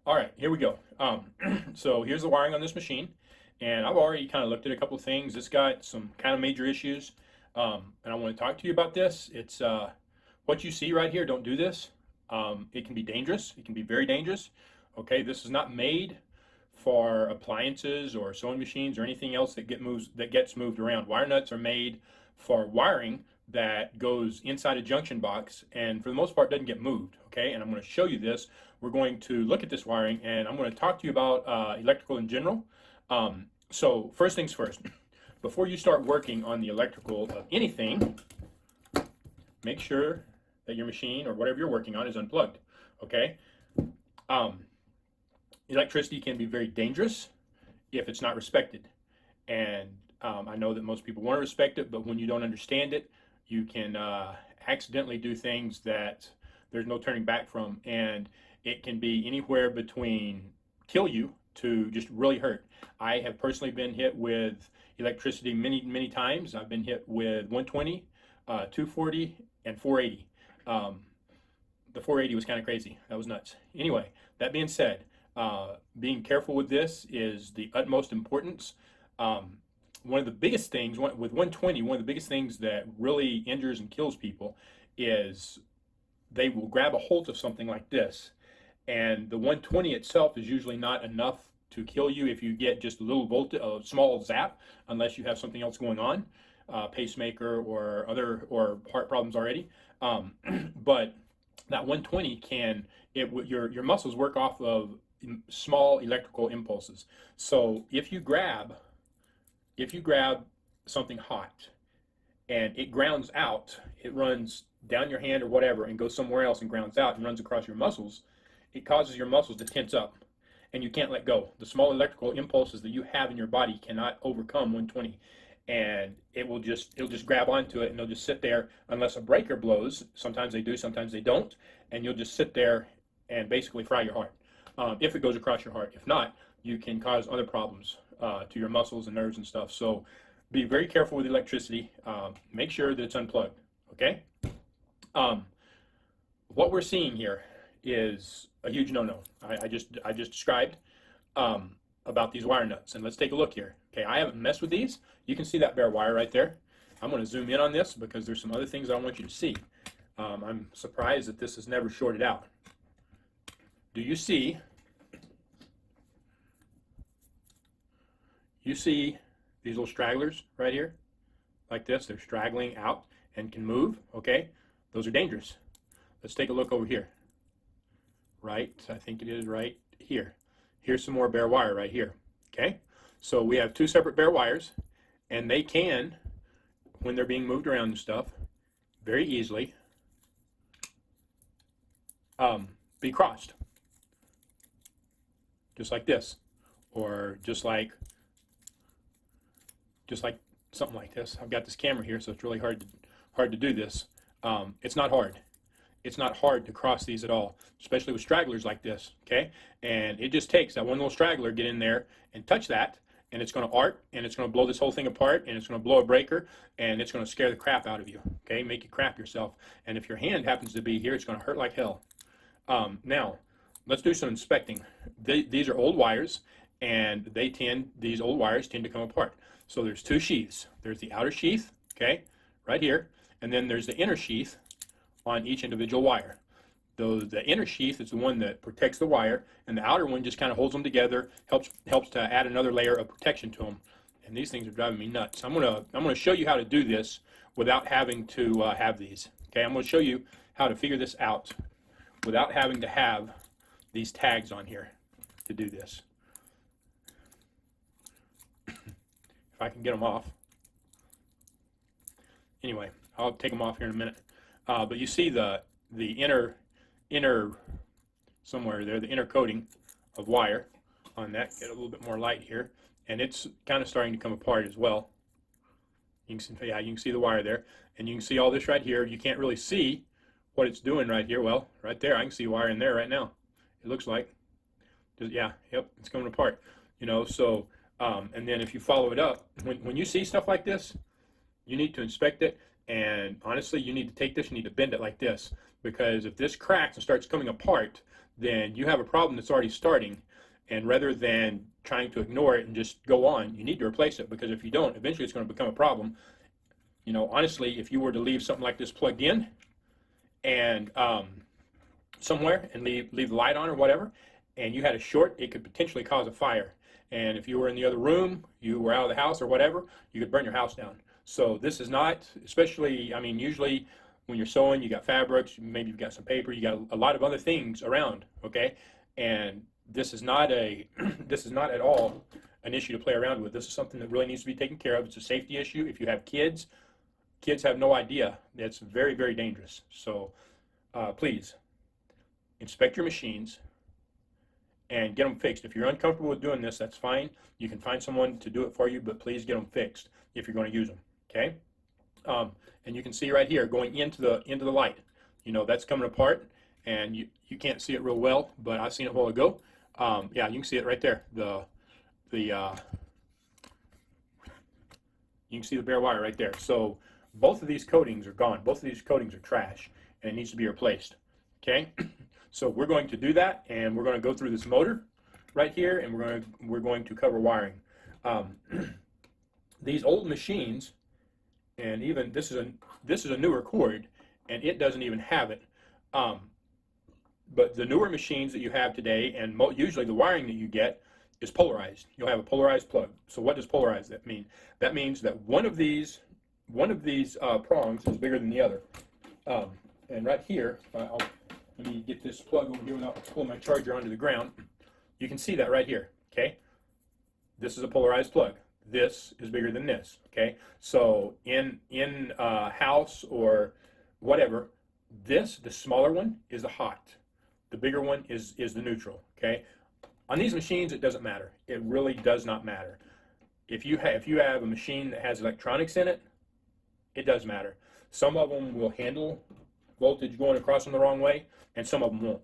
All right, here we go. So here's the wiring on this machine, and I've already kind of looked at a couple of things. It's got some kind of major issues, and I want to talk to you about this. It's what you see right here. Don't do this. It can be dangerous. It can be very dangerous. Okay, this is not made for appliances or sewing machines or anything else that gets moved around. Wire nuts are made for wiring that goes inside a junction box and for the most part doesn't get moved. Okay, and I'm going to show you this. We're going to look at this wiring and I'm going to talk to you about electrical in general. So first things first, before you start working on the electrical of anything, make sure that your machine or whatever you're working on is unplugged. Okay, electricity can be very dangerous if it's not respected, and I know that most people want to respect it, but when you don't understand it, you can accidentally do things that there's no turning back from, and it can be anywhere between kill you to just really hurt. I have personally been hit with electricity many times. I've been hit with 120, 240, and 480. The 480 was kind of crazy. That was nuts. Anyway, that being said, being careful with this is the utmost importance. One of the biggest things with 120, one of the biggest things that really injures and kills people is they will grab a hold of something like this, and the 120 itself is usually not enough to kill you if you get just a little voltage, a small zap, unless you have something else going on, pacemaker or heart problems already. But that 120 your muscles work off of small electrical impulses. So if you grab something hot and it grounds out, it runs down your hand or whatever and goes somewhere else and grounds out and runs across your muscles, it causes your muscles to tense up and you can't let go. The small electrical impulses that you have in your body cannot overcome 120, and it'll just grab onto it and they'll just sit there unless a breaker blows. Sometimes they do, sometimes they don't, and you'll just sit there and basically fry your heart if it goes across your heart. If not, you can cause other problems to your muscles and nerves and stuff. So be very careful with electricity. Make sure that it's unplugged. Okay. What we're seeing here is a huge no-no. I just described about these wire nuts, and let's take a look here. Okay, I haven't messed with these. You can see that bare wire right there. I'm going to zoom in on this because there's some other things I want you to see. I'm surprised that this is never shorted out. Do you see? You see these little stragglers right here, like this? They're straggling out and can move. Okay, those are dangerous. Let's take a look over here. Right, I think it is right here. Here's some more bare wire right here. Okay, so we have two separate bare wires, and they can, when they're being moved around and stuff, very easily be crossed, just like this, or just like something like this. I've got this camera here, so it's really hard to do this. It's not hard. It's not hard to cross these at all, especially with stragglers like this. Okay, and it just takes that one little straggler, get in there and touch that, and it's going to arc, and it's going to blow this whole thing apart, and it's going to blow a breaker, and it's going to scare the crap out of you. Okay, make you crap yourself. And if your hand happens to be here, it's going to hurt like hell. Now, let's do some inspecting. These are old wires, and these old wires tend to come apart. So there's two sheaths. There's the outer sheath, okay, right here, and then there's the inner sheath on each individual wire. The inner sheath is the one that protects the wire, and the outer one just kind of holds them together, helps to add another layer of protection to them. And these things are driving me nuts. I'm gonna show you how to do this without having to have these. Okay, I'm gonna show you how to figure this out without having to have these tags on here to do this. If I can get them off. Anyway, I'll take them off here in a minute. But you see the inner somewhere there, the inner coating of wire on that. Get a little bit more light here, and it's kind of starting to come apart as well. You can see, yeah, you can see the wire there, and you can see all this right here. You can't really see what it's doing right here. Well, right there, I can see wire in there right now. It looks like, yeah, yep, it's coming apart. You know, so and then if you follow it up, when you see stuff like this, you need to inspect it. And honestly, you need to take this, you need to bend it like this, because if this cracks and starts coming apart, then you have a problem that's already starting. And rather than trying to ignore it and just go on, you need to replace it, because if you don't, eventually it's going to become a problem. You know, honestly, if you were to leave something like this plugged in and somewhere and leave the light on or whatever, and you had a short, it could potentially cause a fire. And if you were in the other room, you were out of the house or whatever, you could burn your house down. So this is not, especially, I mean, usually when you're sewing, you got fabrics, maybe you've got some paper, you got a lot of other things around, okay? And this is not this is not at all an issue to play around with. This is something that really needs to be taken care of. It's a safety issue. If you have kids have no idea. It's very, very dangerous. So please inspect your machines and get them fixed. If you're uncomfortable with doing this, that's fine. You can find someone to do it for you, but please get them fixed if you're going to use them, okay? And you can see right here going into the light. You know, that's coming apart, and you can't see it real well, but I've seen it a while ago. Yeah, you can see it right there. You can see the bare wire right there. So both of these coatings are gone. Both of these coatings are trash, and it needs to be replaced, okay? So we're going to do that, and we're going to go through this motor right here, and we're going to cover wiring. These old machines, and even this is a newer cord, and it doesn't even have it. But the newer machines that you have today, and usually the wiring that you get is polarized. You'll have a polarized plug. So what does polarized that mean? That means that one of these prongs is bigger than the other. And right here, let me get this plug over here without pulling my charger onto the ground. You can see that right here, okay? This is a polarized plug. This is bigger than this, okay? So in house or whatever, the smaller one is the hot. The bigger one is the neutral, okay? On these machines, it doesn't matter. It really does not matter. If you have a machine that has electronics in it, it does matter. Some of them will handle voltage going across them the wrong way, and some of them won't.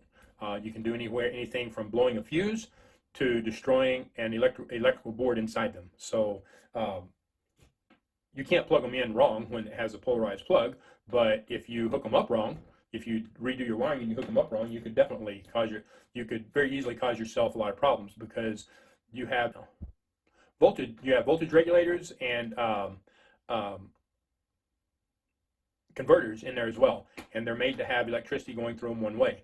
You can do anything from blowing a fuse to destroying an electrical board inside them. So you can't plug them in wrong when it has a polarized plug, but if you hook them up wrong, if you redo your wiring and you hook them up wrong, you could definitely you could very easily cause yourself a lot of problems, because you have voltage regulators and converters in there as well, and they're made to have electricity going through them one way.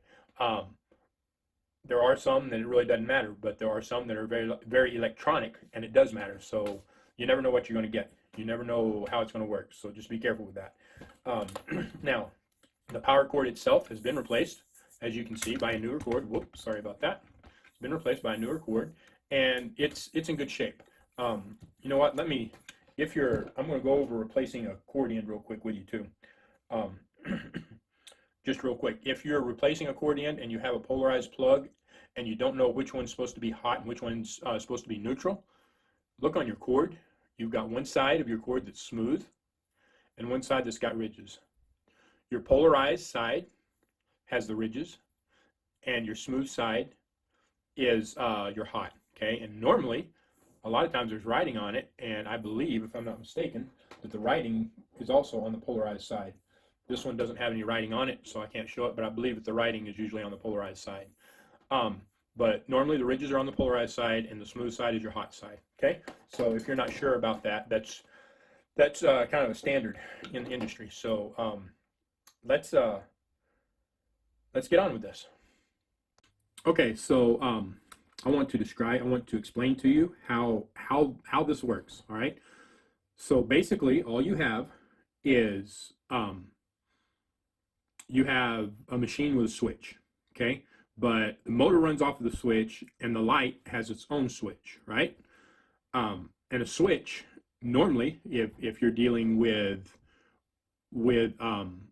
There are some that it really doesn't matter, but there are some that are very, very electronic, and it does matter. So you never know what you're going to get. You never know how it's going to work. So just be careful with that. Now, the power cord itself has been replaced, as you can see, by a newer cord. Whoops, sorry about that. It's been replaced by a newer cord, and it's in good shape. You know what? I'm going to go over replacing a cord end real quick with you too. Just real quick, if you're replacing a cord end and you have a polarized plug and you don't know which one's supposed to be hot and which one's supposed to be neutral, look on your cord. You've got one side of your cord that's smooth and one side that's got ridges. Your polarized side has the ridges, and your smooth side is your hot, okay? And normally, a lot of times there's writing on it, and I believe, if I'm not mistaken, that the writing is also on the polarized side. This one doesn't have any writing on it, so I can't show it, but I believe that the writing is usually on the polarized side. But normally the ridges are on the polarized side, and the smooth side is your hot side, okay? So if you're not sure about that, that's kind of a standard in the industry. So let's get on with this. Okay, so I want to explain to you how this works. All right. So basically, all you have is you have a machine with a switch. Okay, but the motor runs off of the switch, and the light has its own switch, right? And a switch, normally, if you're dealing with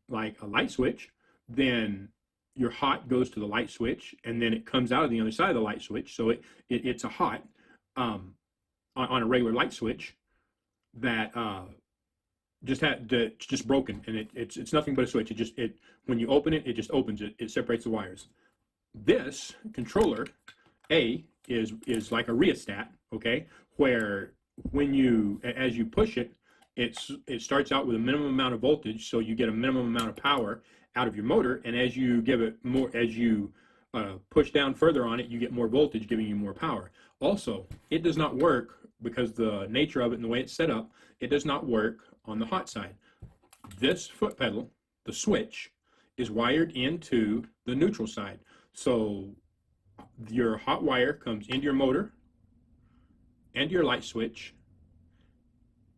like a light switch, then your hot goes to the light switch, and then it comes out of the other side of the light switch. So it's a hot on a regular light switch that just broken, and it's nothing but a switch. When you open it, it just opens it. It separates the wires. This controller A is like a rheostat, okay, where as you push it, it starts out with a minimum amount of voltage, so you get a minimum amount of power out of your motor, and as you give it more, as you push down further on it, you get more voltage, giving you more power. Also, it does not work because the nature of it and the way it's set up, it does not work on the hot side. This foot pedal, the switch, is wired into the neutral side. So your hot wire comes into your motor and your light switch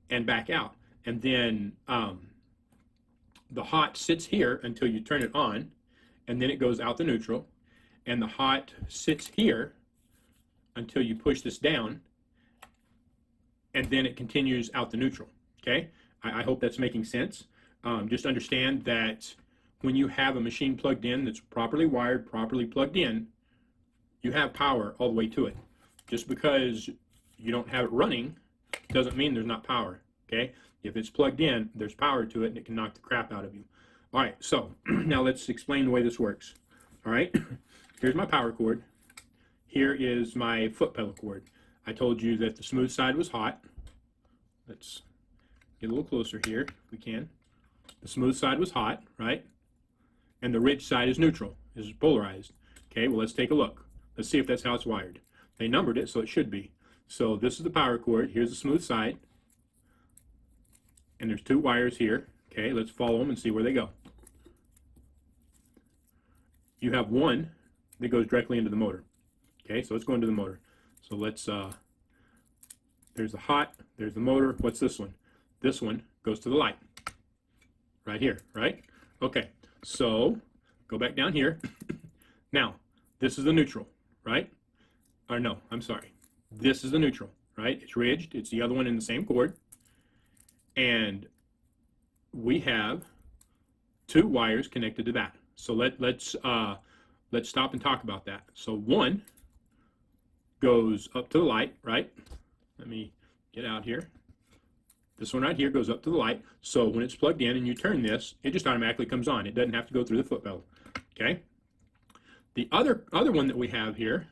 and back out. And then the hot sits here until you turn it on, and then it goes out the neutral. And the hot sits here until you push this down, and then it continues out the neutral. Okay, I hope that's making sense. Just understand that when you have a machine plugged in that's properly wired, properly plugged in, you have power all the way to it. Just because you don't have it running doesn't mean there's not power. Okay, if it's plugged in, there's power to it, and it can knock the crap out of you. All right, so now let's explain the way this works. All right, here's my power cord. Here is my foot pedal cord. I told you that the smooth side was hot. Let's get a little closer here if we can. The smooth side was hot, right? And the ridge side is neutral, is polarized. Okay, well, let's take a look. Let's see if that's how it's wired. They numbered it, so it should be. So this is the power cord. Here's the smooth side. And there's two wires here. Okay, let's follow them and see where they go. You have one that goes directly into the motor. Okay, so let's go into the motor. So let's, there's the hot, there's the motor. What's this one? This one goes to the light. Right here, right? Okay, so go back down here. Now, this is the neutral, right? Or no, I'm sorry. This is the neutral, right? It's ridged. It's the other one in the same cord. And we have two wires connected to that. So let's stop and talk about that. So one goes up to the light, right? Let me get out here. This one right here goes up to the light. So when it's plugged in and you turn this, it just automatically comes on. It doesn't have to go through the foot pedal. Okay. The other one that we have here,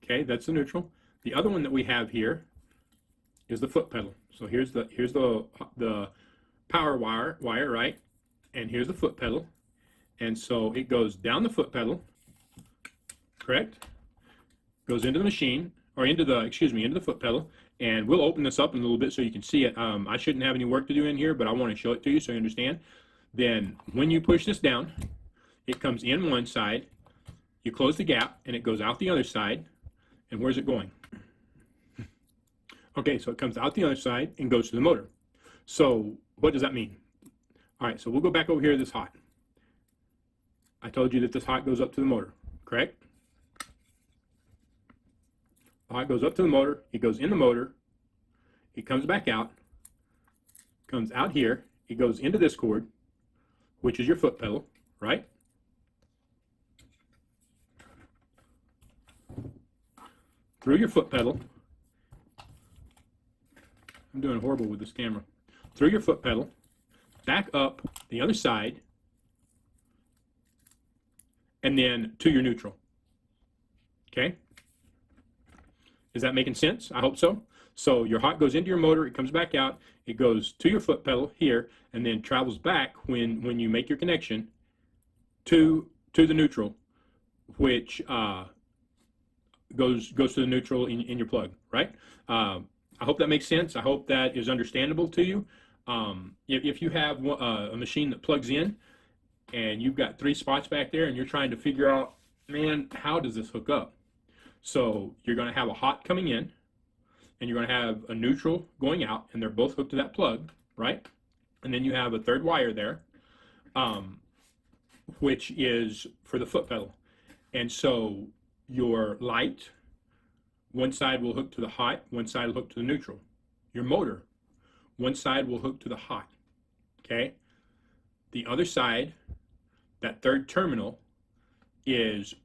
okay, that's the neutral. The other one that we have here is the foot pedal. So here's the power wire, right? And here's the foot pedal. And so it goes down the foot pedal, correct? Goes into the machine, or into the foot pedal. And we'll open this up in a little bit so you can see it. I shouldn't have any work to do in here, but I want to show it to you so you understand. Then when you push this down, it comes in one side, you close the gap, and it goes out the other side. And where's it going? Okay, so it comes out the other side and goes to the motor. So what does that mean? All right, so we'll go back over here to this hot. I told you that this hot goes up to the motor, correct? The hot goes up to the motor, it goes in the motor, it comes back out, comes out here, it goes into this cord, which is your foot pedal, right? Through your foot pedal. I'm doing horrible with this camera. Through your foot pedal, back up the other side, and then to your neutral. Okay? Is that making sense? I hope so. So your hot goes into your motor, it comes back out, it goes to your foot pedal here, and then travels back when you make your connection to the neutral, which goes to the neutral in your plug, right? I hope that makes sense. I hope that is understandable to you. If you have a machine that plugs in and you've got 3 spots back there and you're trying to figure out, man, how does this hook up? So you're going to have a hot coming in and you're going to have a neutral going out, and they're both hooked to that plug, right? And then you have a third wire there, which is for the foot pedal. And so your light, one side will hook to the hot, one side will hook to the neutral. Your motor, one side will hook to the hot, okay? The other side, that third terminal, is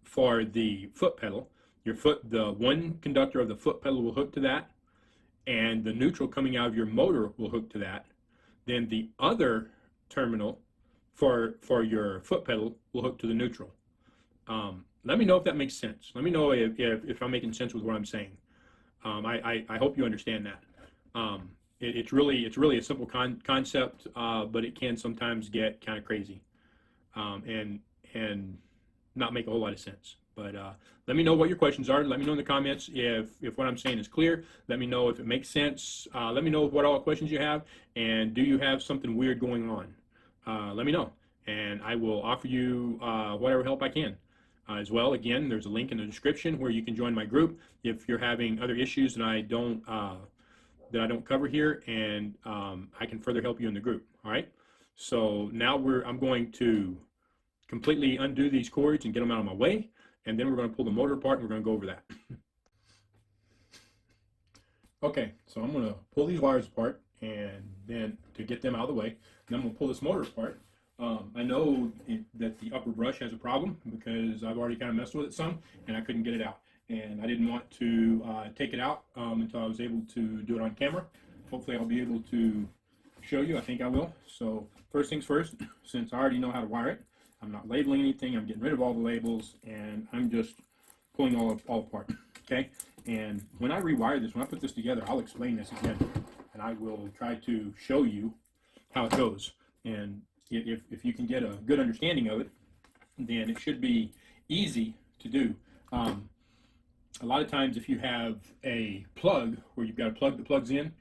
for the foot pedal. The one conductor of the foot pedal will hook to that, and the neutral coming out of your motor will hook to that. Then the other terminal for your foot pedal will hook to the neutral. Let me know if that makes sense. Let me know if I'm making sense with what I'm saying. I hope you understand that. it's really a simple concept, but it can sometimes get kind of crazy, and not make a whole lot of sense. But let me know what your questions are. Let me know in the comments if what I'm saying is clear. Let me know if it makes sense. Let me know what all questions you have, and do you have something weird going on? Let me know, and I will offer you whatever help I can. As well, again, there's a link in the description where you can join my group if you're having other issues that I don't cover here, and I can further help you in the group. All right. So now I'm going to completely undo these cords and get them out of my way, and then we're going to pull the motor apart and we're going to go over that. Okay, so I'm going to pull these wires apart, and then to get them out of the way, and then I'm going to pull this motor apart. I know that the upper brush has a problem because I've already kind of messed with it some, and I couldn't get it out. And I didn't want to take it out until I was able to do it on camera. Hopefully I'll be able to show you. I think I will. So first things first, since I already know how to wire it, I'm not labeling anything. I'm getting rid of all the labels, and I'm just pulling all apart. Okay? And when I rewire this, when I put this together, I'll explain this again, and I will try to show you how it goes. And if you can get a good understanding of it, then it should be easy to do. A lot of times if you have a plug where you've got a plug that plugs in,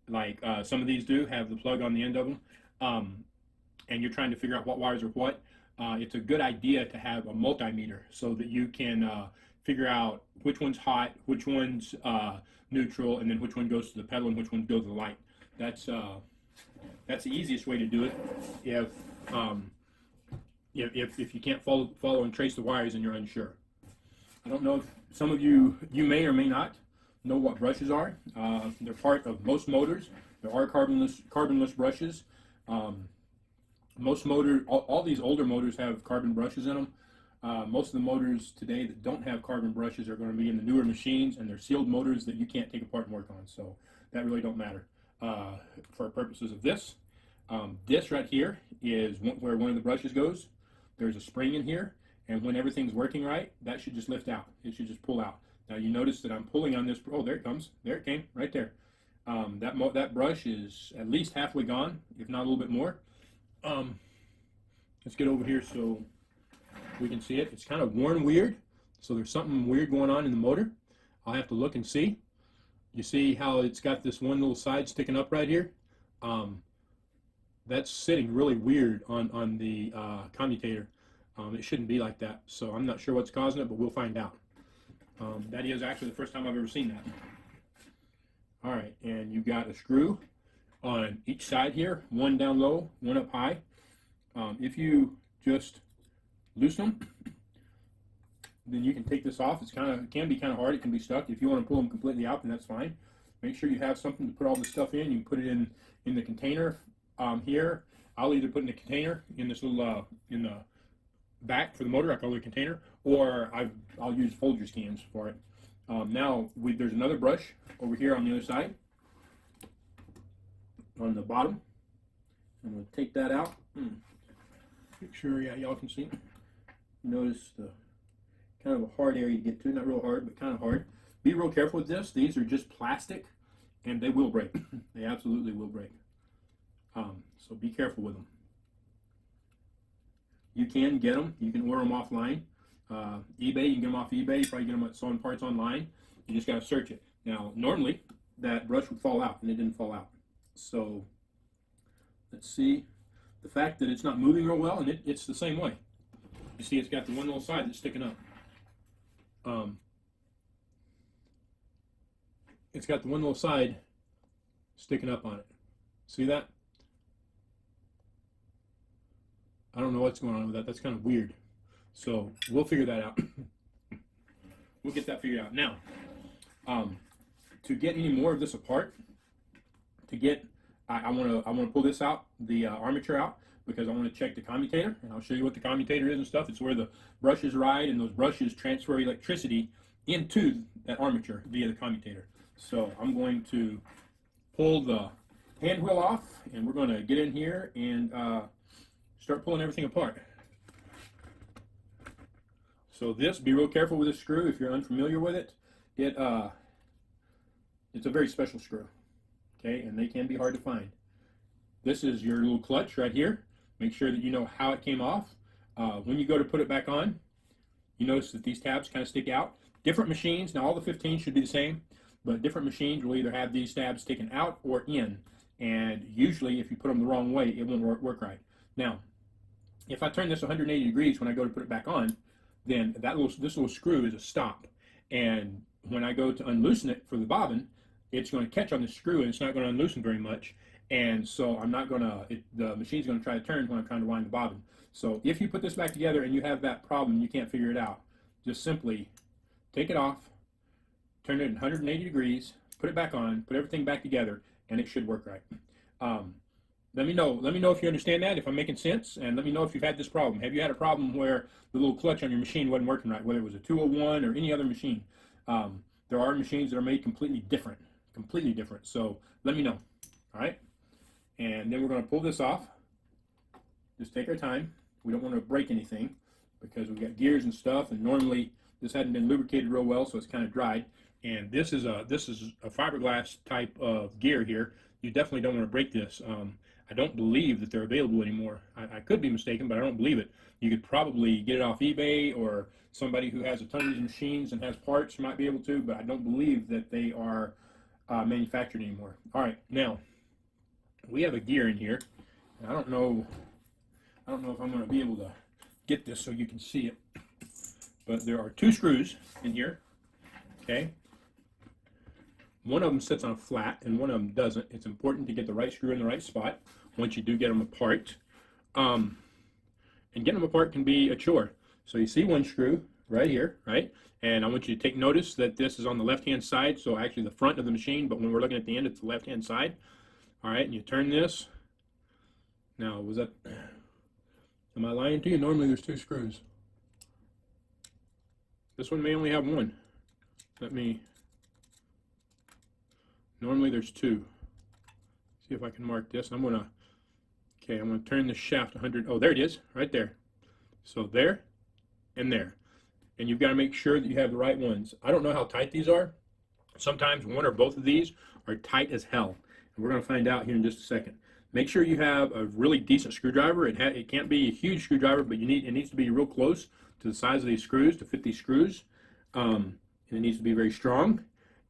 like some of these do have the plug on the end of them, and you're trying to figure out what wires are what, it's a good idea to have a multimeter so that you can figure out which one's hot, which one's neutral, and then which one goes to the pedal and which one goes to the light. That's the easiest way to do it if you can't follow and trace the wires and you're unsure. I don't know if some of you may or may not know what brushes are. They're part of most motors. There are carbonless brushes. Most all these older motors have carbon brushes in them. Most of the motors today that don't have carbon brushes are going to be in the newer machines, and they're sealed motors that you can't take apart and work on. So that really don't matter for purposes of this. This right here is where one of the brushes goes. There's a spring in here, and when everything's working right, that should just lift out. It should just pull out. Now you notice that I'm pulling on this. Oh, there it comes. There it came, right there. That brush is at least halfway gone, if not a little bit more. Let's get over here so we can see it. It's kind of worn weird, so there's something weird going on in the motor. I'll have to look and see. You see how it's got this one little side sticking up right here? That's sitting really weird on the commutator. It shouldn't be like that, so I'm not sure what's causing it, but we'll find out. That is actually the first time I've ever seen that. All right, and you've got a screw on each side here, one down low, one up high. If you just loosen them, then you can take this off. It can be kind of hard. It can be stuck. If you want to pull them completely out, then that's fine. Make sure you have something to put all this stuff in. You can put it in the container here. I'll either put in the container in this little in the back for the motor. I call it a container, or I'll use Folgers cans for it. Now there's another brush over here on the other side, on the bottom. I'm going to take that out. Make sure y'all can see. Notice the kind of a hard area to get to. Not real hard, but kind of hard. Be real careful with this. These are just plastic, and they will break. They absolutely will break. So be careful with them. You can get them. You can order them offline. eBay, you can get them off eBay. You probably get them at Selling Parts online. You just got to search it. Now, normally, that brush would fall out, and it didn't fall out. So, let's see. The fact that it's not moving real well, and it's the same way. You see, it's got the one little side that's sticking up. It's got the one little side sticking up on it. See that? I don't know what's going on with that. That's kind of weird. So we'll figure that out. We'll get that figured out. Now, to get any more of this apart, I want to pull this out, the armature out, because I want to check the commutator, and I'll show you what the commutator is and stuff. It's where the brushes ride, and those brushes transfer electricity into that armature via the commutator. So I'm going to pull the hand wheel off, and we're going to get in here and start pulling everything apart. So this, be real careful with this screw if you're unfamiliar with it. It's a very special screw. okay, and they can be hard to find. This is your little clutch right here. Make sure that you know how it came off. When you go to put it back on, you notice that these tabs kind of stick out. Different machines, now all the 15 should be the same, but different machines will either have these tabs sticking out or in, and usually if you put them the wrong way, it won't work right. Now, if I turn this 180 degrees when I go to put it back on, then this little screw is a stop, and when I go to unloosen it for the bobbin, it's going to catch on the screw and it's not going to unloosen very much, and so I'm not going to, the machine's going to try to turn when I'm trying to wind the bobbin. So if you put this back together and you have that problem, you can't figure it out, just simply take it off, turn it 180 degrees, put it back on, put everything back together, and it should work right. Let me know if you understand that, if I'm making sense, and let me know if you've had this problem. Have you had a problem where the little clutch on your machine wasn't working right, whether it was a 201 or any other machine? There are machines that are made completely different. So let me know, all right? And then we're going to pull this off. Just take our time. We don't want to break anything because we've got gears and stuff, and normally this hadn't been lubricated real well, so it's kind of dried. And this is a fiberglass type of gear here. You definitely don't want to break this. I don't believe that they're available anymore. I could be mistaken, but I don't believe it. You could probably get it off eBay, or somebody who has a ton of these machines and has parts might be able to, but I don't believe that they are manufactured anymore. All right, now we have a gear in here. And I don't know if I'm going to be able to get this so you can see it, but there are two screws in here. Okay. One of them sits on a flat and one of them doesn't. It's important to get the right screw in the right spot once you do get them apart. And getting them apart can be a chore. So you see one screw right here, right? And I want you to take notice that this is on the left-hand side, so actually the front of the machine, but when we're looking at the end, it's the left-hand side. All right, and you turn this. Now, am I lying to you? Normally there's two screws. This one may only have one. Normally there's two. See if I can mark this. I'm gonna turn the shaft 100. Oh, there it is, right there. So there and there. And you've got to make sure that you have the right ones. I don't know how tight these are. Sometimes one or both of these are tight as hell. And we're gonna find out here in just a second. Make sure you have a really decent screwdriver. It can't be a huge screwdriver, but it needs to be real close to the size of these screws to fit these screws. And it needs to be very strong.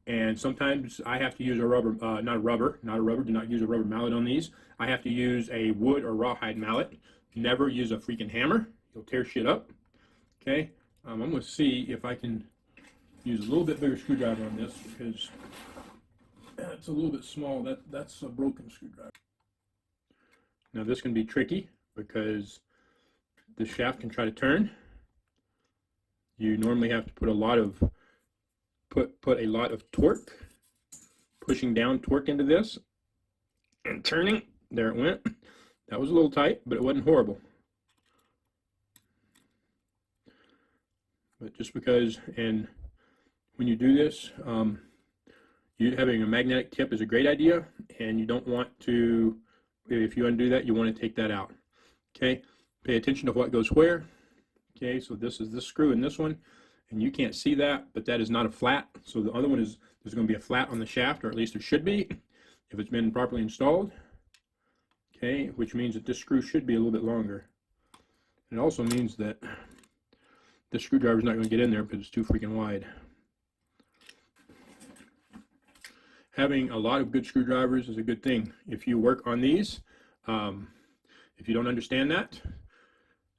And sometimes I have to use a rubber, not a rubber, do not use a rubber mallet on these. I have to use a wood or rawhide mallet. Never use a freaking hammer. You'll tear shit up. Okay, I'm going to see if I can use a little bit bigger screwdriver on this because it's a little bit small. That's a broken screwdriver. Now this can be tricky because the shaft can try to turn. You normally have to put a lot of torque, pushing down torque into this and turning. There it went. That was a little tight, but it wasn't horrible. But just because, and when you do this, having a magnetic tip is a great idea, and you don't want to, if you undo that, you want to take that out. Okay, pay attention to what goes where. Okay, so this is this screw in this one, and you can't see that, but that is not a flat. So the other one is, there's going to be a flat on the shaft, or at least there should be, if it's been properly installed. Okay, which means that this screw should be a little bit longer. It also means that this screwdriver is not going to get in there because it's too freaking wide. Having a lot of good screwdrivers is a good thing. If you work on these, if you don't understand that,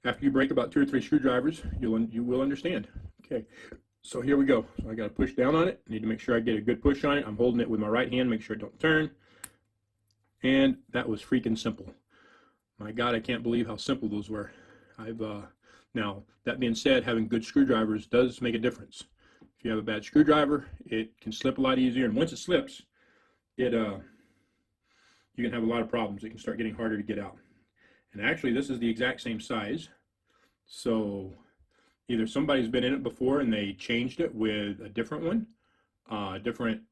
after you break about 2 or 3 screwdrivers, you will understand. Okay, so here we go. So I got to push down on it. I need to make sure I get a good push on it. I'm holding it with my right hand, make sure it don't turn. And that was freaking simple. My God, I can't believe how simple those were. Now, that being said, having good screwdrivers does make a difference. If you have a bad screwdriver, it can slip a lot easier, and once it slips, you can have a lot of problems. It can start getting harder to get out. And actually, this is the exact same size. So either somebody's been in it before and they changed it with a different one, a different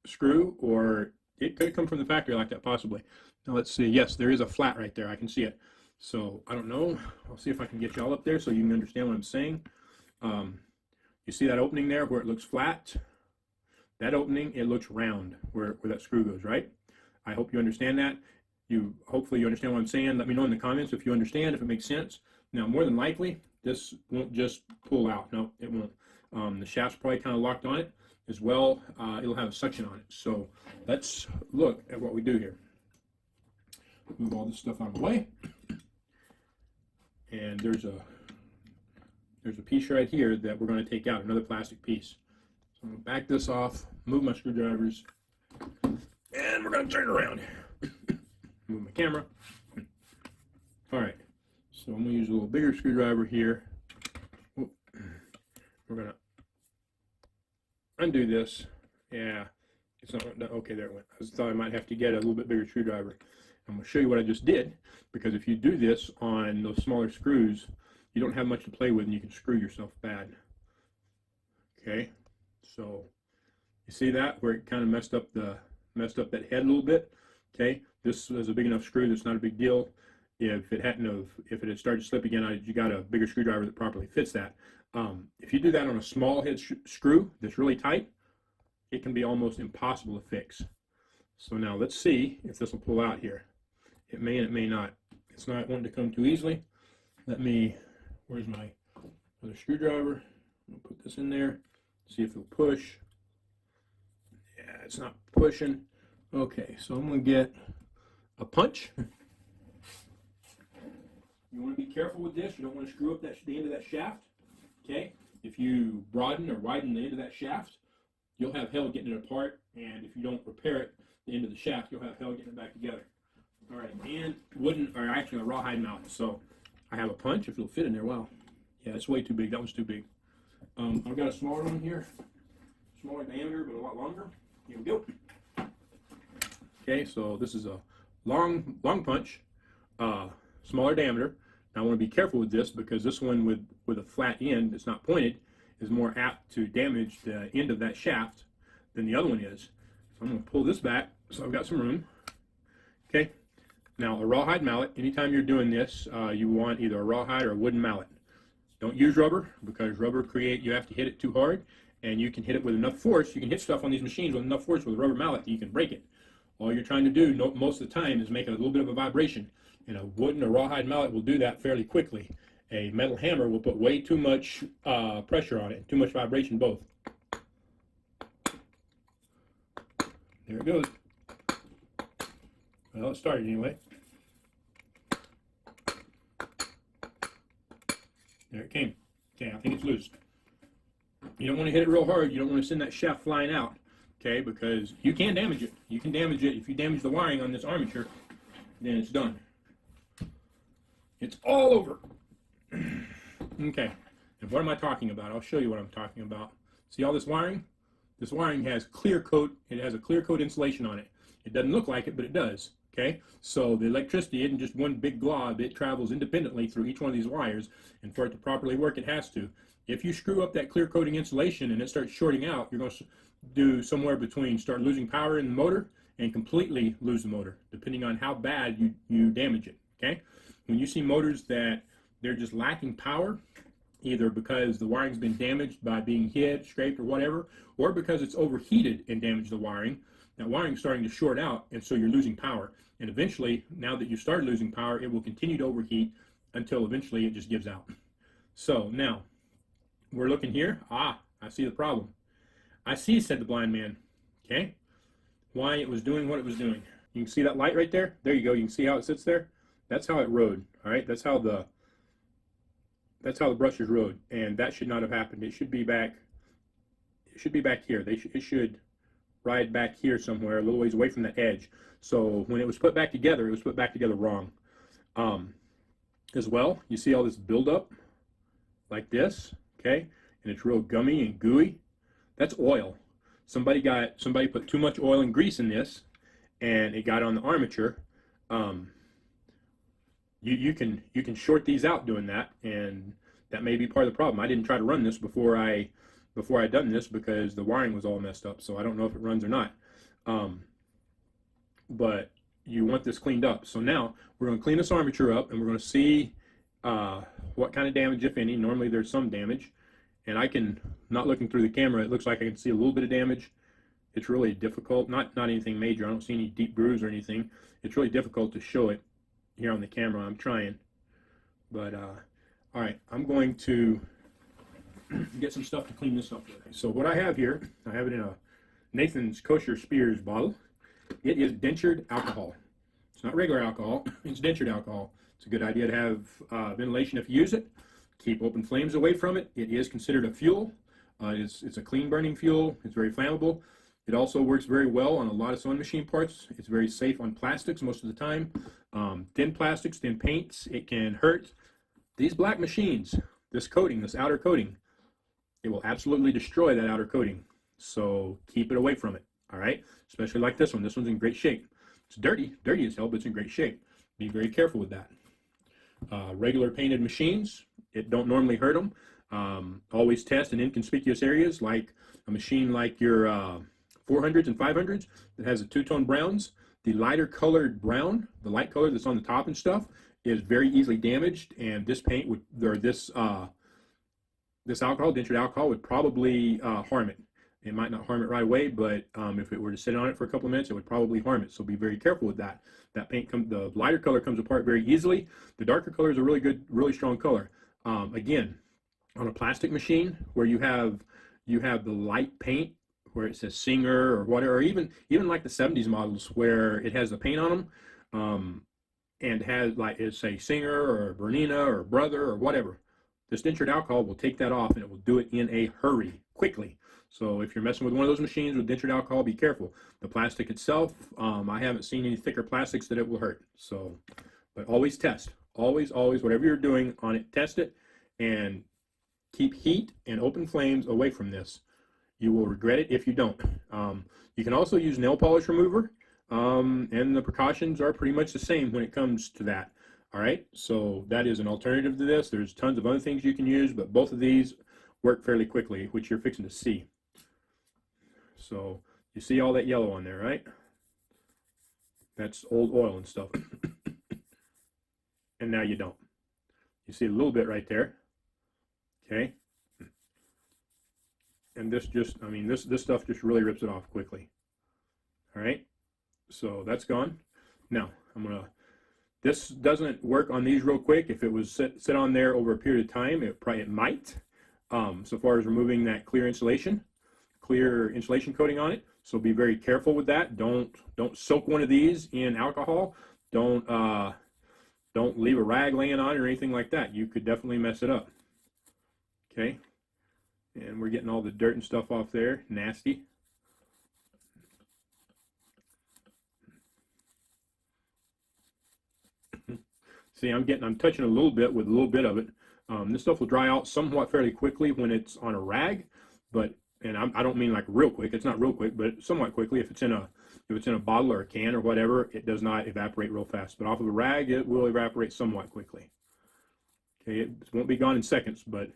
screw, or it could come from the factory like that, possibly. Now let's see. Yes, there is a flat right there. I can see it. So I don't know. I'll see if I can get y'all up there so you can understand what I'm saying. You see that opening there where it looks flat? That opening, it looks round where that screw goes, right? I hope you understand that. Hopefully you understand what I'm saying. Let me know in the comments if you understand, if it makes sense. Now, more than likely, this won't just pull out. No, it won't. The shaft's probably kind of locked on it as well. It'll have a suction on it. So let's look at what we do here. Move all this stuff out of the way. And there's a piece right here that we're going to take out, another plastic piece. So I'm going to back this off, move my screwdrivers, and we're going to turn it around. Move my camera. All right, so I'm going to use a little bigger screwdriver here. We're going to undo this. Yeah, it's not okay. There it went. I thought I might have to get a little bit bigger screwdriver. I'm going to show you what I just did, because if you do this on those smaller screws, you don't have much to play with and you can screw yourself bad. Okay, so you see that where it kind of messed up that head a little bit. Okay, this is a big enough screw that's not a big deal. If it had started to slip again, you got a bigger screwdriver that properly fits that. If you do that on a small head screw that's really tight, it can be almost impossible to fix. So now let's see if this will pull out here. It may and it may not. It's not wanting to come too easily. Where's my other screwdriver? I'll put this in there, see if it'll push. Yeah, it's not pushing. Okay, so I'm going to get a punch. You want to be careful with this. You don't want to screw up the end of that shaft. Okay, if you broaden or widen the end of that shaft, you'll have hell getting it apart, and if you don't repair it, the end of the shaft, you'll have hell getting it back together. All right, and a rawhide mount. So I have a punch, if it'll fit in there. Wow, yeah, it's way too big. That one's too big. I've got a smaller one here, smaller diameter, but a lot longer. Here we go. Okay, so this is a long punch, smaller diameter. Now I want to be careful with this, because this one with a flat end that's not pointed is more apt to damage the end of that shaft than the other one is. So I'm going to pull this back so I've got some room. Okay, now a rawhide mallet, anytime you're doing this, you want either a rawhide or a wooden mallet. Don't use rubber, because rubber you have to hit it too hard, and you can hit it with enough force. You can hit stuff on these machines with enough force with a rubber mallet that you can break it. All you're trying to do most of the time is make a little bit of a vibration, and a wooden or rawhide mallet will do that fairly quickly. A metal hammer will put way too much pressure on it, too much vibration both. There it goes. Well, it started anyway. There it came. Okay, I think it's loose. You don't want to hit it real hard. You don't want to send that shaft flying out, okay, because you can damage it. You can damage it. If you damage the wiring on this armature, then it's done. It's all over. Okay, and what am I talking about? I'll show you what I'm talking about. See all this wiring? This wiring has clear coat. It has a clear coat insulation on it. It doesn't look like it, but it does. Okay, so the electricity isn't just one big glob. It travels independently through each one of these wires, and for it to properly work, it has to. If you screw up that clear coating insulation and it starts shorting out, you're going to do somewhere between start losing power in the motor and completely lose the motor, depending on how bad you damage it. Okay, when you see motors that they're just lacking power, either because the wiring's been damaged by being hit, scraped, or whatever, or because it's overheated and damaged the wiring, that wiring's starting to short out, and so you're losing power. And eventually, now that you started losing power, it will continue to overheat until eventually it just gives out. So now, we're looking here. Ah, I see the problem. I see, said the blind man. Okay, why it was doing what it was doing. You can see that light right there? There you go. You can see how it sits there? That's how it rode. All right, that's how the brushes rode, and that should not have happened. It should be back. It should be back here. It should ride back here somewhere, a little ways away from the edge. So when it was put back together, it was put back together wrong. As well, you see all this buildup like this, okay? And it's real gummy and gooey. That's oil. Somebody put too much oil and grease in this, and it got on the armature. You can short these out doing that, and that may be part of the problem. I didn't try to run this before I done this, because the wiring was all messed up, so I don't know if it runs or not. But you want this cleaned up. So now we're going to clean this armature up, and we're going to see what kind of damage, if any. Normally there's some damage, and not looking through the camera, it looks like I can see a little bit of damage. it's really difficult, not anything major. I don't see any deep grooves or anything. It's really difficult to show it here on the camera. I'm trying, but all right, I'm going to get some stuff to clean this up with. So what I have here, I have it in a Nathan's Kosher Spears bottle. It is dentured alcohol. It's not regular alcohol, it's dentured alcohol. It's a good idea to have ventilation if you use it. Keep open flames away from it. It is considered a fuel. It's a clean burning fuel. It's very flammable. It also works very well on a lot of sewing machine parts. It's very safe on plastics most of the time. Thin plastics, thin paints, it can hurt. These black machines, this coating, this outer coating, it will absolutely destroy that outer coating. So keep it away from it, all right? Especially like this one. This one's in great shape. It's dirty as hell, but it's in great shape. Be very careful with that. Regular painted machines, it don't normally hurt them. Always test in inconspicuous areas, like a machine like your 400s and 500s that has the two-tone browns. The lighter colored brown, the light color that's on the top and stuff, is very easily damaged, and this paint would, or this alcohol, dentured alcohol, would probably harm it. It might not harm it right away, but if it were to sit on it for a couple of minutes, it would probably harm it. So be very careful with that. That paint, the lighter color comes apart very easily. The darker color is a really good, really strong color. Again, on a plastic machine where you have the light paint, where it says Singer or whatever, or even like the 70s models where it has the paint on them, and has like it say Singer or Bernina or Brother or whatever. This dentured alcohol will take that off, and it will do it in a hurry, quickly. So if you're messing with one of those machines with dentured alcohol, be careful. The plastic itself, I haven't seen any thicker plastics that it will hurt. So, but always test. Always, whatever you're doing on it, test it, and keep heat and open flames away from this. You will regret it if you don't. You can also use nail polish remover, and the precautions are pretty much the same when it comes to that. All right, so that is an alternative to this. There's tons of other things you can use, but both of these work fairly quickly, which you're fixing to see. So you see all that yellow on there, right? That's old oil and stuff. And now you don't. You see a little bit right there. Okay. And this just, I mean, this stuff just really rips it off quickly. All right. So that's gone. Now this doesn't work on these real quick. If it was sit on there over a period of time, it might. So far as removing that clear insulation coating on it. So be very careful with that. Don't soak one of these in alcohol. Don't leave a rag laying on it or anything like that. You could definitely mess it up. Okay. And we're getting all the dirt and stuff off there. Nasty. See, I'm touching a little bit with a little bit of it. This stuff will dry out somewhat fairly quickly when it's on a rag, and I don't mean like real quick. It's not real quick, but somewhat quickly. If it's in a bottle or a can or whatever, it does not evaporate real fast. But off of a rag, it will evaporate somewhat quickly. Okay, it won't be gone in seconds, but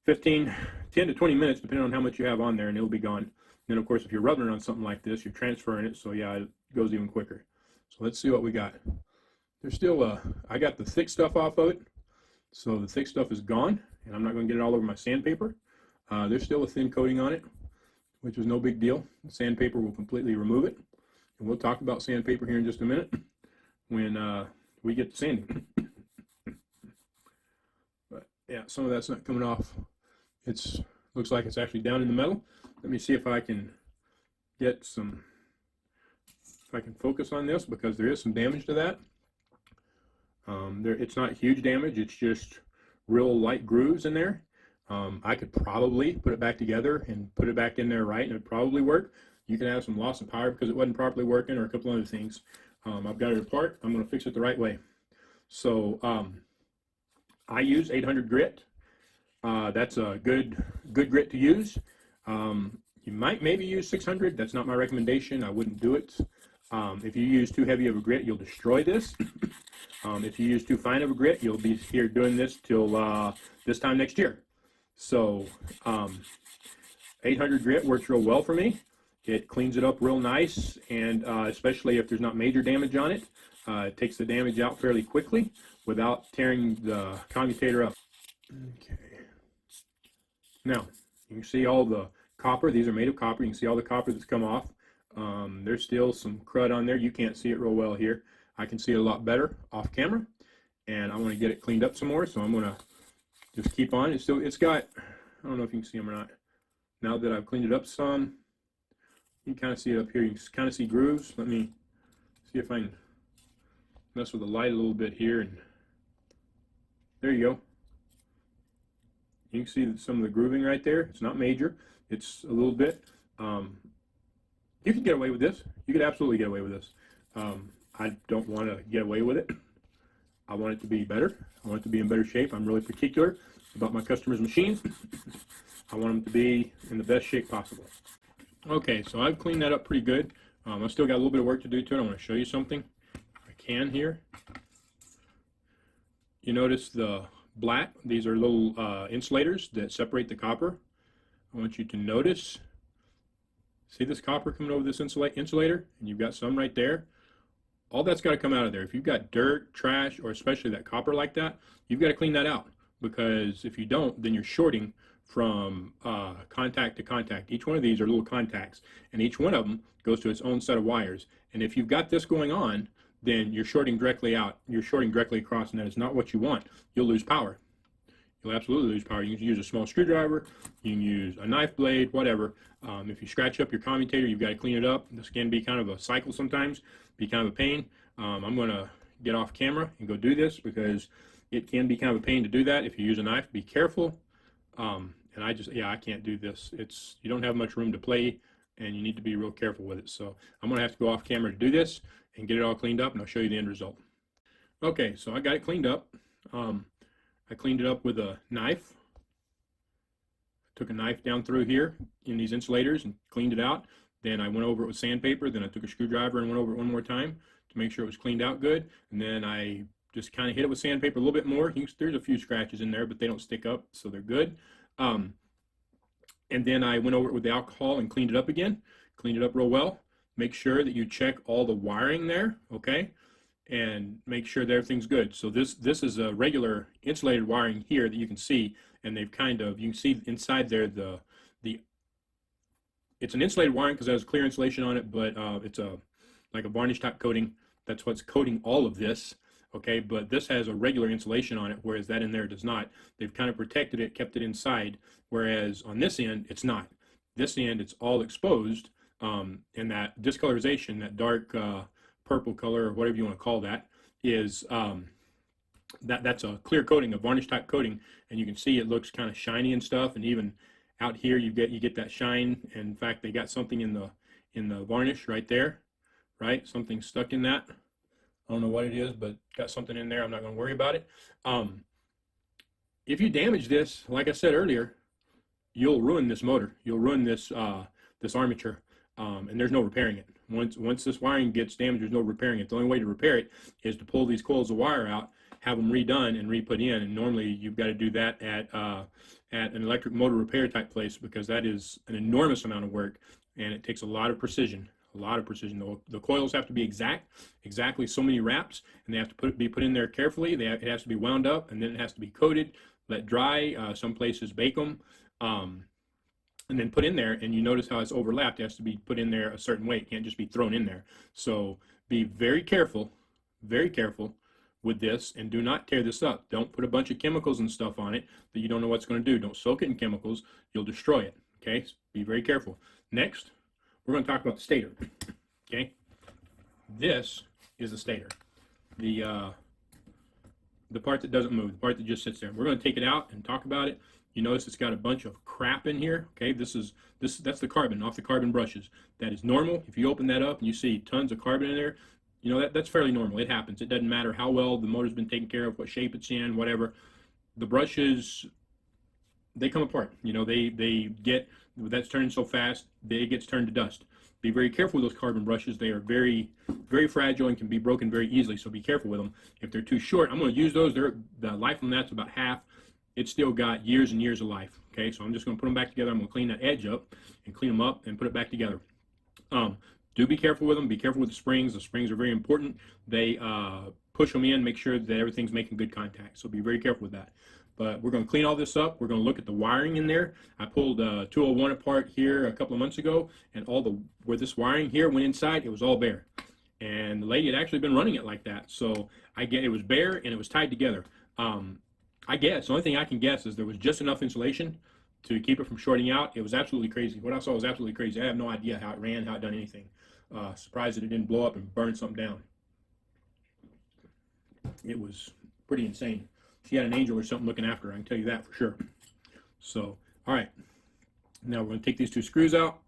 10 to 20 minutes, depending on how much you have on there, and it'll be gone. And then, of course, if you're rubbing it on something like this, you're transferring it, so yeah, it goes even quicker. So let's see what we got. There's still I got the thick stuff off of it, so the thick stuff is gone, and I'm not going to get it all over my sandpaper. There's still a thin coating on it, which is no big deal. The sandpaper will completely remove it, and we'll talk about sandpaper here in just a minute when we get to sanding. But yeah, some of that's not coming off. Looks like it's actually down in the metal. Let me see if I can get some, if I can focus on this, because there is some damage to that. It's not huge damage, it's just real light grooves in there. I could probably put it back together and put it back in there right, and it would probably work. You can have some loss of power because it wasn't properly working, or a couple other things. I've got it apart. I'm going to fix it the right way. So I use 800 grit. That's a good grit to use. You might maybe use 600. That's not my recommendation. I wouldn't do it. If you use too heavy of a grit, you'll destroy this. If you use too fine of a grit, you'll be here doing this till this time next year. So 800 grit works real well for me. It cleans it up real nice, and especially if there's not major damage on it, it takes the damage out fairly quickly without tearing the commutator up. Okay. Now, you can see all the copper. These are made of copper. You can see all the copper that's come off. There's still some crud on there. You can't see it real well here. I can see it a lot better off camera, and I want to get it cleaned up some more, so I'm going to just keep on. It's got, I don't know if you can see them or not. Now that I've cleaned it up some, you can kind of see it up here. You can kind of see grooves. Let me see if I can mess with the light a little bit here, and there you go. You can see some of the grooving right there. It's not major. It's a little bit. You could get away with this. You could absolutely get away with this. I don't want to get away with it. I want it to be better. I want it to be in better shape. I'm really particular about my customers' machines. I want them to be in the best shape possible. Okay, so I've cleaned that up pretty good. I've still got a little bit of work to do to it. I want to show you something. I can here. You notice the black, these are little insulators that separate the copper. I want you to notice, see this copper coming over this insulator, and you've got some right there. All that's got to come out of there. If you've got dirt, trash, or especially that copper like that, you've got to clean that out, because if you don't, then you're shorting from contact to contact. Each one of these are little contacts, and each one of them goes to its own set of wires. And if you've got this going on, then you're shorting directly out. You're shorting directly across, and that is not what you want. You'll lose power. You'll absolutely lose power. You can use a small screwdriver, you can use a knife blade, whatever. If you scratch up your commutator, you've got to clean it up. This can be kind of a cycle sometimes, be kind of a pain. I'm going to get off camera and go do this, because it can be kind of a pain to do that if you use a knife. Be careful. And I can't do this. You don't have much room to play, and you need to be real careful with it. So I'm going to have to go off camera to do this and get it all cleaned up, and I'll show you the end result. Okay, so I got it cleaned up. I cleaned it up with a knife. I took a knife down through here in these insulators and cleaned it out. Then I went over it with sandpaper. Then I took a screwdriver and went over it one more time to make sure it was cleaned out good. And then I just kind of hit it with sandpaper a little bit more. There's a few scratches in there, but they don't stick up, so they're good. And then I went over it with the alcohol and cleaned it up again. Cleaned it up real well. Make sure that you check all the wiring there, okay? And make sure that everything's good. So this is a regular insulated wiring here that you can see, and they've kind of, you can see inside there it's an insulated wiring because it has clear insulation on it, but it's like a varnish type coating. That's what's coating all of this, okay? But this has a regular insulation on it, whereas that in there does not. They've kind of protected it, kept it inside, whereas on this end it's not. This end it's all exposed, and that discolorization, that dark purple color, or whatever you want to call that, is that's a clear coating, a varnish type coating, and you can see it looks kind of shiny and stuff. And even out here you get that shine. And in fact, they got something in the varnish right there, right? Something stuck in that. I don't know what it is, but got something in there. I'm not going to worry about it. If you damage this, like I said earlier, you'll ruin this motor. You'll ruin this this armature, and there's no repairing it. Once this wiring gets damaged, there's no repairing it. The only way to repair it is to pull these coils of wire out, have them redone and re-put in. And normally you've got to do that at an electric motor repair type place, because that is an enormous amount of work, and it takes a lot of precision. A lot of precision. The coils have to be exactly so many wraps, and they have to be put in there carefully. It has to be wound up, and then it has to be coated, let dry. Some places bake them, and then put in there. And you notice how it's overlapped. It has to be put in there a certain way. It can't just be thrown in there. So be very careful with this, and do not tear this up. Don't put a bunch of chemicals and stuff on it that you don't know what's going to do. Don't soak it in chemicals. You'll destroy it. Okay, so be very careful. Next, we're going to talk about the stator. Okay, this is the stator, the part that doesn't move, the part that just sits there. We're going to take it out and talk about it. You notice it's got a bunch of crap in here. Okay, that's the carbon off the carbon brushes. That is normal. If you open that up and you see tons of carbon in there, you know that's fairly normal. It happens. It doesn't matter how well the motor's been taken care of, what shape it's in, whatever. The brushes, they come apart. You know, they get, that's turning so fast, it gets turned to dust. Be very careful with those carbon brushes. They are very, very fragile and can be broken very easily, so be careful with them. If they're too short, I'm going to use those. The life on that's about half. It's still got years and years of life. Okay, so I'm just going to put them back together. I'm going to clean that edge up and clean them up and put it back together. Do be careful with them. Be careful with the springs. The springs are very important. They push them in, make sure that everything's making good contact. So be very careful with that. But we're going to clean all this up. We're going to look at the wiring in there. I pulled 201 apart here a couple of months ago, and where this wiring here went inside, it was all bare. And the lady had actually been running it like that. So it was bare and it was tied together. I guess the only thing I can guess is there was just enough insulation to keep it from shorting out. It was absolutely crazy. What I saw was absolutely crazy. I have no idea how it ran, how it done anything. Surprised that it didn't blow up and burn something down. It was pretty insane. She had an angel or something looking after her, I can tell you that for sure. So, all right. Now we're going to take these two screws out.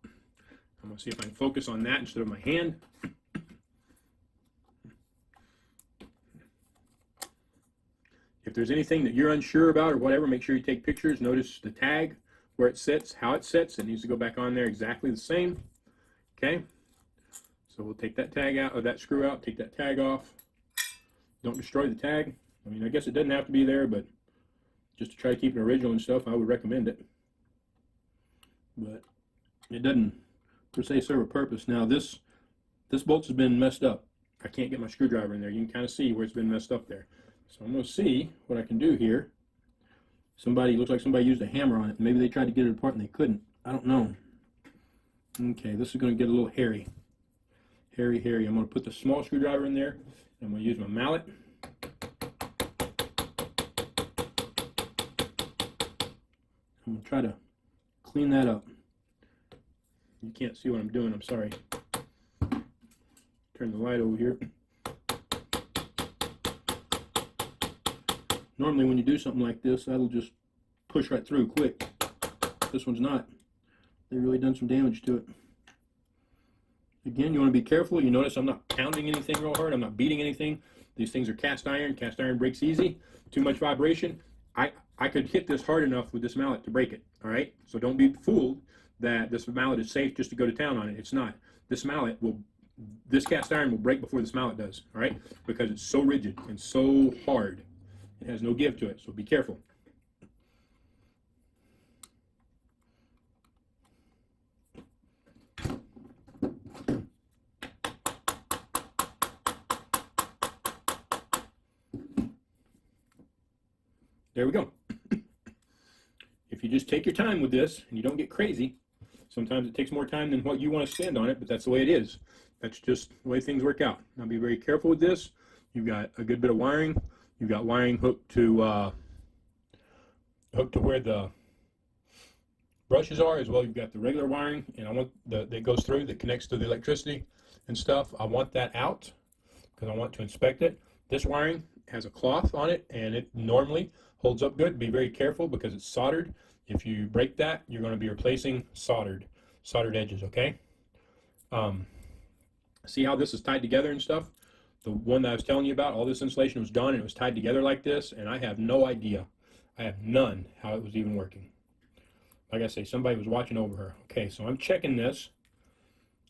I'm going to see if I can focus on that instead of my hand. If there's anything that you're unsure about or whatever, make sure you take pictures. Notice the tag, where it sits, how it sits. It needs to go back on there exactly the same. Okay. So we'll take that tag out, or that screw out, take that tag off. Don't destroy the tag. I mean, I guess it doesn't have to be there, but just to try to keep it original and stuff, I would recommend it. But it doesn't, per se, serve a purpose. Now, this bolt has been messed up. I can't get my screwdriver in there. You can kind of see where it's been messed up there. So I'm going to see what I can do here. Looks like somebody used a hammer on it. Maybe they tried to get it apart and they couldn't. I don't know. Okay, this is going to get a little hairy. Hairy. I'm going to put the small screwdriver in there. I'm going to use my mallet. I'm going to try to clean that up. You can't see what I'm doing, I'm sorry. Turn the light over here. Normally when you do something like this, that'll just push right through quick. This one's not. They've really done some damage to it. Again, you want to be careful. You notice I'm not pounding anything real hard. I'm not beating anything. These things are cast iron. Cast iron breaks easy. Too much vibration. I could hit this hard enough with this mallet to break it. All right? So don't be fooled that this mallet is safe just to go to town on it. It's not. This cast iron will break before this mallet does. All right? Because it's so rigid and so hard. It has no give to it. So be careful. There we go. If you just take your time with this and you don't get crazy, sometimes it takes more time than what you want to spend on it, but that's the way it is. That's just the way things work out. Now be very careful with this. You've got a good bit of wiring. You've got wiring hooked to where the brushes are, as well. You've got the regular wiring, and I want that goes through, that connects to the electricity and stuff. I want that out because I want to inspect it. This wiring has a cloth on it, and it normally holds up good. Be very careful because it's soldered. If you break that, you're going to be replacing soldered edges, okay? See how this is tied together and stuff? The one that I was telling you about, all this insulation was done and it was tied together like this, and I have no idea. I have none how it was even working. Like I say, somebody was watching over her. Okay, so I'm checking this.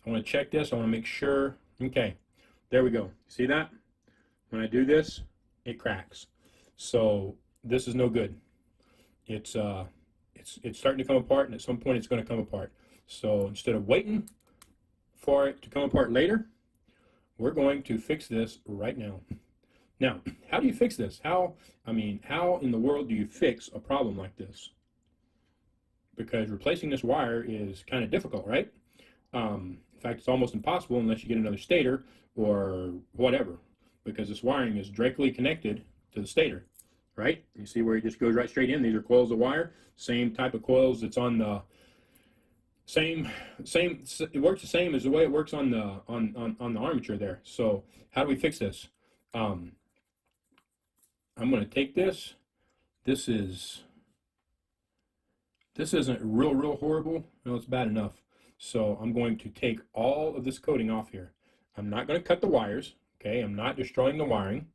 I want to check this. I want to make sure. Okay, there we go. See that? When I do this, it cracks. So this is no good. It's starting to come apart, and at some point it's going to come apart. So instead of waiting for it to come apart later, we're going to fix this right now. Now, how do you fix this? How in the world do you fix a problem like this? Because replacing this wire is kind of difficult, right? In fact, it's almost impossible unless you get another stator or whatever, because this wiring is directly connected to the stator, right? You see where it just goes right straight in. These are coils of wire, same type of coils that's on the same. It works the same as the way it works on the armature there. So how do we fix this? I'm going to take this. This isn't real horrible. No, it's bad enough. So I'm going to take all of this coating off here. I'm not going to cut the wires. Okay, I'm not destroying the wiring,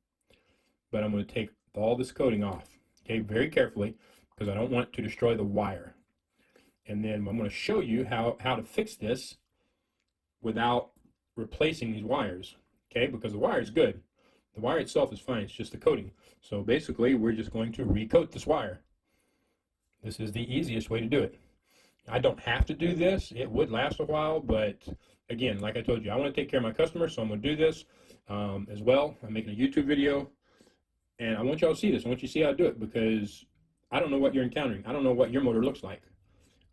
but I'm going to take all this coating off. Okay, very carefully, because I don't want to destroy the wire. And then I'm going to show you how to fix this without replacing these wires. Okay, because the wire is good. The wire itself is fine. It's just the coating. So basically, we're just going to recoat this wire. This is the easiest way to do it. I don't have to do this. It would last a while, but again, like I told you, I want to take care of my customers, so I'm going to do this. as well. I'm making a YouTube video, and I want y'all to see this. I want you to see how I do it, because I don't know what you're encountering. I don't know what your motor looks like.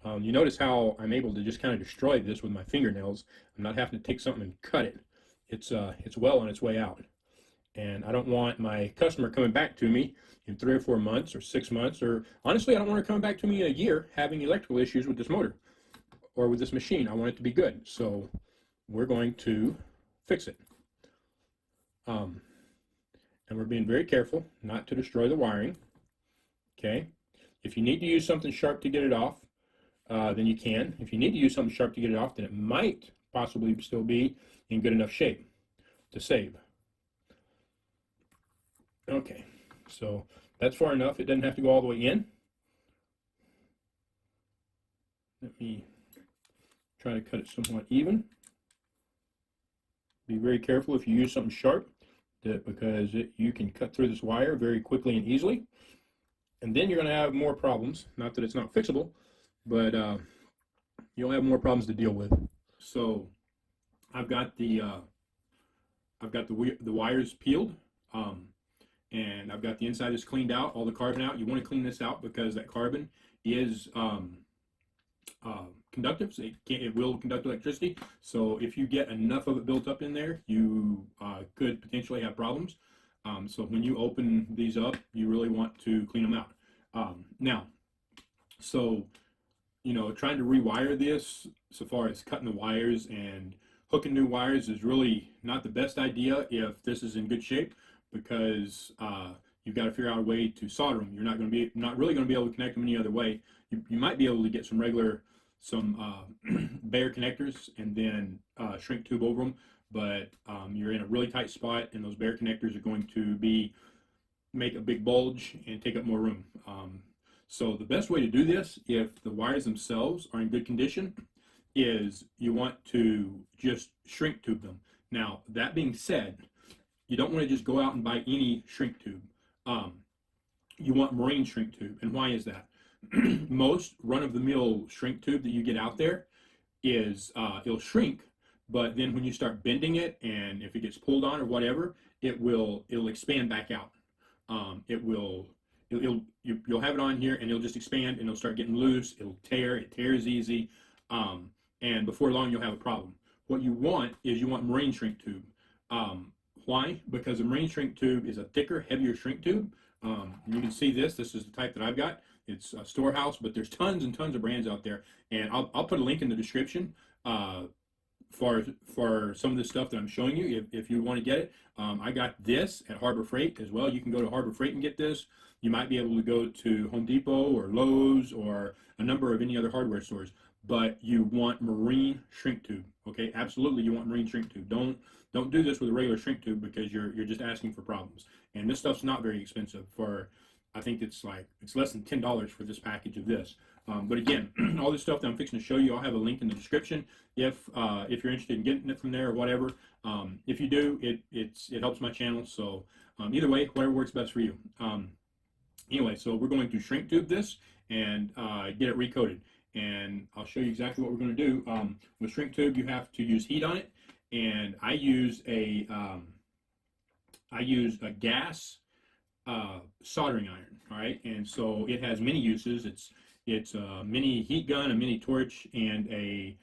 You notice how I'm able to just kind of destroy this with my fingernails. I'm not having to take something and cut it. It's well on its way out. And I don't want my customer coming back to me in 3 or 4 months or 6 months, or honestly, I don't want her coming back to me in a year having electrical issues with this motor or with this machine. I want it to be good. So we're going to fix it. And we're being very careful not to destroy the wiring. Okay. If you need to use something sharp to get it off, then you can. If you need to use something sharp to get it off, then it might possibly still be in good enough shape to save. Okay, so that's far enough. It doesn't have to go all the way in. Let me try to cut it somewhat even. Be very careful if you use something sharp, because you can cut through this wire very quickly and easily. And then you're going to have more problems. Not that it's not fixable, but you'll have more problems to deal with. So I've got the wires peeled. And I've got the inside is cleaned out, all the carbon out. You want to clean this out because that carbon is conductive. So it will conduct electricity. So if you get enough of it built up in there, you could potentially have problems. So when you open these up, you really want to clean them out. Now, so, you know, trying to rewire this, so far as cutting the wires and hooking new wires, is really not the best idea if this is in good shape, because you've got to figure out a way to solder them. You're not really going to be able to connect them any other way. You might be able to get some bare connectors and then shrink tube over them, but you're in a really tight spot, and those bare connectors are going to make a big bulge and take up more room. So the best way to do this, if the wires themselves are in good condition, is you want to just shrink tube them. Now, that being said, you don't want to just go out and buy any shrink tube. You want marine shrink tube. And why is that? Most run-of-the-mill shrink tube that you get out there is, it'll shrink, but then when you start bending it, and if it gets pulled on or whatever, it'll expand back out. You'll have it on here, and it'll just expand, and it'll start getting loose. It'll tear. It tears easy, and before long you'll have a problem. What you want is marine shrink tube. Why? Because a marine shrink tube is a thicker, heavier shrink tube. You can see this. This is the type that I've got. It's a Storehouse, but there's tons and tons of brands out there, and I'll put a link in the description for some of this stuff that I'm showing you if you want to get it. I got this at Harbor Freight as well. You can go to Harbor Freight and get this. You might be able to go to Home Depot or Lowe's or a number of any other hardware stores, but you want marine shrink tube. Okay, absolutely, you want marine shrink tube. Don't do this with a regular shrink tube, because you're just asking for problems. And this stuff's not very expensive. I think it's less than $10 for this package of this. But again, all this stuff that I'm fixing to show you, I'll have a link in the description if you're interested in getting it from there or whatever. If you do, it helps my channel. So either way, whatever works best for you. Anyway, so we're going to shrink tube this and get it recoated. And I'll show you exactly what we're going to do. With shrink tube, you have to use heat on it, and I use a gas soldering iron. All right, and so it has many uses. It's a mini heat gun, a mini torch, and a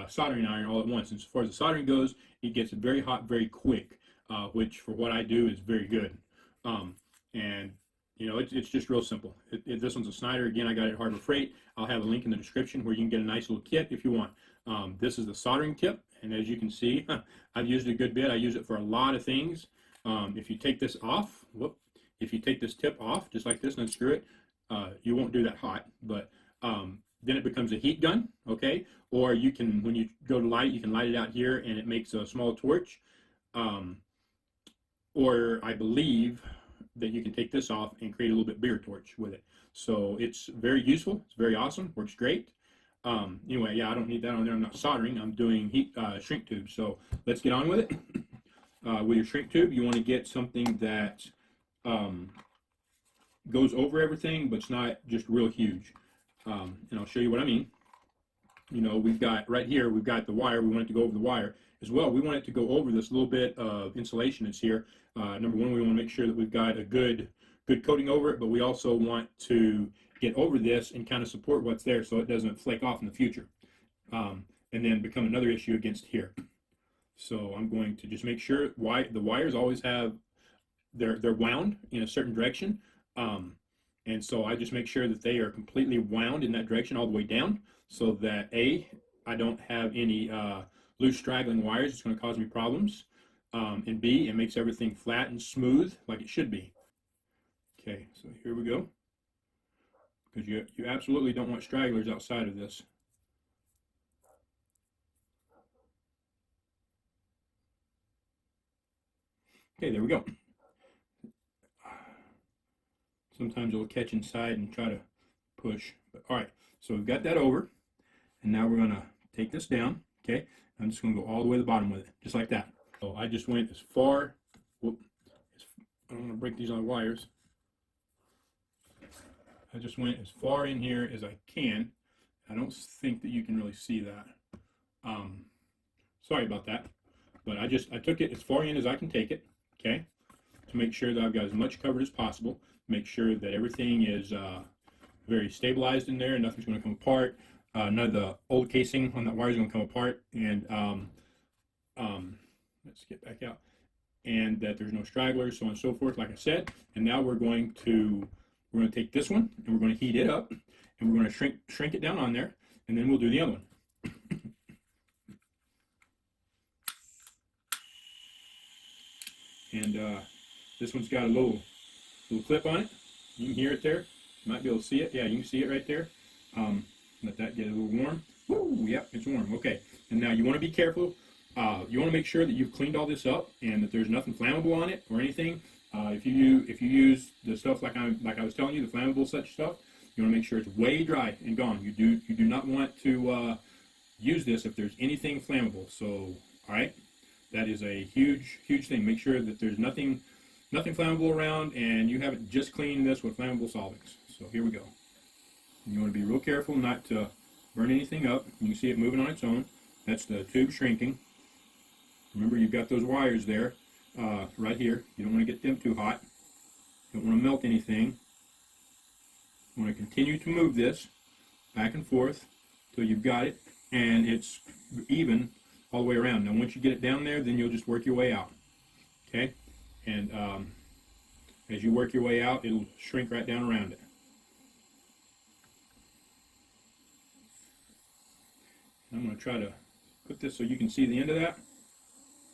soldering iron all at once. And as far as the soldering goes, it gets very hot very quick, which for what I do is very good. And you know, it's just real simple. This one's a Snyder. Again, I got it at Harbor Freight. I'll have a link in the description where you can get a nice little kit if you want. This is the soldering tip, and as you can see, I've used it a good bit. I use it for a lot of things. If you take this off, if you take this tip off just like this and unscrew it, you won't do that hot, but then it becomes a heat gun, okay? Or you can, when you go to light, you can light it out here and it makes a small torch. Or I believe that you can take this off and create a little bit bigger torch with it. So it's very useful. It's very awesome. Works great. Anyway, yeah, I don't need that on there. I'm not soldering. I'm doing heat shrink tube. So let's get on with it. With your shrink tube, you want to get something that goes over everything, but it's not just real huge. And I'll show you what I mean. you know, we've got right here, we've got the wire. We want it to go over the wire as well. We want it to go over this little bit of insulation that's here. Number one, we want to make sure that we've got a good coating over it, but we also want to get over this and kind of support what's there so it doesn't flake off in the future, and then become another issue against here. So I'm going to just make sure the wires always have, they're wound in a certain direction, and so I just make sure that they are completely wound in that direction all the way down, so that I don't have any loose straggling wires. It's going to cause me problems, and B, it makes everything flat and smooth like it should be. Okay, so here we go, because you absolutely don't want stragglers outside of this. Okay, there we go. Sometimes it'll catch inside and try to push. But all right, so we've got that over, and now we're going to take this down. Okay, I'm just going to go all the way to the bottom with it, just like that. So I just went as far. Whoop, I don't want to break these on wires. I just went as far in here as I can. I don't think that you can really see that. Sorry about that, but I took it as far in as I can take it. Okay, to make sure that I've got as much covered as possible. Make sure that everything is very stabilized in there and nothing's going to come apart. None of the old casing on that wire is going to come apart. And let's get back out. And that there's no stragglers, so on and so forth, like I said. And now we're going to take this one and we're going to heat it up, and we're going to shrink it down on there, and then we'll do the other one. And this one's got a little clip on it. You can hear it there. You might be able to see it. Yeah, you can see it right there. Let that get a little warm. Woo, yep, it's warm. Okay, and now you want to be careful. You want to make sure that you've cleaned all this up and that there's nothing flammable on it or anything. If you use the stuff like I was telling you, the flammable such stuff, you want to make sure it's way dry and gone. You do not want to use this if there's anything flammable. So, all right, that is a huge thing. Make sure that there's nothing flammable around, and you haven't just cleaned this with flammable solvents. So here we go. And you want to be real careful not to burn anything up. You can see it moving on its own. That's the tube shrinking. Remember, you've got those wires there, right here. You don't want to get them too hot. You don't want to melt anything. You want to continue to move this back and forth till you've got it and it's even all the way around. Now once you get it down there, then you'll just work your way out. Okay? And as you work your way out, it'll shrink right down around it. And I'm going to try to put this so you can see the end of that,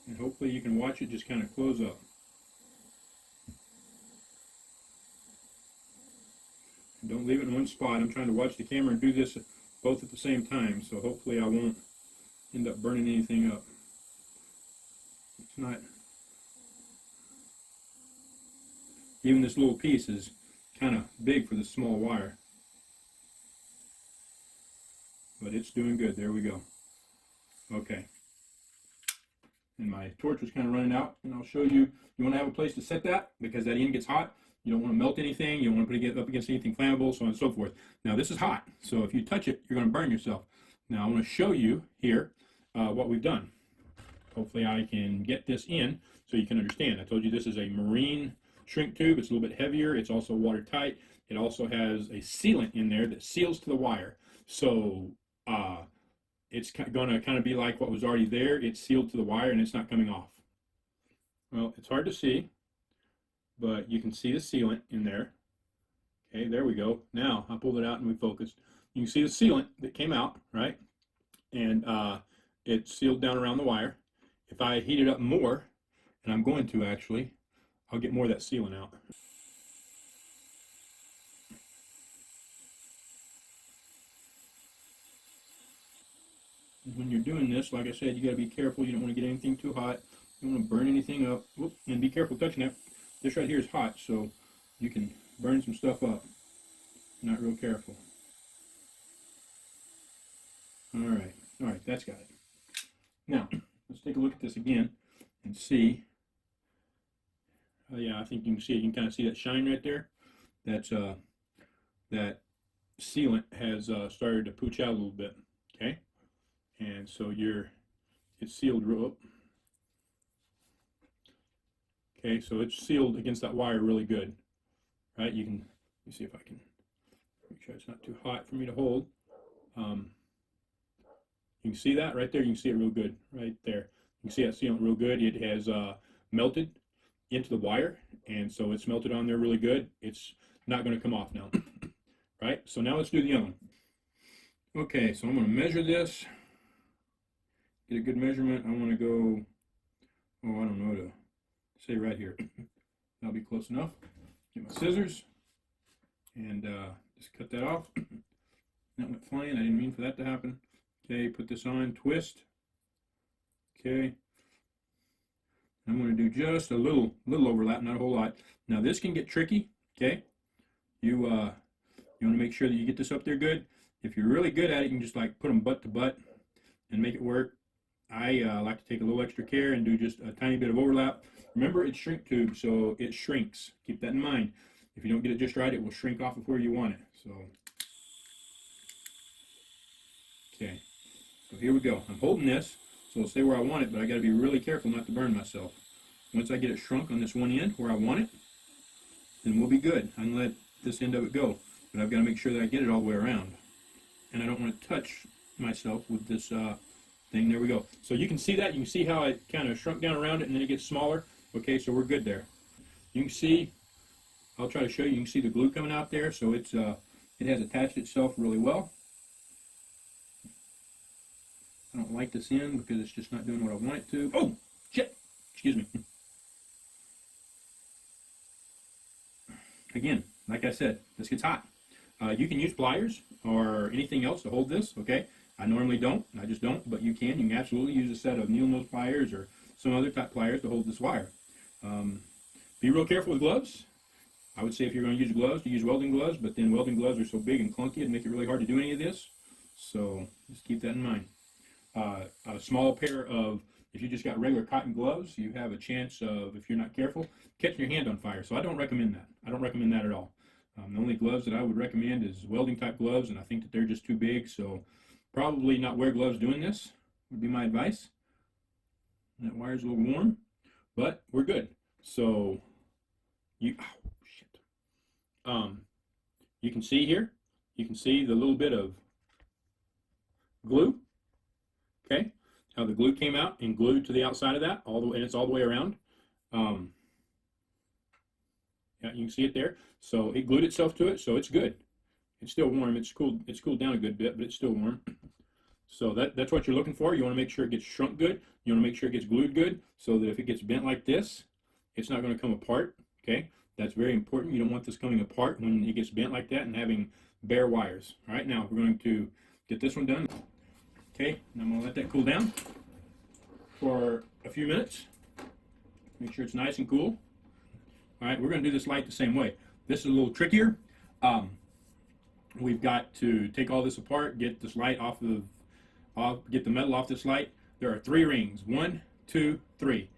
and hopefully you can watch it just kind of close up. And don't leave it in one spot. I'm trying to watch the camera and do this both at the same time, so hopefully I won't end up burning anything up. It's not... Even this little piece is kind of big for this small wire. But it's doing good. There we go. Okay. And my torch was kind of running out, and I'll show you. You want to have a place to set that because that end gets hot. You don't want to melt anything. You don't want to put it up against anything flammable, so on and so forth. Now this is hot, so if you touch it, you're going to burn yourself. Now I want to show you here what we've done. Hopefully I can get this in so you can understand. I told you this is a marine shrink tube. It's a little bit heavier. It's also watertight. It also has a sealant in there that seals to the wire. So it's going to kind of be like what was already there. It's sealed to the wire and it's not coming off. Well, it's hard to see, but you can see the sealant in there. Okay, there we go. Now I pulled it out and we focused. You can see the sealant that came out, right? And it's sealed down around the wire. If I heat it up more, and I'm going to actually, I'll get more of that sealant out. When you're doing this, like I said, you got to be careful. You don't want to get anything too hot. You don't want to burn anything up. Whoop, and be careful touching that. This right here is hot, so you can burn some stuff up. Not real careful. All right, that's got it. Now, let's take a look at this again and see. Yeah, I think you can see it. You can kind of see that shine right there. That's that sealant has started to pooch out a little bit. Okay, and so it's sealed real up. Okay, so it's sealed against that wire really good, right? Let me see if I can make sure it's not too hot for me to hold. You can see that right there. You can see it real good right there. You can see that sealant real good. It has melted into the wire, and so it's melted on there really good. It's not going to come off now, right? So now let's do the other one. Okay, so I'm going to measure this, get a good measurement. I want to go, oh, I don't know, to say right here. That'll be close enough. Get my scissors and just cut that off. That went flying. I didn't mean for that to happen. Okay, put this on, twist. Okay. I'm going to do just a little overlap, not a whole lot. Now this can get tricky. Okay. You want to make sure that you get this up there good. If you're really good at it, you can just like put them butt to butt and make it work. I like to take a little extra care and do just a tiny bit of overlap. Remember, it's shrink tube, so it shrinks. Keep that in mind. If you don't get it just right, it will shrink off of where you want it. So, okay. So here we go. I'm holding this, so it'll stay where I want it, but I got to be really careful not to burn myself. Once I get it shrunk on this one end where I want it, then we'll be good. I can let this end of it go, but I've got to make sure that I get it all the way around. And I don't want to touch myself with this thing. There we go. So you can see that. You can see how it kind of shrunk down around it, and then it gets smaller. Okay, so we're good there. You can see, I'll try to show you, you can see the glue coming out there, so it has attached itself really well. I don't like this end because it's just not doing what I want it to. Oh, shit! Excuse me. Again, like I said, this gets hot. You can use pliers or anything else to hold this, okay? I normally don't, I just don't, but you can absolutely use a set of needle nose pliers or some other type pliers to hold this wire. Be real careful with gloves. I would say if you're going to use gloves, to use welding gloves, but then welding gloves are so big and clunky it'd make it really hard to do any of this. So just keep that in mind. A small pair of, if you just got regular cotton gloves, you have a chance of, if you're not careful, catching your hand on fire. So I don't recommend that. I don't recommend that at all. The only gloves that I would recommend is welding type gloves, and I think that they're just too big, so probably not wear gloves doing this would be my advice. That wire's a little warm, but we're good. So you can see here, you can see the little bit of glue, okay, how the glue came out and glued to the outside of that, all the way, and it's all the way around. Yeah, you can see it there. So it glued itself to it, so it's good. It's still warm. It's cooled down a good bit, but it's still warm. So that's what you're looking for. You want to make sure it gets shrunk good. You want to make sure it gets glued good, so that if it gets bent like this, it's not going to come apart. Okay, that's very important. You don't want this coming apart when it gets bent like that and having bare wires. All right, now we're going to get this one done. Okay, and I'm going to let that cool down for a few minutes. Make sure it's nice and cool. All right, we're going to do this light the same way. This is a little trickier. We've got to take all this apart, get this light get the metal off this light. There are 3 rings, 1, 2, 3,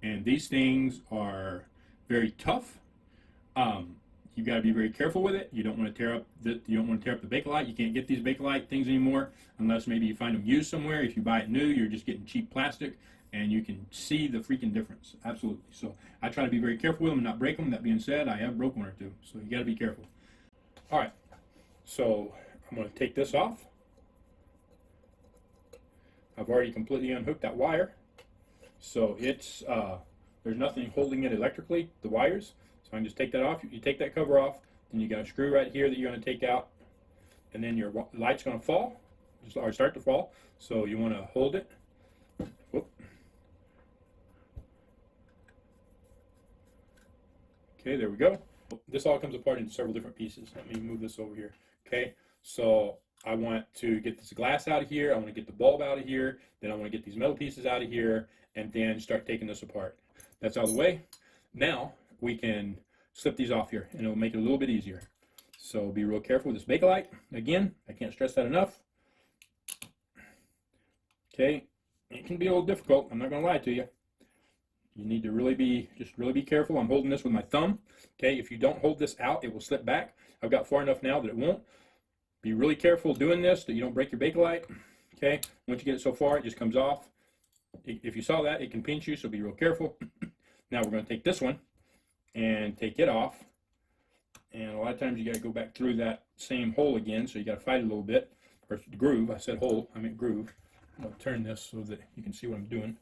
and these things are very tough. You've got to be very careful with it. You don't want to tear up the Bakelite. You can't get these Bakelite things anymore unless maybe you find them used somewhere. If you buy it new, you're just getting cheap plastic, and you can see the freaking difference. Absolutely. So I try to be very careful with them and not break them. That being said, I have broke 1 or 2, so you got to be careful. All right. So I'm going to take this off. I've already completely unhooked that wire, so it's there's nothing holding it electrically, the wires. So I can just take that off. You take that cover off, then you got a screw right here that you're going to take out, and then your light's going to fall, or start to fall. So you want to hold it. Whoop. Okay, there we go. This all comes apart into several different pieces. Let me move this over here. Okay, so I want to get this glass out of here. I want to get the bulb out of here. Then I want to get these metal pieces out of here, and then start taking this apart. That's out of the way. Now we can slip these off here, and it'll make it a little bit easier. So be real careful with this Bakelite. Again, I can't stress that enough. Okay, it can be a little difficult. I'm not going to lie to you. You need to really be careful. I'm holding this with my thumb. Okay, if you don't hold this out, it will slip back. I've got far enough now that it won't. Be really careful doing this, that you don't break your Bakelite. Okay, once you get it so far, it just comes off. If you saw that, it can pinch you, so be real careful. Now we're going to take this one and take it off. And a lot of times you got to go back through that same hole again, so you got to fight it a little bit. Or groove, I said hole, I meant groove. I'll turn this so that you can see what I'm doing.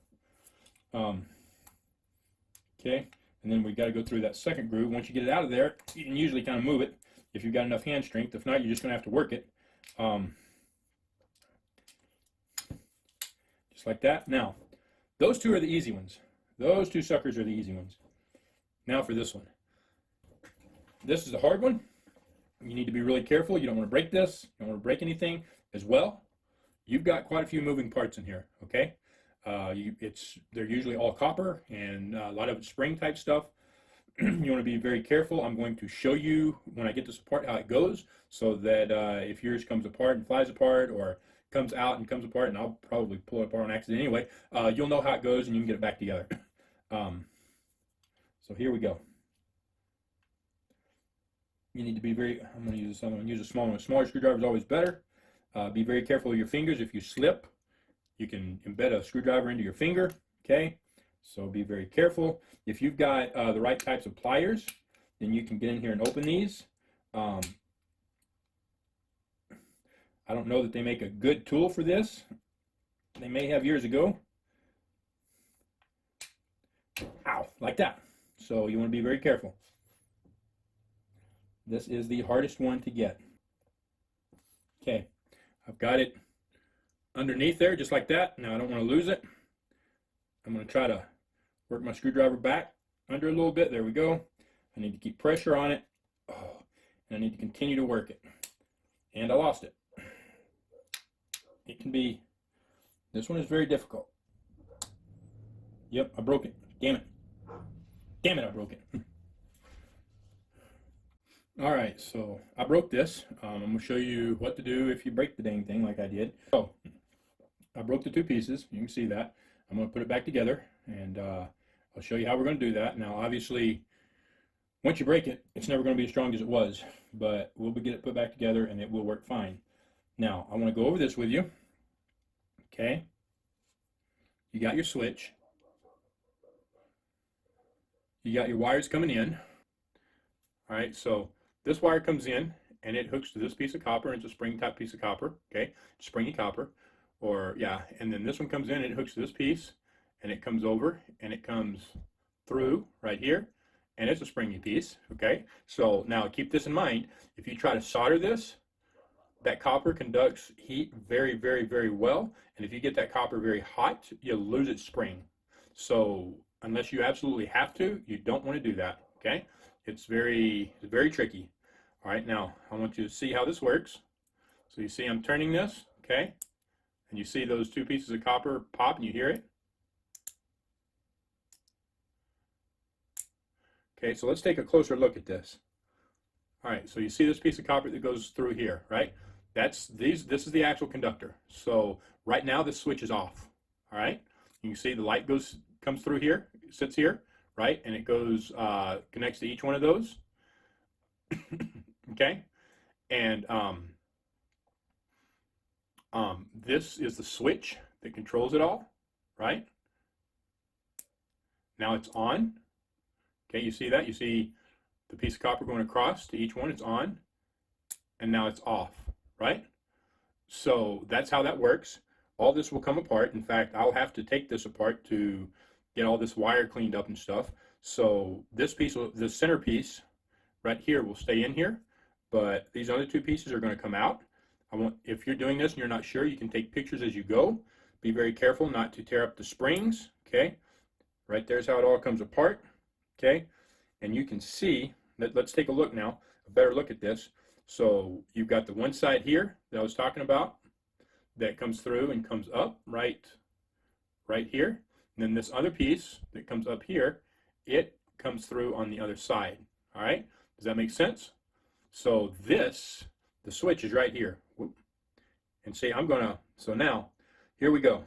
Okay, and then we got to go through that second groove. Once you get it out of there, you can usually kind of move it if you've got enough hand strength. If not, you're just going to have to work it. Just like that. Now, those two are the easy ones. Those two suckers are the easy ones. Now for this one. This is the hard one. You need to be really careful. You don't want to break this. You don't want to break anything as well. You've got quite a few moving parts in here, okay? They're usually all copper and a lot of spring type stuff. You want to be very careful. I'm going to show you when I get this apart how it goes, so that if yours comes apart and flies apart, or comes out and comes apart, and I'll probably pull it apart on accident anyway, you'll know how it goes and you can get it back together. So here we go. You need to be very, I'm going to use this other one. Use a small one. A smaller screwdriver is always better. Be very careful with your fingers. If you slip, you can embed a screwdriver into your finger, okay? So be very careful. If you've got the right types of pliers, then you can get in here and open these. I don't know that they make a good tool for this. They may have years ago. Ow, like that. So you want to be very careful. This is the hardest one to get. Okay, I've got it underneath there, just like that. Now I don't want to lose it. I'm going to try to work my screwdriver back under a little bit. There we go. I need to keep pressure on it. Oh, and I need to continue to work it. And I lost it. It can be, this one is very difficult. Yep, I broke it. Damn it. Damn it, I broke it. All right, so I broke this. I'm going to show you what to do if you break the dang thing like I did. So I broke the two pieces. You can see that. I'm going to put it back together, and I'll show you how we're going to do that. Now, obviously, once you break it, it's never going to be as strong as it was, but we'll get it put back together, and it will work fine. Now, I want to go over this with you. Okay. You got your switch. You got your wires coming in. All right, so this wire comes in and it hooks to this piece of copper. It's a spring type piece of copper, okay? Springy copper, or yeah, and then this one comes in and it hooks to this piece, and it comes over and it comes through right here, and it's a springy piece, okay? So now keep this in mind. If you try to solder this, that copper conducts heat very, very, very well, and if you get that copper very hot, you'll lose its spring. So unless you absolutely have to, you don't want to do that, okay? It's very tricky. All right, now I want you to see how this works. So you see I'm turning this, okay? And you see those two pieces of copper pop and you hear it. Okay, so let's take a closer look at this. All right, so you see this piece of copper that goes through here, right? This is the actual conductor. So right now this switch is off, all right? You can see the light comes through here, sits here, right? And it goes, connects to each one of those. Okay, and this is the switch that controls it all, right? Now it's on. Okay, you see that? You see the piece of copper going across to each one. It's on, and now it's off, right? So that's how that works. All this will come apart. In fact, I'll have to take this apart to get all this wire cleaned up and stuff. So this piece, the center piece right here, will stay in here, but these other two pieces are going to come out. If you're doing this and you're not sure, you can take pictures as you go. Be very careful not to tear up the springs, okay? Right there's how it all comes apart, okay? And you can see that, let's take a look now, a better look at this. So you've got the one side here that I was talking about that comes through and comes up right here. And then this other piece that comes up here, it comes through on the other side, all right? Does that make sense? So the switch is right here. And see, so now, here we go.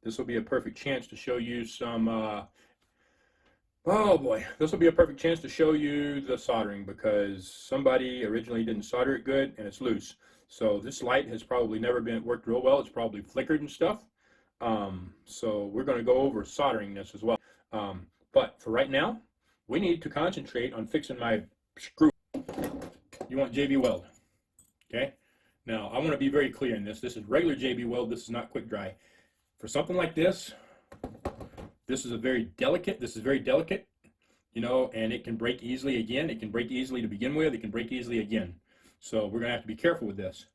This will be a perfect chance to show you some, Oh boy, this will be a perfect chance to show you the soldering because somebody originally didn't solder it good and it's loose. So this light has probably never been worked real well. It's probably flickered and stuff. So we're going to go over soldering this as well. But for right now, we need to concentrate on fixing my screw. You want JB weld, okay? Now I want to be very clear in this. This is regular JB weld. This is not quick dry. For something like this, this is very delicate, you know, and it can break easily again. It can break easily to begin with. It can break easily again. So we're going to have to be careful with this.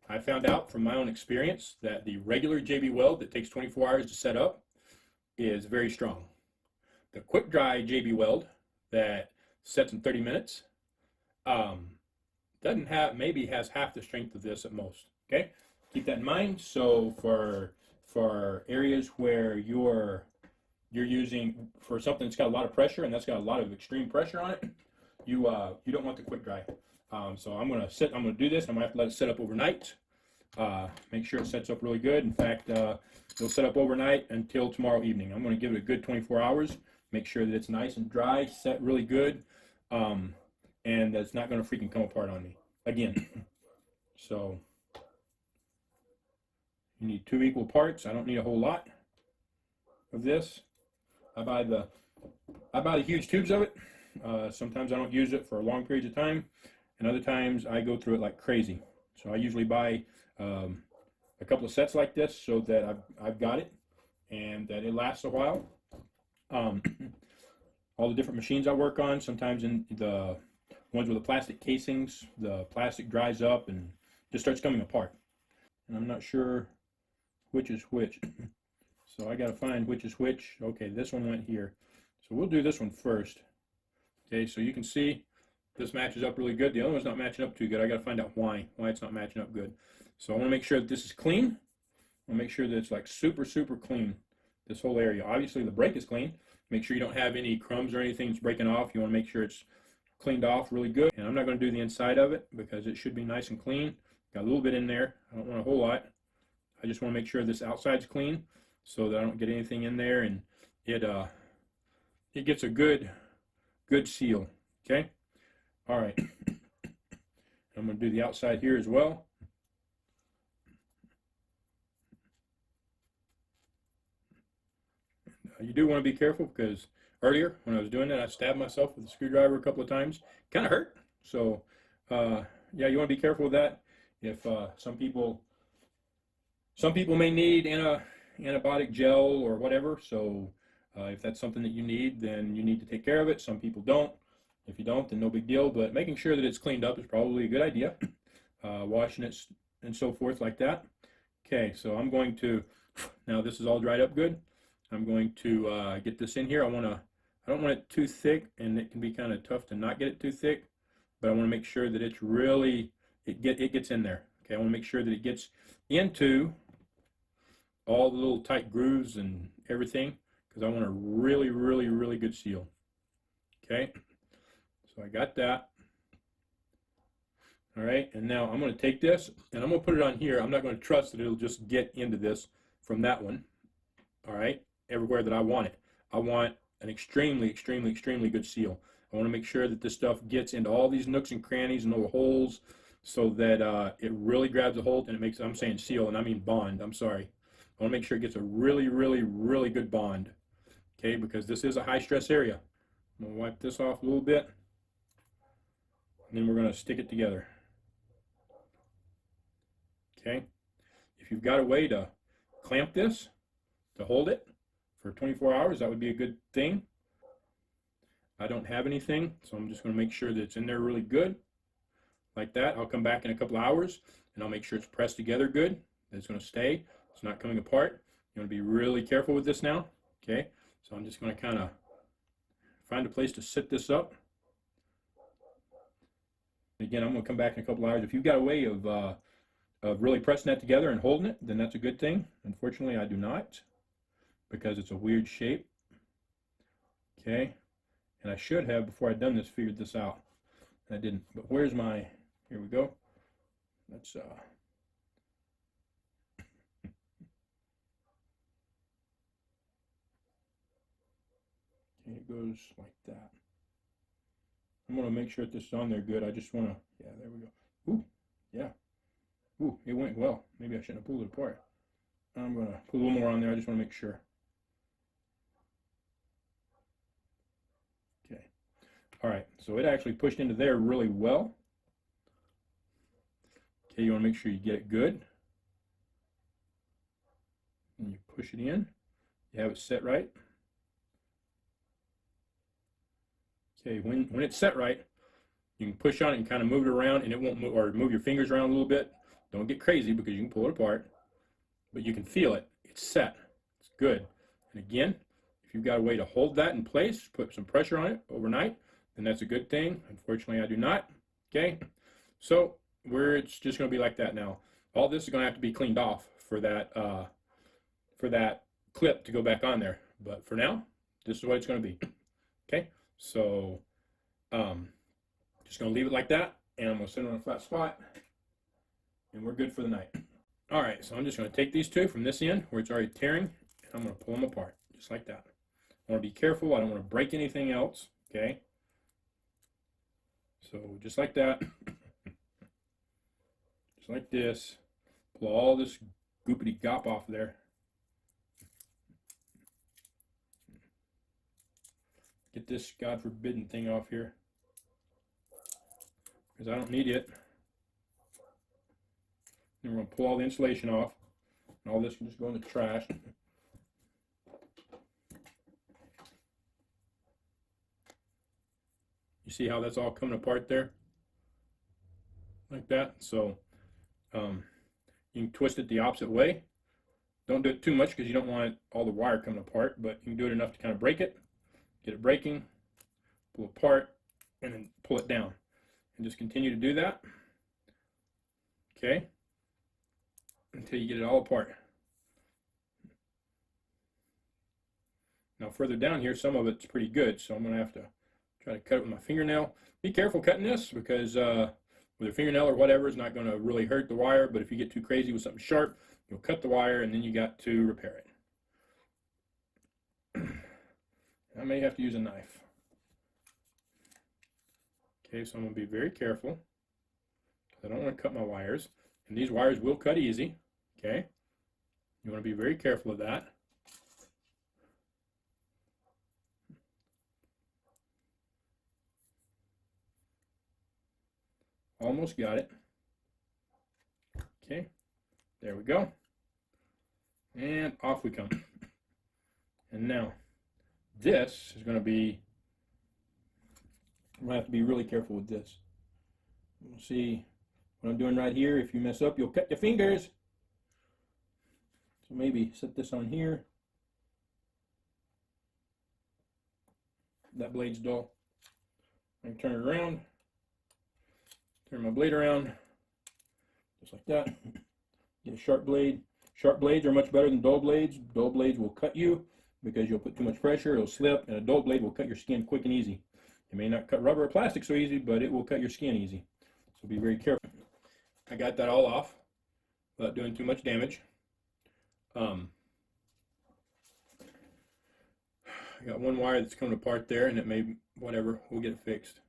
I found out from my own experience that the regular JB weld that takes 24 hours to set up is very strong. The quick dry JB weld that sets in 30 minutes doesn't have, maybe has half the strength of this at most. Okay, keep that in mind. So for areas where you're using for something that's got a lot of pressure and that's got a lot of extreme pressure on it, you don't want the quick dry. So I'm gonna do this. I'm gonna have to let it set up overnight. Make sure it sets up really good. In fact, it'll set up overnight until tomorrow evening. I'm gonna give it a good 24 hours. Make sure that it's nice and dry, set really good, and that it's not gonna freaking come apart on me again. So you need 2 equal parts. I don't need a whole lot of this. I buy the huge tubes of it. Sometimes I don't use it for long periods of time, and other times I go through it like crazy. So I usually buy a couple of sets like this so that I've got it and that it lasts a while. All the different machines I work on, sometimes in the ones with the plastic casings, the plastic dries up and just starts coming apart. And I'm not sure which is which. So I got to find which is which. Okay, this one went here. So we'll do this one first. Okay, so you can see this matches up really good. The other one's not matching up too good. I got to find out why it's not matching up good. So I want to make sure that this is clean. I want to make sure that it's like super clean, this whole area. Obviously the brake is clean. Make sure you don't have any crumbs or anything that's breaking off. You want to make sure it's cleaned off really good. And I'm not going to do the inside of it because it should be nice and clean. Got a little bit in there. I don't want a whole lot. I just want to make sure this outside's clean so that I don't get anything in there and it gets a good seal. Okay. All right. I'm going to do the outside here as well. You do want to be careful because earlier when I was doing that, I stabbed myself with a screwdriver a couple of times. Kind of hurt. So yeah, you want to be careful with that. If some people may need antibiotic gel or whatever, so if that's something that you need, then you need to take care of it. Some people don't. If you don't, then no big deal, but making sure that it's cleaned up is probably a good idea. Washing it and so forth like that. Okay, so I'm going to, now this is all dried up good. I'm going to get this in here. I don't want it too thick, and it can be kind of tough to not get it too thick, but I want to make sure that it's really, it gets in there. Okay, I want to make sure that it gets into all the little tight grooves and everything, because I want a really good seal. Okay, so I got that. All right, and now I'm going to take this and I'm going to put it on here. I'm not going to trust that it'll just get into this from that one. All right, everywhere that I want it. I want an extremely good seal. I want to make sure that this stuff gets into all these nooks and crannies and little holes so that it really grabs a hold and it makes, I'm saying seal and I mean bond, I'm sorry. I want to make sure it gets a really good bond, okay, because this is a high stress area. I'm going to wipe this off a little bit, and then we're going to stick it together. Okay, if you've got a way to clamp this, to hold it for 24 hours, that would be a good thing. I don't have anything, so I'm just going to make sure that it's in there really good, like that. I'll come back in a couple hours, and I'll make sure it's pressed together good, that it's going to stay. It's not coming apart. You want to be really careful with this now. Okay, so I'm just going to kind of find a place to sit this up. Again, I'm going to come back in a couple hours. If you've got a way of really pressing that together and holding it, then that's a good thing. Unfortunately, I do not, because it's a weird shape. Okay, and I should have, before I'd done this, figured this out. And I didn't. But where's my, here we go. Let's Okay, it goes like that. I'm going to make sure that this is on there good. I just want to, yeah, there we go. Ooh, yeah. Ooh, it went well. Maybe I shouldn't have pulled it apart. I'm going to put a little more on there. I just want to make sure. Okay. All right, so it actually pushed into there really well. Okay, you want to make sure you get it good. And you push it in. You have it set right. Okay, when it's set right, you can push on it and kind of move it around, and it won't move, or move your fingers around a little bit. Don't get crazy because you can pull it apart, but you can feel it. It's set. It's good. And again, if you've got a way to hold that in place, put some pressure on it overnight, then that's a good thing. Unfortunately, I do not. Okay, so it's just going to be like that now. All this is going to have to be cleaned off for that clip to go back on there. But for now, this is what it's going to be. Okay, so just going to leave it like that, and I'm going to sit it on a flat spot, and we're good for the night. All right, so I'm just going to take these two from this end where it's already tearing, and I'm going to pull them apart just like that. I want to be careful. I don't want to break anything else. Okay, so just like that, just like this. Pull all this goopity gop off there. Get this God forbidden thing off here, because I don't need it. And we're going to pull all the insulation off, and all this can just go in the trash. You see how that's all coming apart there? Like that. So you can twist it the opposite way. Don't do it too much because you don't want all the wire coming apart, but you can do it enough to kind of break it. Get it breaking, pull apart, and then pull it down. And just continue to do that, okay, until you get it all apart. Now further down here, some of it's pretty good, so I'm going to have to try to cut it with my fingernail. Be careful cutting this, because with a fingernail or whatever is not going to really hurt the wire, but if you get too crazy with something sharp, you'll cut the wire, and then you got to repair it. I may have to use a knife. Okay, so I'm going to be very careful, because I don't want to cut my wires. And these wires will cut easy, okay? You want to be very careful of that. Almost got it. Okay, there we go. And off we come. And now, this is going to be, I'm going to have to be really careful with this. We'll see what I'm doing right here. If you mess up, you'll cut your fingers. So maybe set this on here. That blade's dull. I can turn it around. Turn my blade around. Just like that. Get a sharp blade. Sharp blades are much better than dull blades. Dull blades will cut you because you'll put too much pressure, it'll slip, and a dull blade will cut your skin quick and easy. It may not cut rubber or plastic so easy, but it will cut your skin easy. So be very careful. I got that all off without doing too much damage. I got one wire that's coming apart there, and it may, whatever, we'll get it fixed.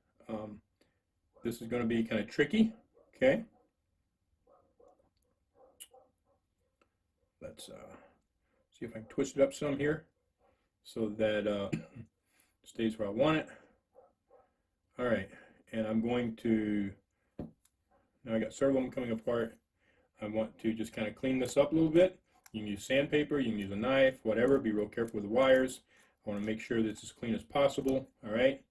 This is going to be kind of tricky, okay? Let's see if I can twist it up some here so that it stays where I want it. All right, and I'm going to, now I got several of them coming apart. I want to just kind of clean this up a little bit. You can use sandpaper, you can use a knife, whatever. Be real careful with the wires. I want to make sure that it's as clean as possible, all right?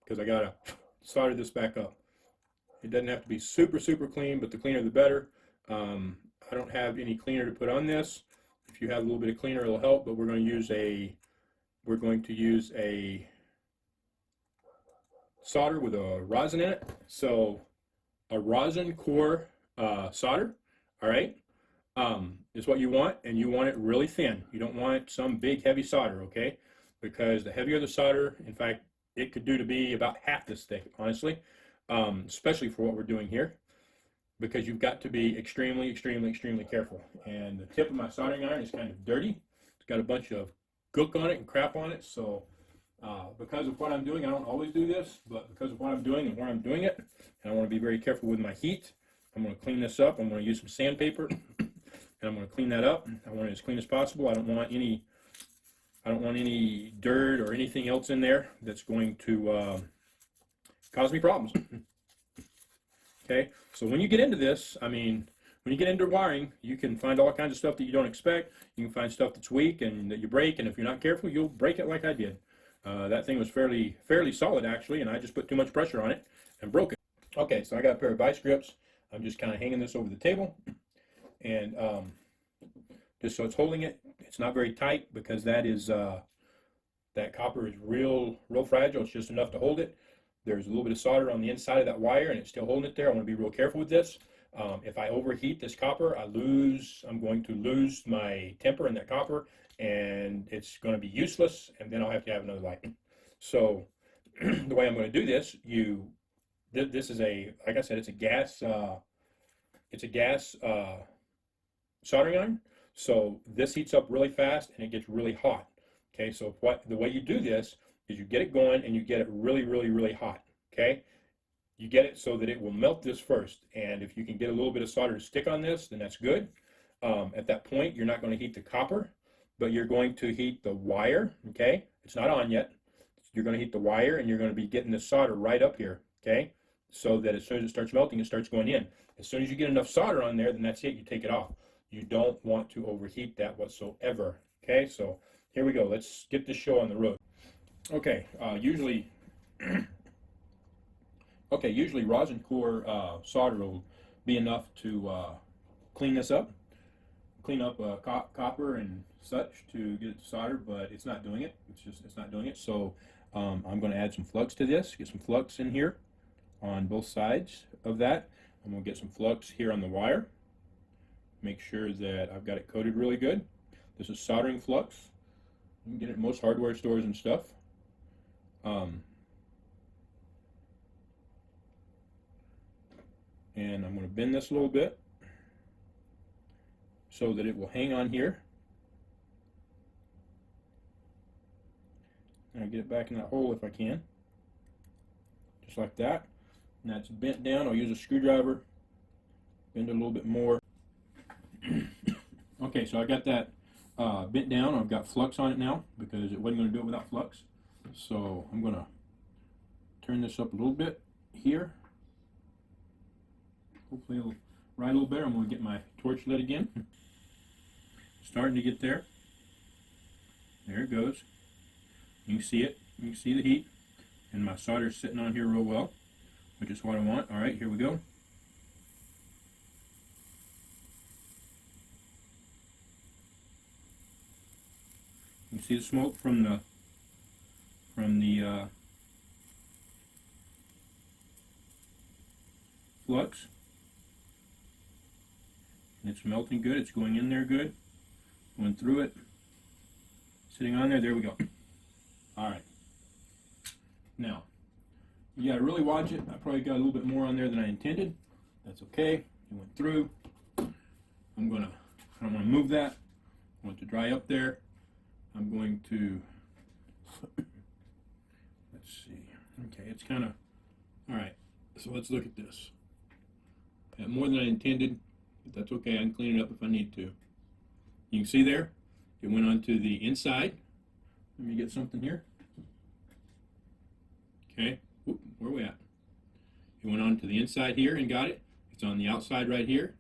Because I got to solder this back up. It doesn't have to be super, super clean, but the cleaner the better. I don't have any cleaner to put on this. If you have a little bit of cleaner, it'll help, but we're going to use a solder with a rosin in it. So a rosin core solder, all right, is what you want, and you want it really thin. You don't want some big heavy solder, okay? Because the heavier the solder, in fact, it could do to be about half this thick, honestly, especially for what we're doing here, because you've got to be extremely, extremely, extremely careful. And the tip of my soldering iron is kind of dirty. It's got a bunch of gook on it and crap on it, so Because of what I'm doing, I don't always do this, but because of what I'm doing and where I'm doing it, and I want to be very careful with my heat, I'm going to clean this up. I'm going to use some sandpaper, and I'm going to clean that up. I want it as clean as possible. I don't want any dirt or anything else in there that's going to cause me problems. Okay, so when you get into this, I mean, when you get into wiring, you can find all kinds of stuff that you don't expect. You can find stuff that's weak and that you break, and if you're not careful, you'll break it like I did. That thing was fairly solid, actually, and I just put too much pressure on it and broke it. Okay, so I got a pair of vice grips. I'm just kind of hanging this over the table, and just so it's holding it. It's not very tight because that copper is real fragile. It's just enough to hold it. There's a little bit of solder on the inside of that wire, and it's still holding it there. I want to be real careful with this. If I overheat this copper, I'm going to lose my temper in that copper, and it's going to be useless, and then I'll have to have another light. So the way I'm going to do this, this is like I said, it's a gas soldering iron. So this heats up really fast, and it gets really hot. Okay, so the way you do this is you get it going, and you get it really hot. Okay. You get it so that it will melt this first, and if you can get a little bit of solder to stick on this, then that's good. At that point, you're not going to heat the copper, but you're going to heat the wire. Okay, it's not on yet. You're going to heat the wire, and you're going to be getting the solder right up here. Okay, so that as soon as it starts melting, it starts going in. As soon as you get enough solder on there, then that's it. You take it off. You don't want to overheat that whatsoever. Okay, so here we go. Let's get this show on the road. Okay, usually rosin core solder will be enough to clean this up, copper and such to get it to solder, but it's not doing it. It's not doing it. So I'm going to add some flux to this. Get some flux in here on both sides of that. I'm going to get some flux here on the wire. Make sure that I've got it coated really good. This is soldering flux. You can get it in most hardware stores and stuff. And I'm going to bend this a little bit so that it will hang on here. And I'll get it back in that hole if I can. Just like that. And that's bent down. I'll use a screwdriver. Bend it a little bit more. Okay, so I got that bent down. I've got flux on it now because it wasn't going to do it without flux. So I'm going to turn this up a little bit here. Hopefully it'll ride a little better. I'm going to get my torch lit again. Starting to get there. There it goes. You can see it. You can see the heat. And my solder's sitting on here real well, which is what I want. All right, here we go. You can see the smoke from the flux. And it's melting good. It's going in there good. Going through it. Sitting on there. There we go. All right. Now, you got to really watch it. I probably got a little bit more on there than I intended. That's okay. It went through. I don't want to move that. I want it to dry up there. I'm going to, let's see. Okay, it's kind of, all right. So let's look at this. Got more than I intended, but that's okay. I can clean it up if I need to. You can see there, it went onto the inside. Let me get something here. Okay, whoop, where are we at? It went on to the inside here and got it. It's on the outside right here.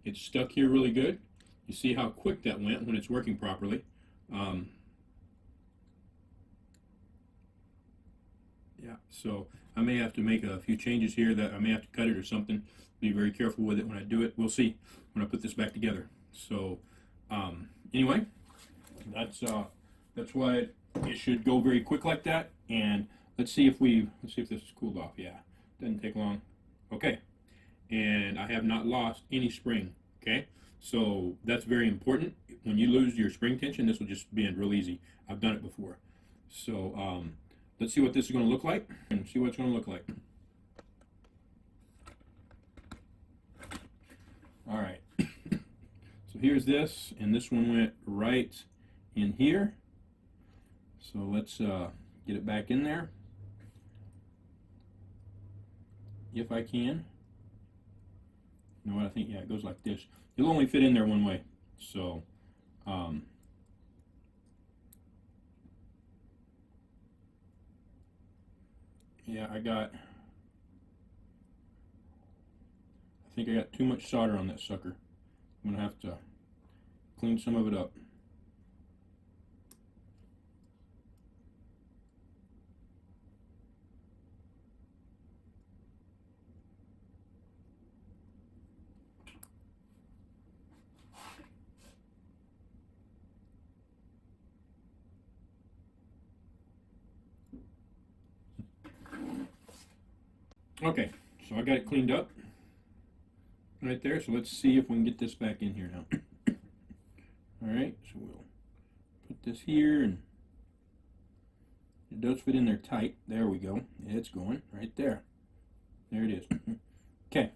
It's stuck here really good. You see how quick that went when it's working properly. Yeah, so I may have to make a few changes here. That I may have to cut it or something. Be very careful with it when I do it. We'll see when I put this back together. So anyway, that's why it should go very quick like that. And let's see if this is cooled off. Yeah, doesn't take long. Okay, and I have not lost any spring. Okay, so that's very important. When you lose your spring tension, this will just bend real easy. I've done it before. So let's see what this is going to look like and see what it's going to look like. All right. So here's this, and this one went right in here. So let's get it back in there if I can. You know what, I think, yeah, it goes like this. It'll only fit in there one way. So, yeah, I think I got too much solder on that sucker. I'm gonna have to clean some of it up. Okay, so I got it cleaned up right there. So let's see if we can get this back in here now. All right, so we'll put this here, and it does fit in there tight. There we go. It's going right there. There it is. Okay,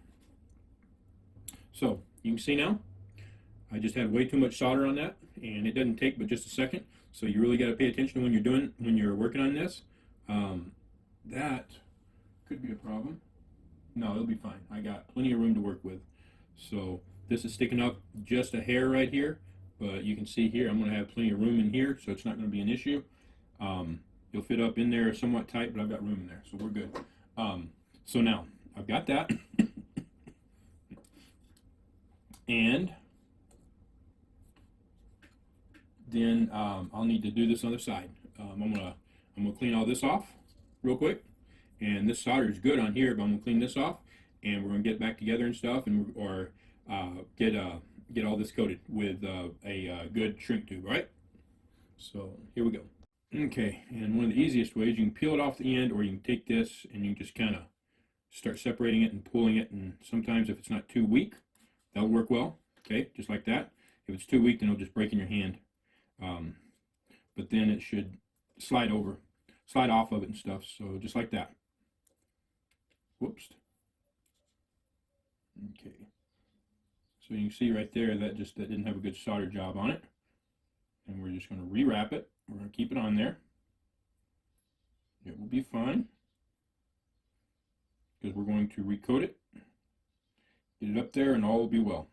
so you can see now I just had way too much solder on that, and it doesn't take but just a second. So you really got to pay attention when you're working on this. That could be a problem. No, it'll be fine. I got plenty of room to work with. So this is sticking up just a hair right here, but you can see here I'm going to have plenty of room in here, so it's not going to be an issue. You'll fit up in there somewhat tight, but I've got room in there, so we're good. So now I've got that, and then I'll need to do this other side. I'm gonna clean all this off real quick, and this solder is good on here, but I'm gonna clean this off, and we're gonna get back together and stuff, and get all this coated with a good shrink tube, right? So here we go. Okay, and one of the easiest ways, you can peel it off the end, or you can take this and you can just kind of start separating it and pulling it, and sometimes if it's not too weak, that'll work well. Okay, just like that. If it's too weak, then it'll just break in your hand. But then it should slide off of it and stuff. So just like that. Whoops. Okay. So you can see right there that didn't have a good solder job on it. And we're just going to rewrap it. We're going to keep it on there. It will be fine, because we're going to recoat it, get it up there, and all will be well.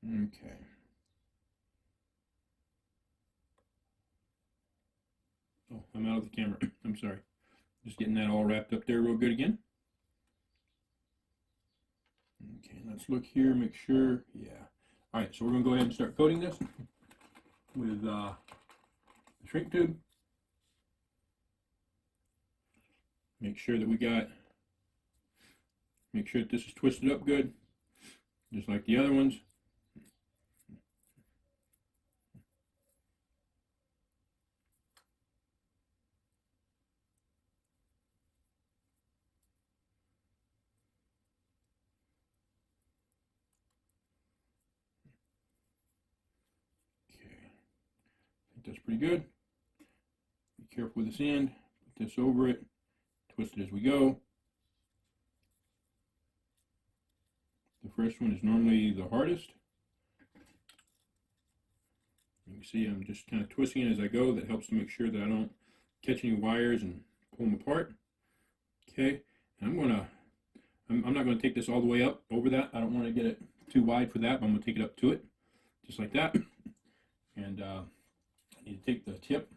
Okay. Oh, I'm out of the camera. I'm sorry. Just getting that all wrapped up there real good again. Okay, let's look here, make sure. Yeah. All right, so we're going to go ahead and start coating this with the shrink tube. Make sure that this is twisted up good, just like the other ones. That's pretty good. Be careful with this end. Put this over it. Twist it as we go. The first one is normally the hardest. You can see I'm just kind of twisting it as I go. That helps to make sure that I don't catch any wires and pull them apart. Okay, and I'm not going to take this all the way up over that. I don't want to get it too wide for that, but I'm going to take it up to it, just like that. And I need to take the tip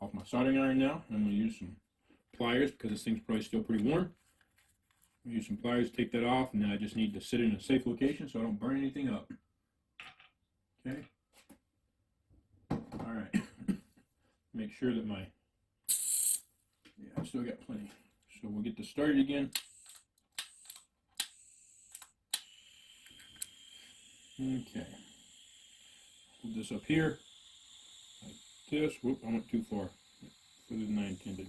off my soldering iron now. I'm going to use some pliers, because this thing's probably still pretty warm. I'm going to use some pliers to take that off, and then I just need to sit it in a safe location so I don't burn anything up. Okay. All right. Make sure that I still got plenty. So we'll get this started again. Okay. Hold this up here like this. Whoop, I went too far. Further than I intended.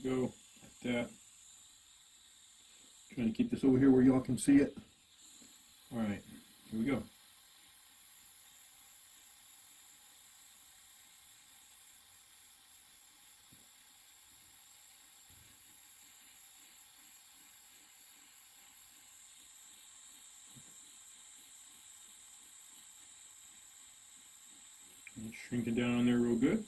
There we go. Like that. Trying to keep this over here where y'all can see it. All right. Here we go. Shrink it down on there real good.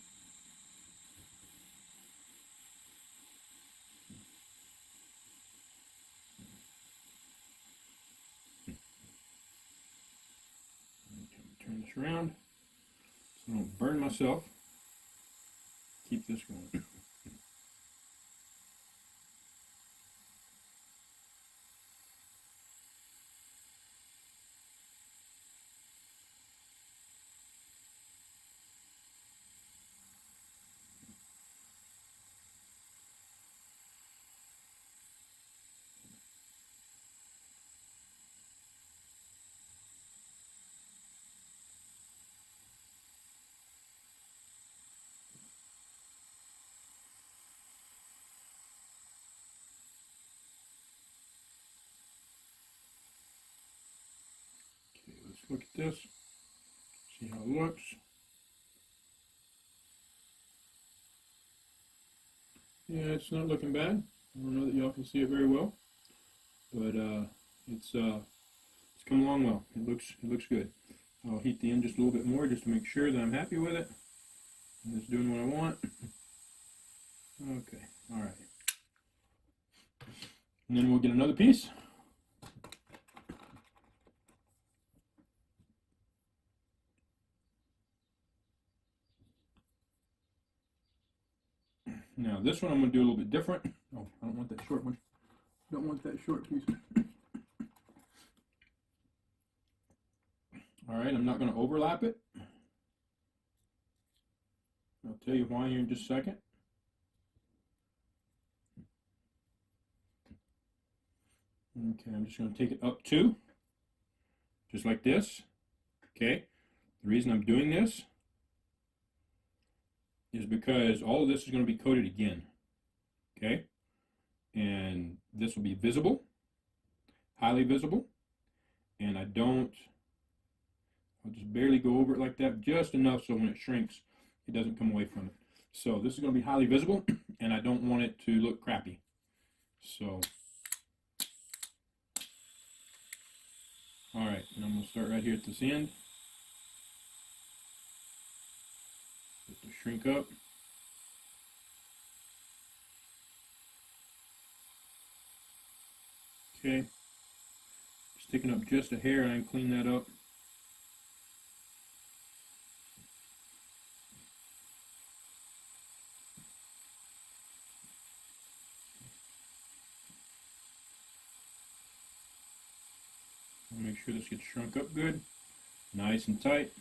Turn this around so I don't burn myself. Keep this going. Okay, let's look at this. See how it looks. Yeah, it's not looking bad. I don't know that y'all can see it very well, but it's come along well. It looks good. I'll heat the end just a little bit more just to make sure that I'm happy with it. And it's doing what I want. Okay, all right. And then we'll get another piece. Now this one I'm going to do a little bit different. Oh, I don't want that short one. Don't want that short piece. All right, I'm not going to overlap it. I'll tell you why here in just a second. Okay, I'm just going to take it up two, just like this. Okay, the reason I'm doing this is because all of this is going to be coated again. Okay, and this will be visible, highly visible, and I'll just barely go over it like that, just enough so when it shrinks, it doesn't come away from it. So this is going to be highly visible, and I don't want it to look crappy. So, all right, and I'm going to start right here at this end. Let the shrink up. Okay, sticking up just a hair, and I can clean that up. Make sure this gets shrunk up good, nice and tight.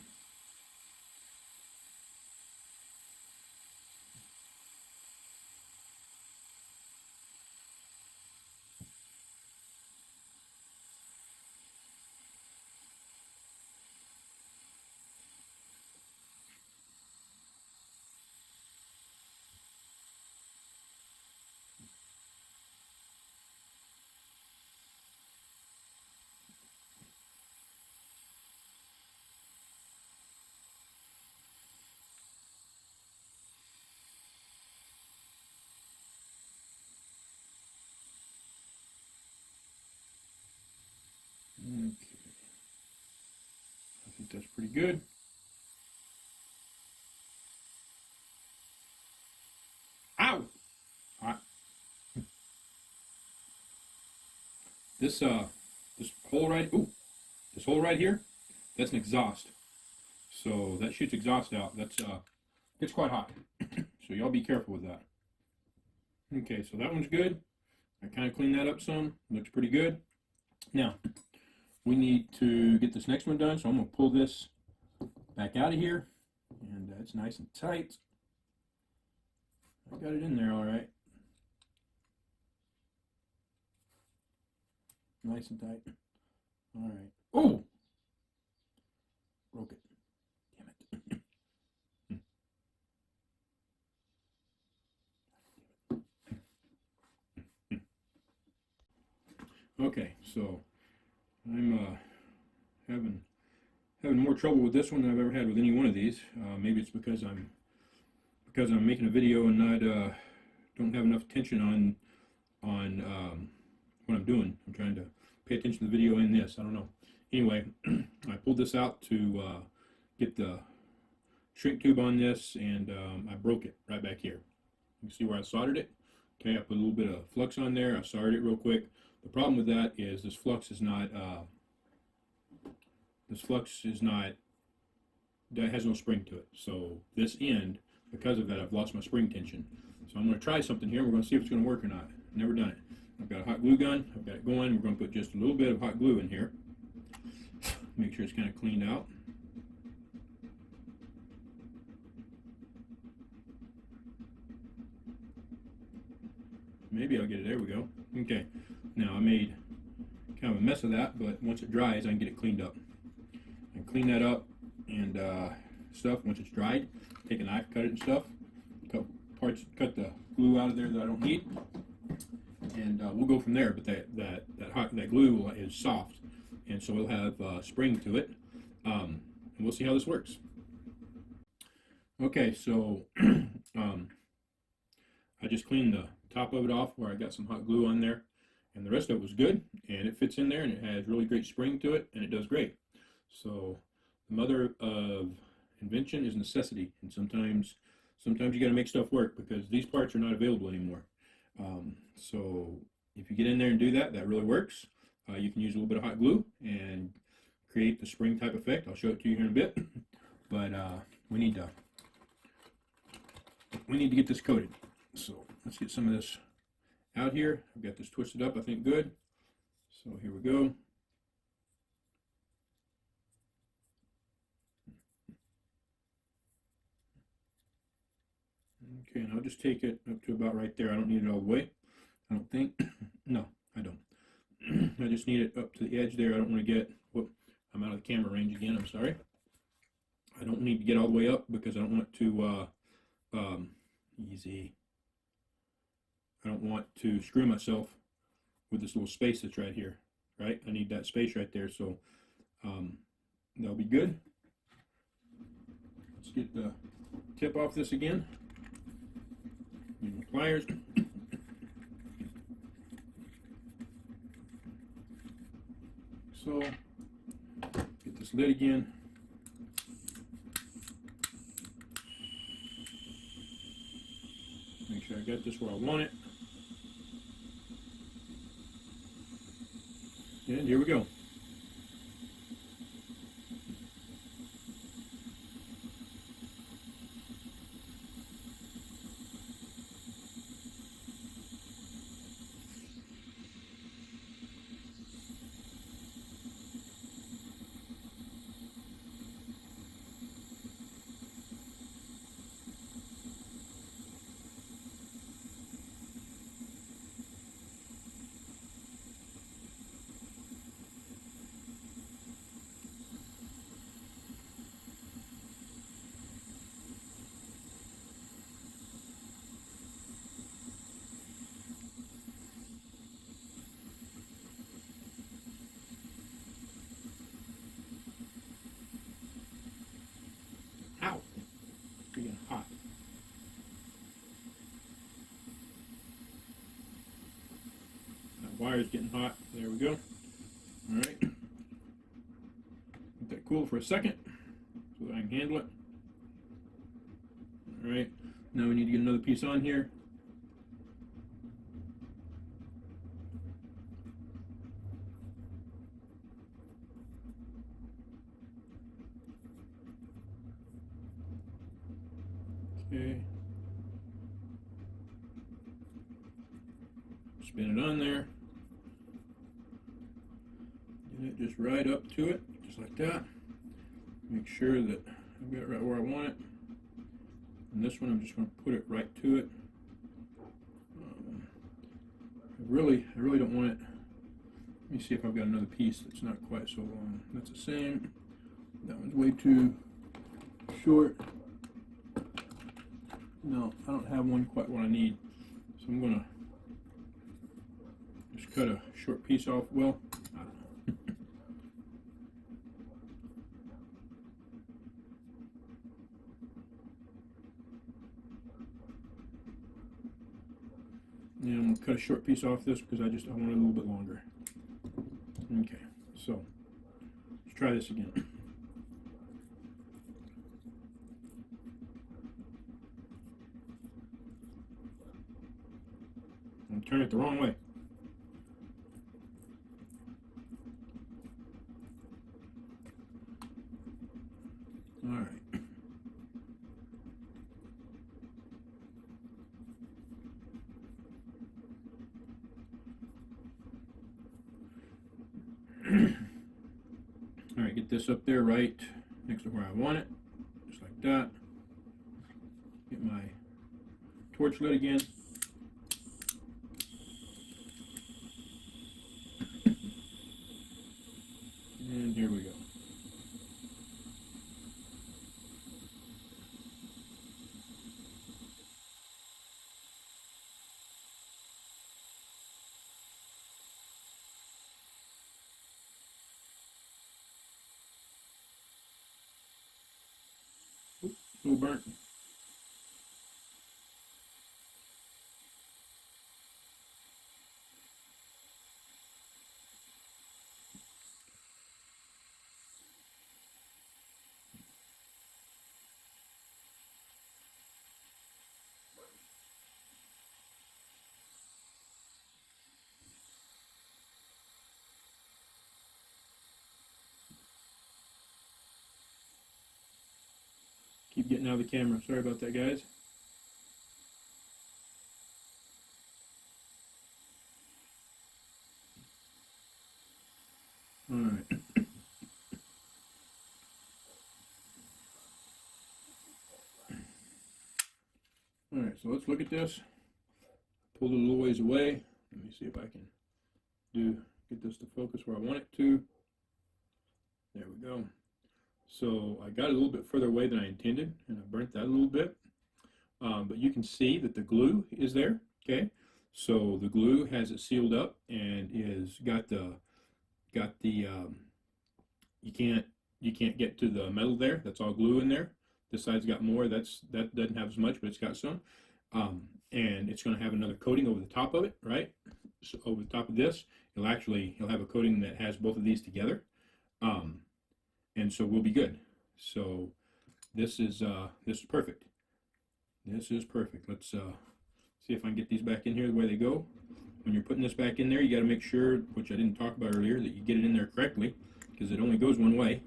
Okay, I think that's pretty good. Ow! All right. This hole right, this hole right here, that's an exhaust. So that shoots exhaust out. That's it's quite hot. So y'all be careful with that. Okay, so that one's good. I kind of cleaned that up some. Looks pretty good. Now, we need to get this next one done, so I'm going to pull this back out of here, and it's nice and tight. I got it in there all right. Nice and tight. All right. Oh! Broke it. Damn it. Okay, so I'm having more trouble with this one than I've ever had with any one of these. Maybe it's because I'm making a video and not don't have enough attention on what I'm doing. I'm trying to pay attention to the video in this. I don't know. Anyway, I pulled this out to get the shrink tube on this, and I broke it right back here. You can see where I soldered it. Okay, I put a little bit of flux on there. I soldered it real quick. The problem with that is this flux is not that has no spring to it. So this end, because of that, I've lost my spring tension. So I'm going to try something here. We're going to see if it's going to work or not. Never done it. I've got a hot glue gun. I've got it going. We're going to put just a little bit of hot glue in here. Make sure it's kind of cleaned out. Maybe I'll get it. There we go. Okay. Now I made kind of a mess of that, but once it dries, I can get it cleaned up. And clean that up and stuff. Once it's dried, take a knife, cut it and stuff. Cut the glue out of there that I don't need, and we'll go from there. But that glue is soft, and so it'll have spring to it, and we'll see how this works. Okay, so I just cleaned the top of it off where I got some hot glue on there, and the rest of it was good, and it fits in there, and it has really great spring to it, and it does great. So the mother of invention is necessity, and sometimes you got to make stuff work because these parts are not available anymore. So if you get in there and do that, that really works. You can use a little bit of hot glue and create the spring type effect. I'll show it to you here in a bit, but we need to get this coated. So let's get some of this out here. I've got this twisted up, I think, good. So here we go. Okay, and I'll just take it up to about right there. I don't need it all the way, I don't think. No, I don't. I just need it up to the edge there. I don't want to get, whoop, I'm out of the camera range again, I'm sorry. I don't need to get all the way up because I don't want to, I don't want to screw myself with this little space that's right here, right? I need that space right there, so that'll be good. Let's get the tip off this again. Use my pliers. So, get this lid again. Make sure I got this where I want it. And here we go. Ow! Getting hot. That wire's getting hot. There we go. Alright. Let that cool for a second so that I can handle it. Alright. Now we need to get another piece on here. Okay. Spin it on there. Get it just right up to it, just like that. Make sure that I've got it right where I want it. And this one, I'm just going to put it right to it. I really don't want it. Let me see if I've got another piece that's not quite so long. That's the same. That one's way too short. No, I don't have one quite what I need. So I'm going to just cut a short piece off. Well, I don't know. And I'm going to cut a short piece off this because I want it a little bit longer. Okay, so let's try this again. turn it the wrong way. All right. All right, get this up there right next to where I want it, just like that. Get my torch lit again. And here we go. Oops, a little burnt. Keep getting out of the camera. Sorry about that, guys. All right. All right, so let's look at this. Pull it a little ways away. Let me see if I can get this to focus where I want it to. There we go. So I got it a little bit further away than I intended, and I burnt that a little bit. But you can see that the glue is there. Okay, so the glue has it sealed up and is got the you can't get to the metal there. That's all glue in there. This side's got more. That doesn't have as much, but it's got some. And it's going to have another coating over the top of it, right? So over the top of this, you'll have a coating that has both of these together. And so we'll be good. So this is perfect. This is perfect. Let's see if I can get these back in here the way they go. When you're putting this back in there, you got to make sure, which I didn't talk about earlier, that you get it in there correctly, because it only goes one way.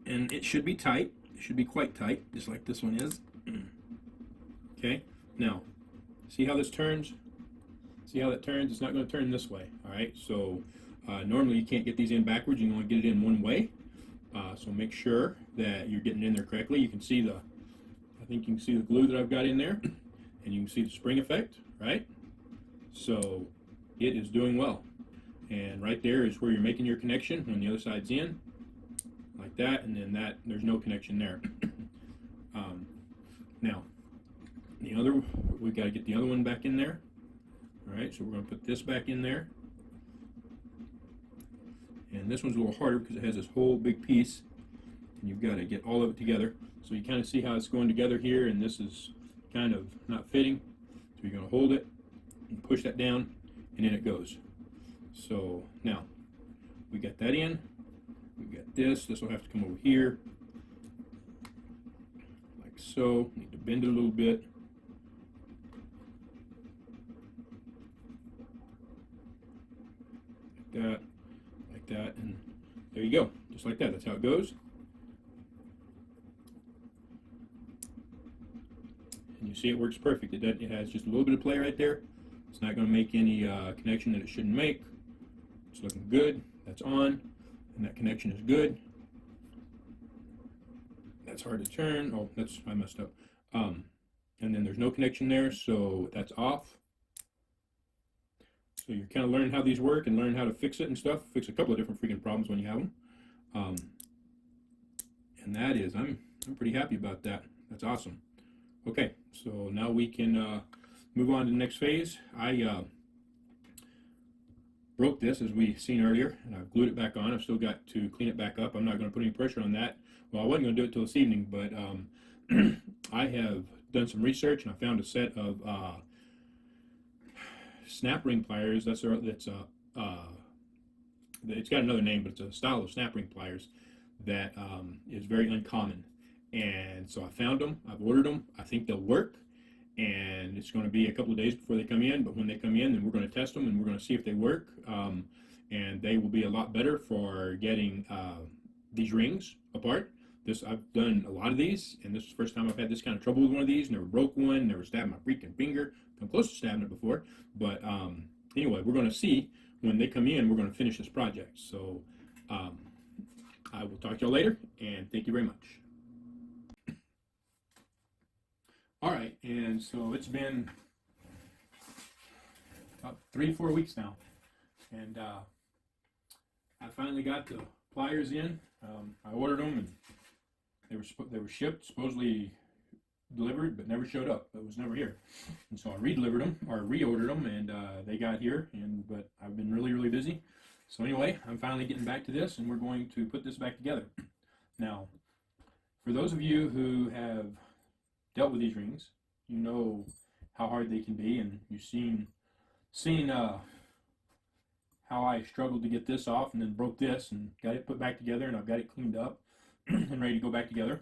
And it should be tight. It should be quite tight, just like this one is. Okay, now see how this turns? See how that turns? It's not going to turn this way. All right, so normally you can't get these in backwards. You can only get it in one way. So make sure that you're getting in there correctly. You can see I think you can see the glue that I've got in there, and you can see the spring effect, right? So it is doing well. And right there is where you're making your connection when the other side's in, like that, and then there's no connection there. Now, we've got to get the other one back in there. All right, so we're going to put this back in there. And this one's a little harder because it has this whole big piece, and you've got to get all of it together. So you kind of see how it's going together here, and this is kind of not fitting. So you're going to hold it and push that down, and in it goes. So now we got that in. We got this. This will have to come over here, like so. Need to bend it a little bit. Like that, and there you go, just like that. That's how it goes. And you see it works perfect. It has just a little bit of play right there. It's not going to make any connection that it shouldn't make. It's looking good. That's on, and that connection is good. That's hard to turn. Oh, I messed up. And then there's no connection there, so that's off. So you're kind of learning how these work and learning how to fix it and stuff. Fix a couple of different freaking problems when you have them. And that is, I'm pretty happy about that. That's awesome. Okay, so now we can move on to the next phase. I broke this, as we seen earlier, and I've glued it back on. I've still got to clean it back up. I'm not going to put any pressure on that. Well, I wasn't going to do it till this evening, but I have done some research, and I found a set of snap ring pliers. It's got another name, but it's a style of snap ring pliers that is very uncommon, And so I found them, I've ordered them, I think they'll work, and it's going to be a couple of days before they come in, but when they come in, then we're going to test them and we're going to see if they work, and they will be a lot better for getting these rings apart. I've done a lot of these, and this is the first time I've had this kind of trouble with one of these. Never broke one, never stabbed my freaking finger. Come close to stabbing it before, but anyway, we're going to see when they come in. We're going to finish this project. So I will talk to y'all later, and thank you very much. All right, and so it's been about 3 or 4 weeks now, and I finally got the pliers in. I ordered them, and they were shipped, supposedly delivered, but never showed up. It was never here, and so I re-delivered them or reordered them, and they got here. But I've been really busy. So anyway, I'm finally getting back to this, and we're going to put this back together. Now, for those of you who have dealt with these rings, you know how hard they can be, and you've seen how I struggled to get this off, and then broke this and got it put back together, and I've got it cleaned up and ready to go back together.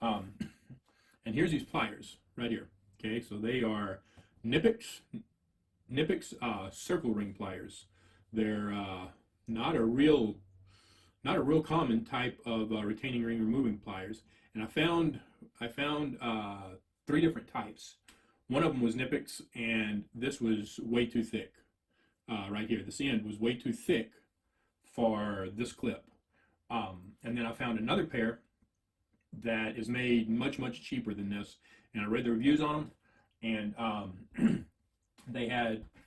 And here's these pliers right here. Okay, so they are Knipex circle ring pliers. They're not a real common type of retaining ring removing pliers, and I found 3 different types. One of them was Knipex, and this was way too thick. Right here, this end was way too thick for this clip. And then I found another pair that is made much cheaper than this, and I read the reviews on them, and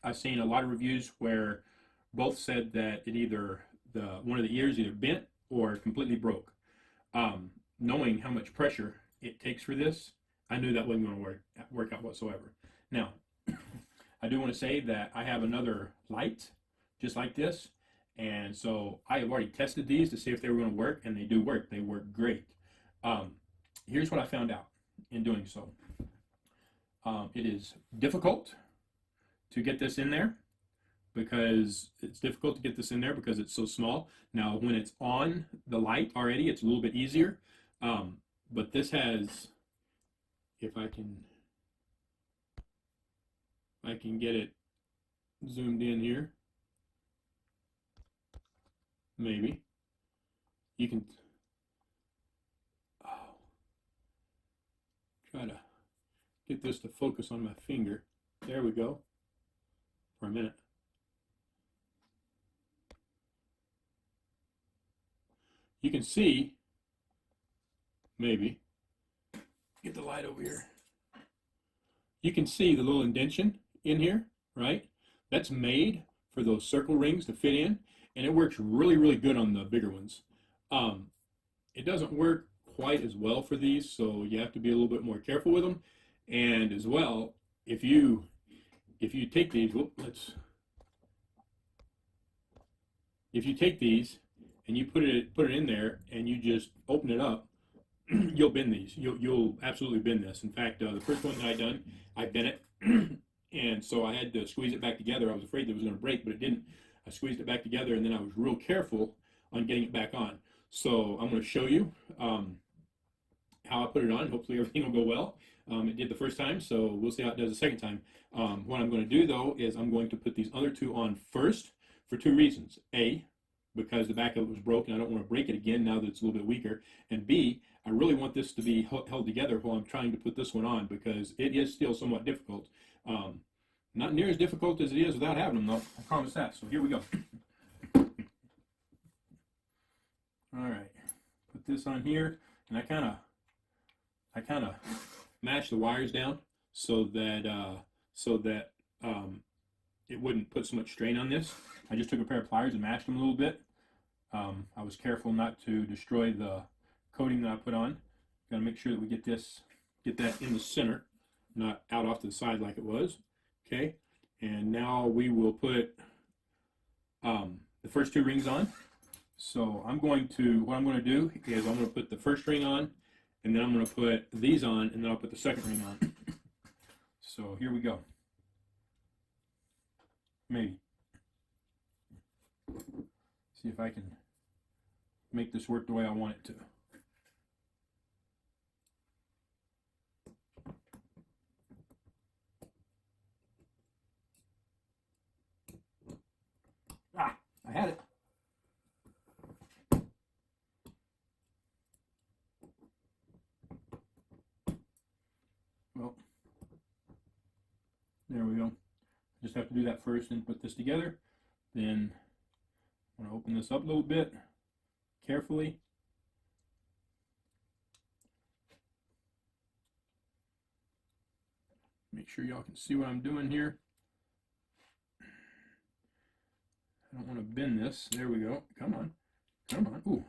I've seen a lot of reviews where both said that it either one of the ears either bent or completely broke. Knowing how much pressure it takes for this, I knew that wasn't going to work out whatsoever. Now, I do want to say that I have another light just like this, and so I have already tested these to see if they were going to work, and they do work. They work great. Here's what I found out in doing so. It is difficult to get this in there because it's so small. Now, when it's on the light already, it's a little bit easier. But this has, if I can get it zoomed in here, maybe you can try to get this to focus on my finger. There we go. For a minute. You can see, maybe, get the light over here. You can see the little indentation in here, right? That's made for those circle rings to fit in, and it works really good on the bigger ones. It doesn't work quite as well for these, so you have to be a little bit more careful with them. And as well, if you take these, if you take these and you put it in there and you just open it up, you'll bend these. You'll absolutely bend this. In fact, the first one that I bent it, and so I had to squeeze it back together. I was afraid that it was going to break, but it didn't. I squeezed it back together, and then I was real careful on getting it back on. So I'm going to show you how I put it on. Hopefully everything will go well. It did the first time, so we'll see how it does the second time. What I'm going to do, though, is I'm going to put these other 2 on first for 2 reasons. A, because the back of it was broken. I don't want to break it again now that it's a little bit weaker. And B, I really want this to be held together while I'm trying to put this one on, because it is still somewhat difficult. Not near as difficult as it is without having them, though. I promise that. So here we go. All right, put this on here, and I kind of mash the wires down so that it wouldn't put so much strain on this. I just took a pair of pliers and mashed them a little bit. I was careful not to destroy the coating that I put on. Got to make sure that we get that in the center, not out off to the side like it was. Okay, and now we will put the first 2 rings on. So what I'm going to do is I'm going to put the first ring on, and then I'm going to put these on, and then I'll put the second ring on. So here we go. Maybe. See if I can make this work the way I want it to. There we go. Just have to do that first and put this together. Then I'm going to open this up a little bit carefully. Make sure y'all can see what I'm doing here. I don't want to bend this. There we go. Come on. Come on. Ooh.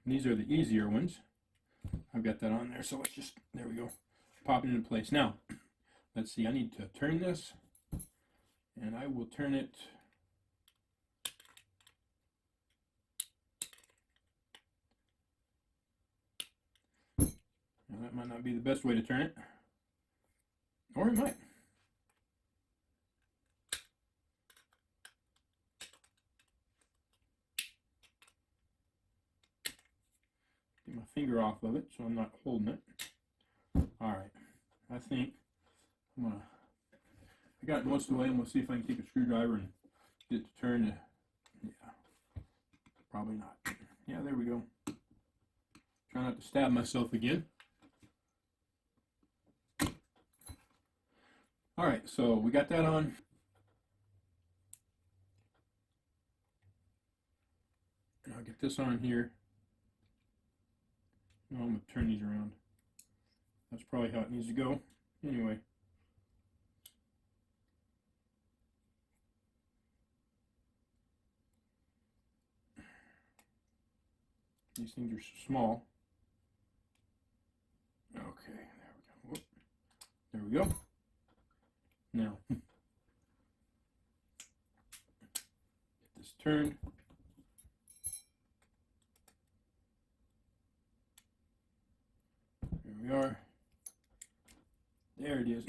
These are the easier ones. I've got that on there, so let's just, there we go, pop it into place. Now, let's see, I need to turn this, and I will turn it now. That might not be the best way to turn it, or it might. Get my finger off of it so I'm not holding it. Alright, I think I got it most of the way. I'm going to see if I can take a screwdriver and get it to turn. Yeah, probably not. Yeah, there we go. Try not to stab myself again. Alright, so we got that on. And I'll get this on here. Now I'm going to turn these around. That's probably how it needs to go. Anyway. These things are small. Okay, there we go. Whoop. There we go. Now, get this turned. There we are. There it is.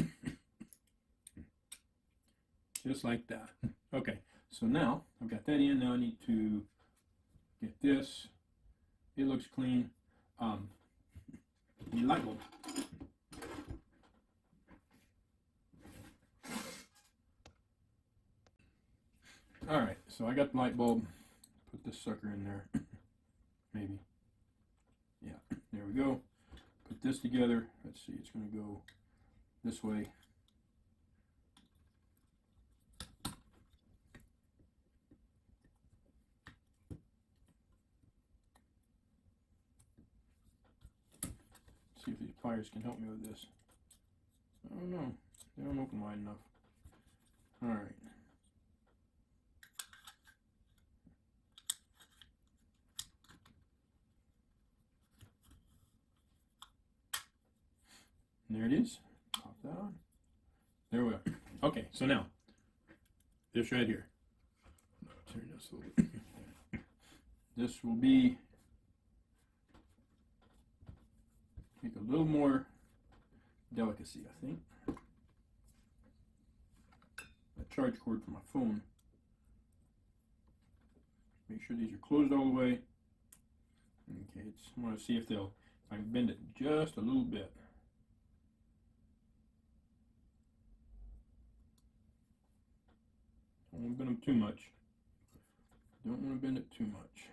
Just like that. Okay, so now I've got that in. Now I need to get this. It looks clean. The light bulb. All right, so I got the light bulb. Put this sucker in there. Maybe. Yeah, there we go. Put this together. Let's see, it's going to go this way. See if these pliers can help me with this. Oh no, they don't open wide enough. All right. And there it is. Pop that on. There we are. Okay, so now, this right here. Turn this a little bit. This will be, take a little more delicacy, I think. A charge cord for my phone. Make sure these are closed all the way. Okay, I want to see if I can bend it just a little bit. Don't want to bend them too much. Don't want to bend it too much.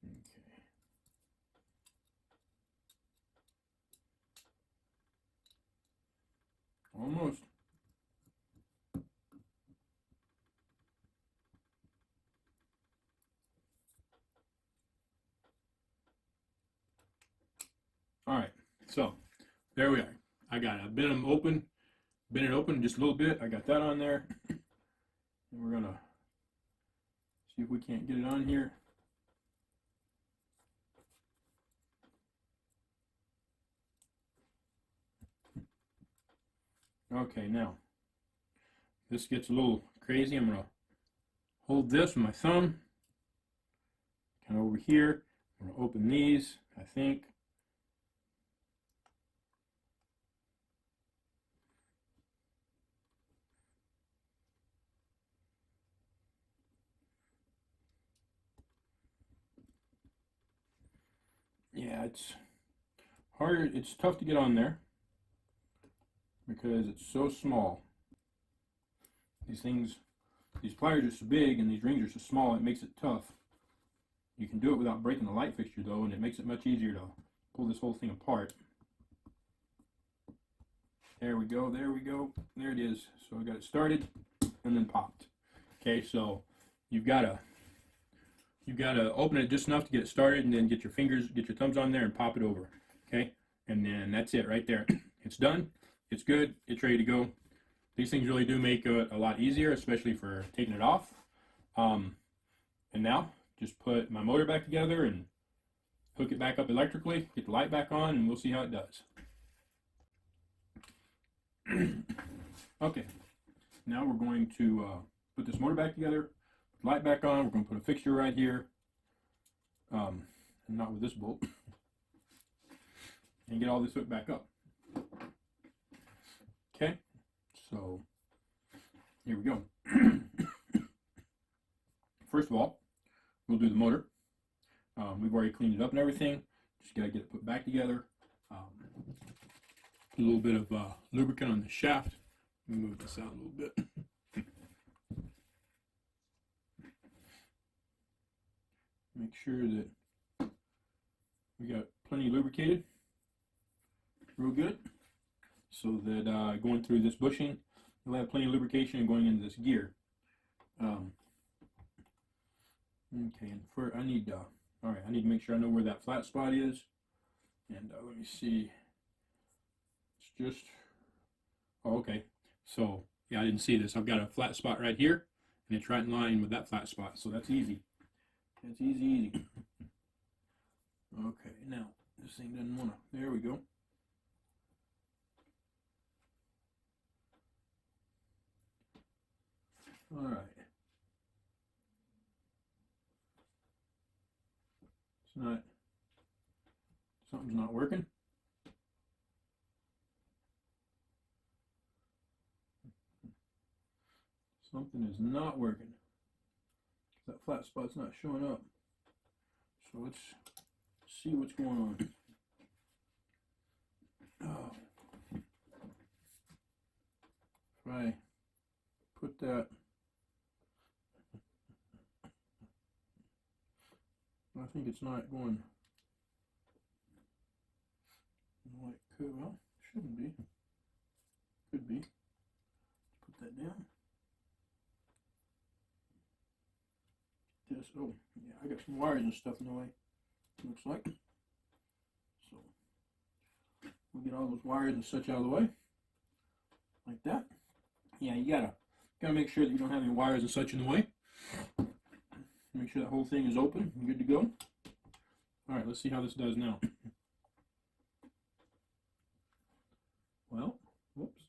Okay. Almost. All right, so there we are. I got it. I've bent it open just a little bit. I got that on there. And we're gonna see if we can't get it on here. Okay, now this gets a little crazy. I'm gonna hold this with my thumb, kind of over here. I'm gonna open these, I think. Yeah, hard, it's tough to get on there because it's so small. These pliers are so big and these rings are so small, it makes it tough. You can do it without breaking the light fixture though, and it makes it much easier to pull this whole thing apart. There we go, there we go, there it is. So I got it started and then popped. Okay, so you've got to open it just enough to get it started, and then get your thumbs on there and pop it over. Okay, and then that's it right there. It's done, it's good, it's ready to go. These things really do make it a lot easier, especially for taking it off. And now just put my motor back together and hook it back up electrically, get the light back on, and we'll see how it does. Okay, now we're going to put this motor back together, light back on. We're going to put a fixture right here, and not with this bolt, and get all this hooked back up. Okay, so here we go. First of all, we'll do the motor. We've already cleaned it up and everything. Just got to get it put back together. A little bit of lubricant on the shaft. Let me move this out a little bit. Make sure that we got plenty lubricated, real good, so that going through this bushing, you'll have plenty of lubrication and going into this gear. Okay, and I need to make sure I know where that flat spot is, and let me see. It's just, oh, okay. So yeah, I didn't see this. I've got a flat spot right here, and it's right in line with that flat spot, so that's easy. That's easy. Okay, now this thing doesn't want to. There we go. All right. Something's not working. Something is not working. That flat spot's not showing up. So let's see what's going on. Oh. If I put that, I think it's not going like it could. Well, shouldn't be. Could be. Put that down. Oh, yeah, I got some wires and stuff in the way, looks like. So we'll get all those wires and such out of the way, like that. Yeah, you gotta make sure that you don't have any wires and such in the way. Make sure that whole thing is open and good to go. All right, let's see how this does now. Well, whoops.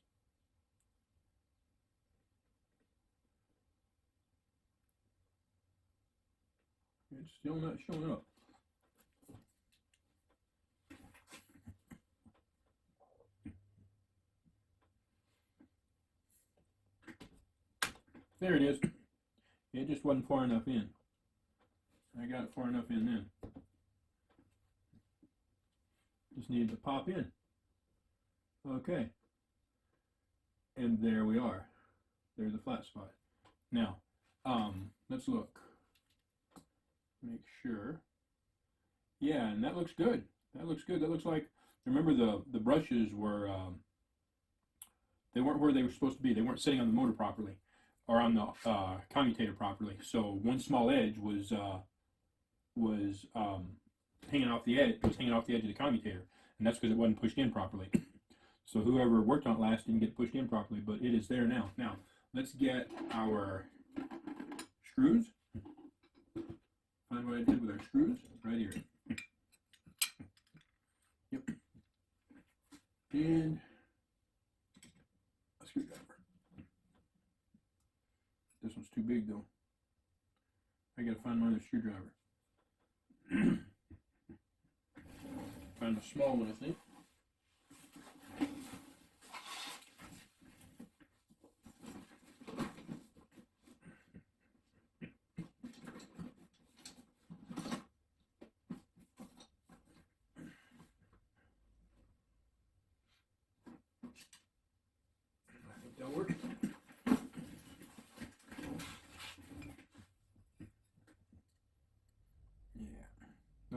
It's still not showing up. There it is. It just wasn't far enough in. I got it far enough in then. Just needed to pop in. Okay. And there we are. There's the flat spot. Now, let's look. Make sure. Yeah, and that looks good. That looks good. That looks like, remember the brushes were, they weren't where they were supposed to be. They weren't sitting on the motor properly, or on the commutator properly. So one small edge was hanging off the edge. It was hanging off the edge of the commutator, and that's because it wasn't pushed in properly. So whoever worked on it last didn't get it pushed in properly, but it is there now. Now let's get our screws. Find what I did with our screws right here. Yep. And a screwdriver. This one's too big though. I gotta find my other screwdriver. Find a small one, I think.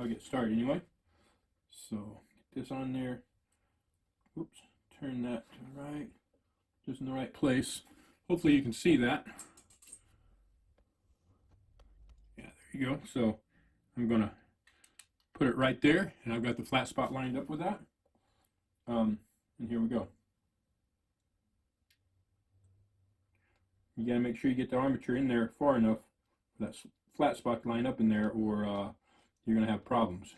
I get started anyway. So get this on there. Oops, turn that to the right, just in the right place. Hopefully you can see that. Yeah, there you go. So I'm gonna put it right there, and I've got the flat spot lined up with that. And here we go. You gotta make sure you get the armature in there far enough for that flat spot to line up in there, or you're gonna have problems.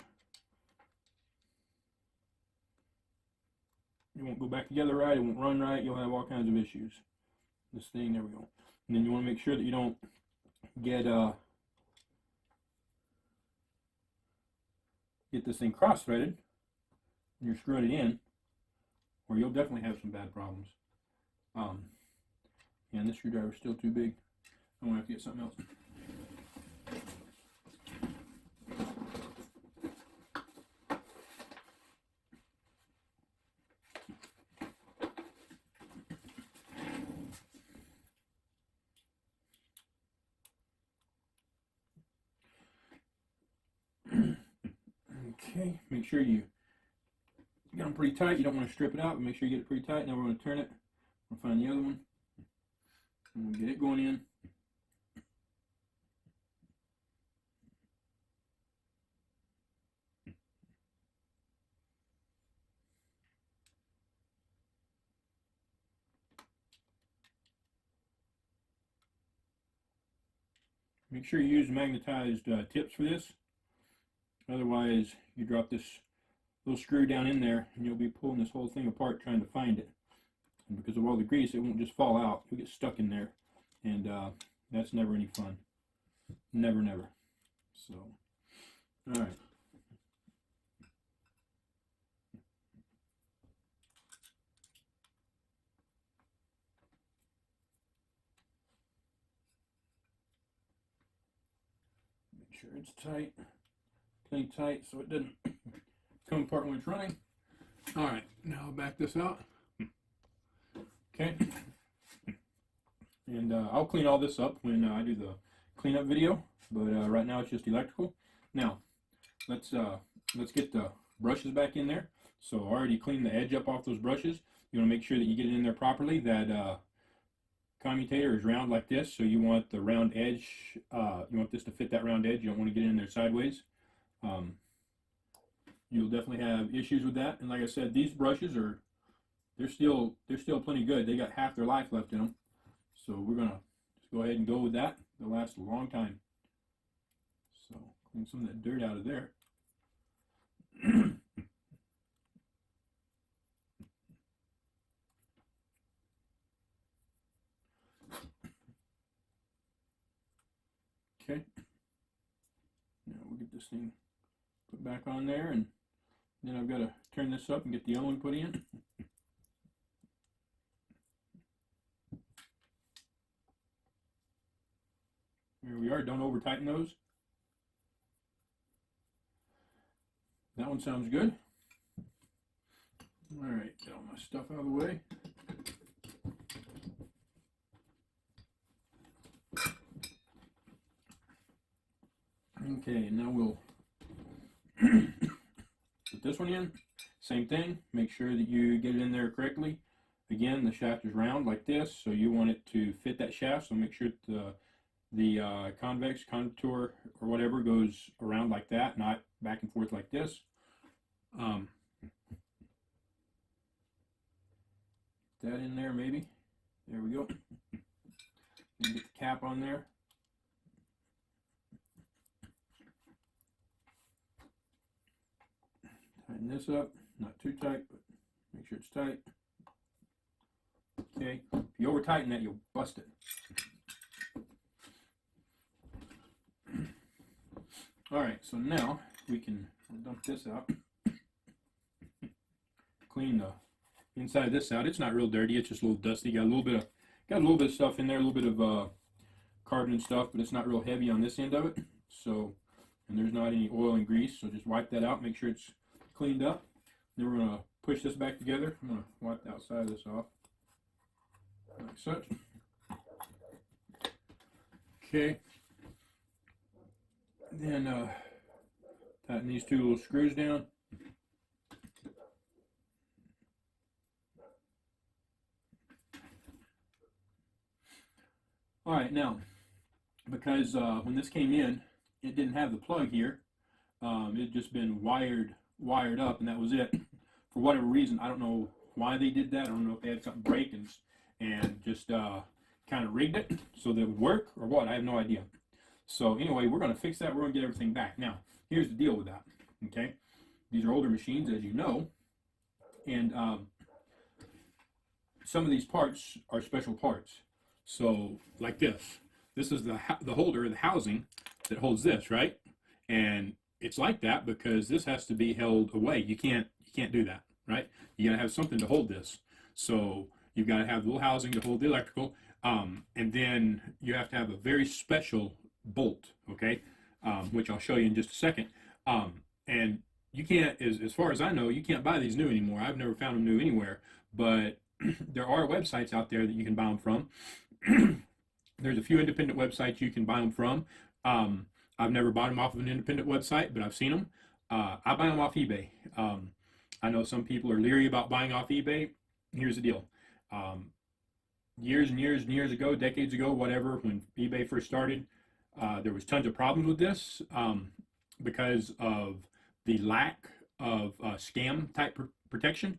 It won't go back together right, it won't run right, you'll have all kinds of issues. This thing, there we go. And then you want to make sure that you don't get this thing cross-threaded and you're screwing it in, or you'll definitely have some bad problems. And this screwdriver is still too big. I'm gonna have to get something else. Okay, make sure you get them pretty tight. You don't want to strip it out, but make sure you get it pretty tight. Now we're going to turn it. We'll find the other one. And we'll get it going in. Make sure you use magnetized tips for this. Otherwise, you drop this little screw down in there and you'll be pulling this whole thing apart trying to find it. And because of all the grease, it won't just fall out. You'll get stuck in there. And that's never any fun. Never, never. So, all right. Make sure it's tight. Plenty tight so it doesn't come apart when it's running. All right, now I'll back this out. Okay. And I'll clean all this up when I do the cleanup video, but right now it's just electrical. Now, let's get the brushes back in there. So I already cleaned the edge up off those brushes. You want to make sure that you get it in there properly. That commutator is round like this, so you want the round edge, you want this to fit that round edge. You don't want to get it in there sideways. You'll definitely have issues with that. And like I said, these brushes they're still plenty good. They got half their life left in them. So we're gonna just go ahead and go with that. They'll last a long time. So clean some of that dirt out of there. Okay. Now we'll get this thing put back on there, and then I've got to turn this up and get the other one put in. Here we are. Don't over tighten those. That one sounds good. All right, get all my stuff out of the way. Okay, now we'll put this one in. Same thing. Make sure that you get it in there correctly. Again, the shaft is round like this, so you want it to fit that shaft. So make sure the convex contour or whatever goes around like that, not back and forth like this. That in there maybe. There we go. Get the cap on there. Tighten this up, not too tight, but make sure it's tight. Okay, if you over tighten that, you'll bust it. All right, so now we can dump this out. Clean the inside of this out. It's not real dirty. It's just a little dusty. Got a little bit of stuff in there, a little bit of carbon and stuff, but it's not real heavy on this end of it. So, and there's not any oil and grease. So just wipe that out. Make sure it's cleaned up. Then we're gonna push this back together. I'm gonna wipe the outside of this off, like such. Okay. Then Tighten these two little screws down. All right, now, because when this came in, it didn't have the plug here. It had just been wired up, and that was it. For whatever reason, I don't know why they did that. I don't know if they had something break and just kind of rigged it so that it would work or what. I have no idea. So anyway, we're going to fix that. We're going to get everything back. Now, here's the deal with that. Okay, these are older machines, as you know, and some of these parts are special parts. So like this. This is the holder, the housing that holds this, right? And it's like that because this has to be held away. You can't do that, right? You gotta have something to hold this. So you've got to have the little housing to hold the electrical, and then you have to have a very special bolt, okay? Which I'll show you in just a second. And you can't, as far as I know, you can't buy these new anymore. I've never found them new anywhere, but there are websites out there that you can buy them from. There's a few independent websites you can buy them from. I've never bought them off of an independent website, but I've seen them. I buy them off eBay. I know some people are leery about buying off eBay. Here's the deal. Years and years and years ago, decades ago, whatever, when eBay first started, there was tons of problems with this because of the lack of scam type protection.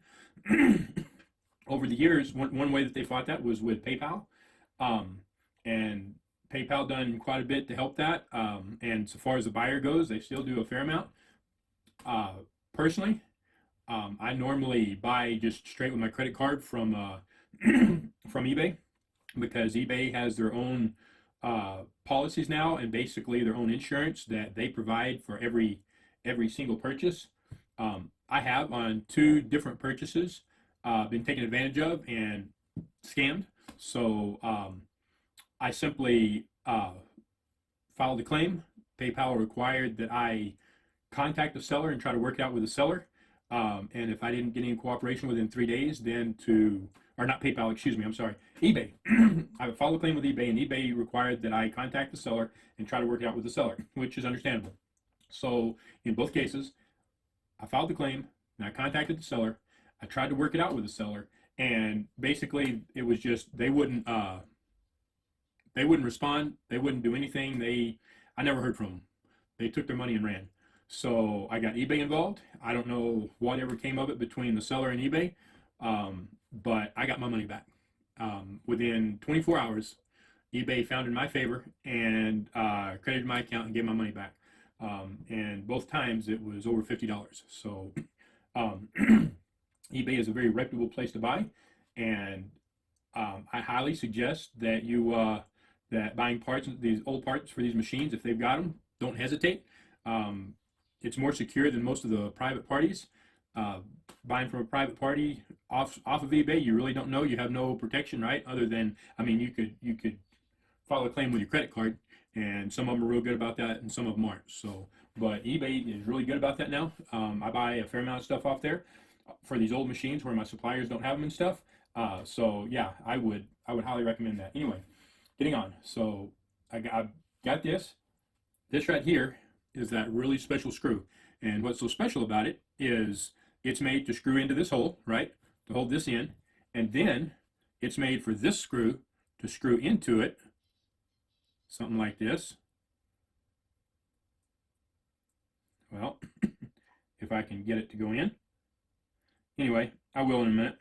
Over the years, one way that they fought that was with PayPal. And PayPal done quite a bit to help that. And so far as the buyer goes, they still do a fair amount. Personally, I normally buy just straight with my credit card from from eBay, because eBay has their own policies now, and basically their own insurance that they provide for every single purchase. I have on 2 different purchases been taken advantage of and scammed. So I simply filed a claim. PayPal required that I contact the seller and try to work it out with the seller. And if I didn't get any cooperation within 3 days, then or not PayPal, excuse me, I'm sorry, eBay. I filed a claim with eBay, and eBay required that I contact the seller and try to work it out with the seller, which is understandable. So in both cases, I filed the claim and I contacted the seller. I tried to work it out with the seller, and basically it was just they wouldn't respond. They wouldn't do anything. I never heard from them. They took their money and ran. So I got eBay involved. I don't know whatever came of it between the seller and eBay, but I got my money back. Within 24 hours, eBay found in my favor and credited my account and gave my money back. And both times it was over $50. So eBay is a very reputable place to buy, and I highly suggest that you that buying parts, these old parts for these machines, if they've got them, don't hesitate. It's more secure than most of the private parties. Buying from a private party off of eBay, you really don't know. You have no protection, right? Other than, I mean, you could file a claim with your credit card, and some of them are real good about that, and some of them aren't. So, but eBay is really good about that now. I buy a fair amount of stuff off there for these old machines where my suppliers don't have them and stuff. So yeah, I would highly recommend that. Anyway, getting on. So I got this. This right here is that really special screw. And what's so special about it is it's made to screw into this hole, right? To hold this in. And then it's made for this screw to screw into it. Something like this. Well, if I can get it to go in. Anyway, I will in a minute.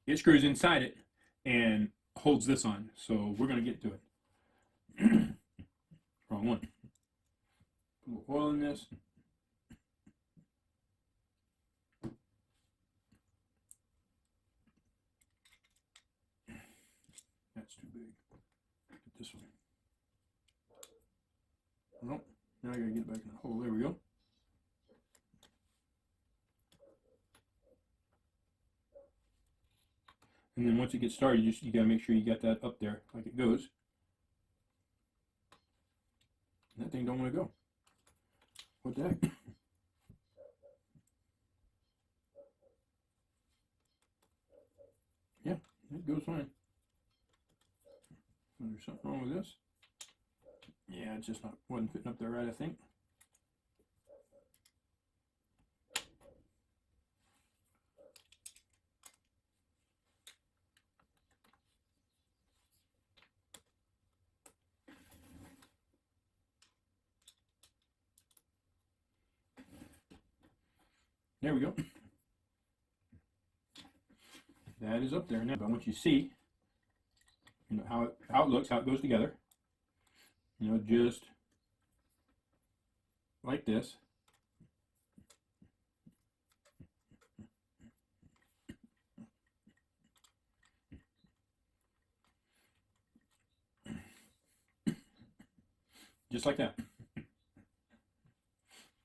It screws inside it and holds this on. So we're going to get to it. Wrong one. Put a little oil in this. That's too big. Get this one. Nope. Now I gotta get it back in the hole. There we go. And then once it gets started, you gotta make sure you got that up there like it goes. And that thing don't want to go. What the heck? Yeah, it goes fine. There's something wrong with this. Yeah, it's just wasn't fitting up there right, I think. There we go. That is up there now. But I want you to see, you know, how it looks, how it goes together. You know, just like this. Just like that.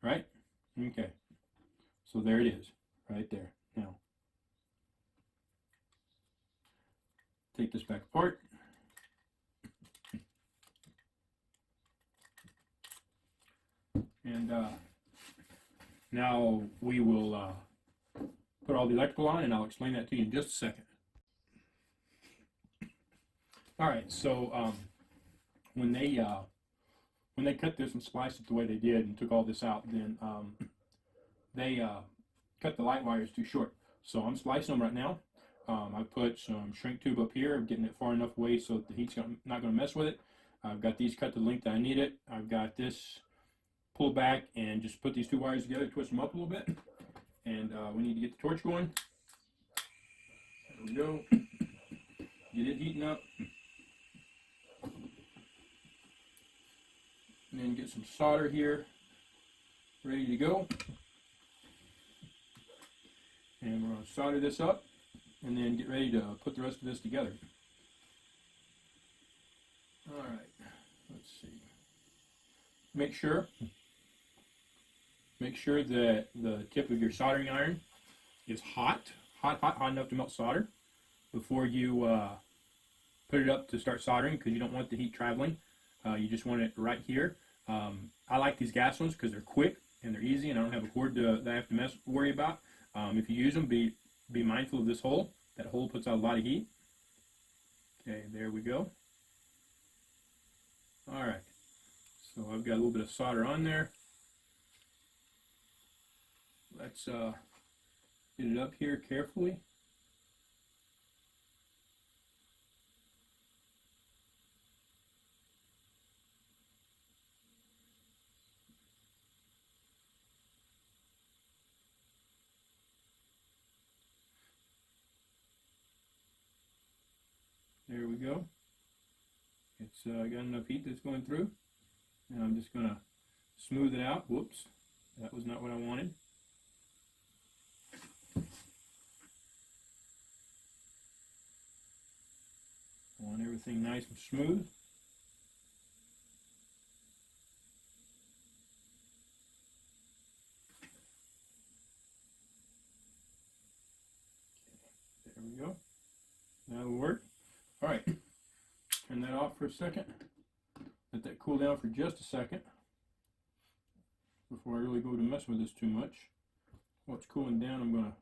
Right? Okay. So there it is, right there. Now, take this back apart. And now we will put all the electrical on, and I'll explain that to you in just a second. All right, so when they cut this and spliced it the way they did and took all this out, then they cut the light wires too short. So I'm splicing them right now. I put some shrink tube up here. I'm getting it far enough away so that the heat's not going to mess with it. I've got these cut to the length that I need it. I've got this pulled back and just put these two wires together, twist them up a little bit. And we need to get the torch going. There we go. Get it heating up. And then get some solder here, ready to go. And we're going to solder this up and then get ready to put the rest of this together. All right, let's see. Make sure that the tip of your soldering iron is hot enough to melt solder before you put it up to start soldering, because you don't want the heat traveling. You just want it right here. I like these gas ones because they're quick and they're easy, and I don't have a cord that I have to worry about. If you use them, be mindful of this hole. That hole puts out a lot of heat. Okay, there we go. All right, so I've got a little bit of solder on there. Let's get it up here carefully. There we go. It's got enough heat that's going through. And I'm just going to smooth it out. Whoops, that was not what I wanted. I want everything nice and smooth. Okay, there we go. That'll work. All right, turn that off for a second. Let that cool down for just a second before I really go to mess with this too much. While it's cooling down, I'm going to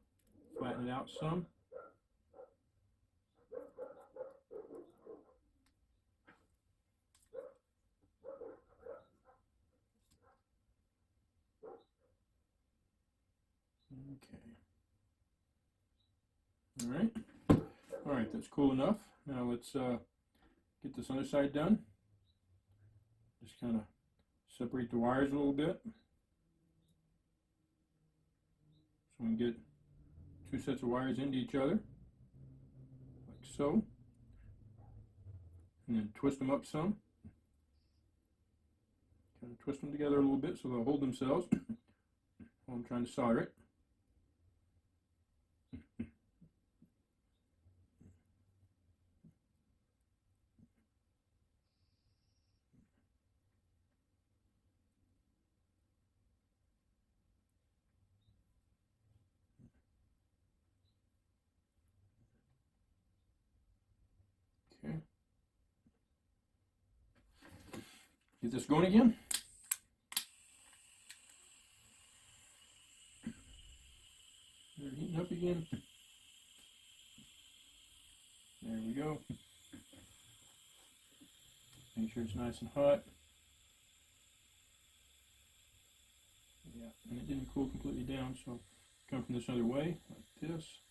flatten it out some. Okay. All right, that's cool enough. Now let's get this other side done. Just kind of separate the wires a little bit, so we can get two sets of wires into each other, like so. And then twist them up some. Kind of twist them together a little bit so they'll hold themselves while I'm trying to solder it. Okay. Get this going again. They're heating up again. There we go. Make sure it's nice and hot. Yeah, and it didn't cool completely down, so come from this other way, like this.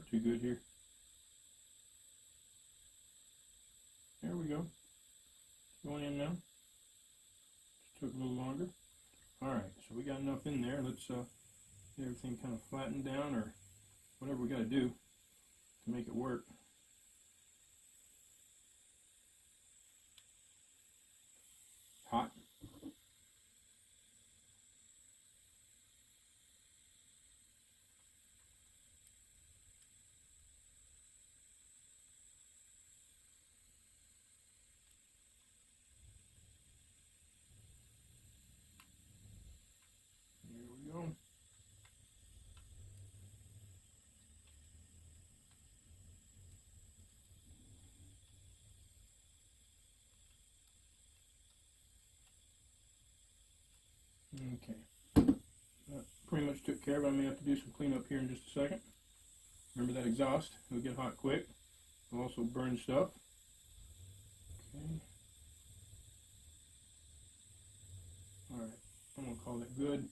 up too good here. There we go. It's going in now. Just took a little longer. Alright, so we got enough in there. Let's get everything kind of flattened down, or whatever we got to do to make it work. Hot. There we go. Okay, that pretty much took care of it. I may have to do some cleanup here in just a second. Remember that exhaust, it'll get hot quick. It'll also burn stuff. Okay. Alright, I'm going to call that good.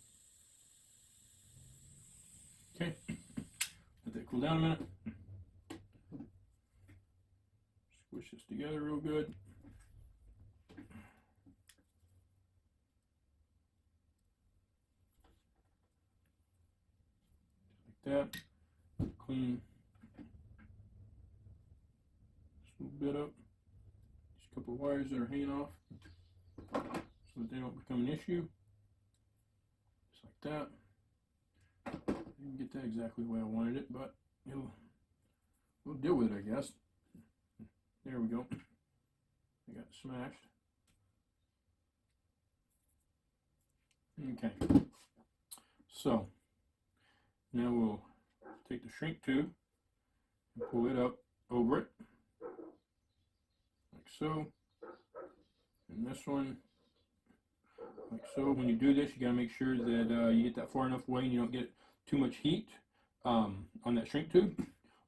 Okay, let that cool down a minute. Squish this together real good. That, clean this little bit up, just a couple of wires that are hanging off so that they don't become an issue, just like that. I didn't get that exactly the way I wanted it, but we'll deal with it, I guess. There we go. I got it smashed. Okay, so now we'll take the shrink tube and pull it up over it, like so. And this one, like so. When you do this, you gotta make sure that you get that far enough away and you don't get too much heat on that shrink tube,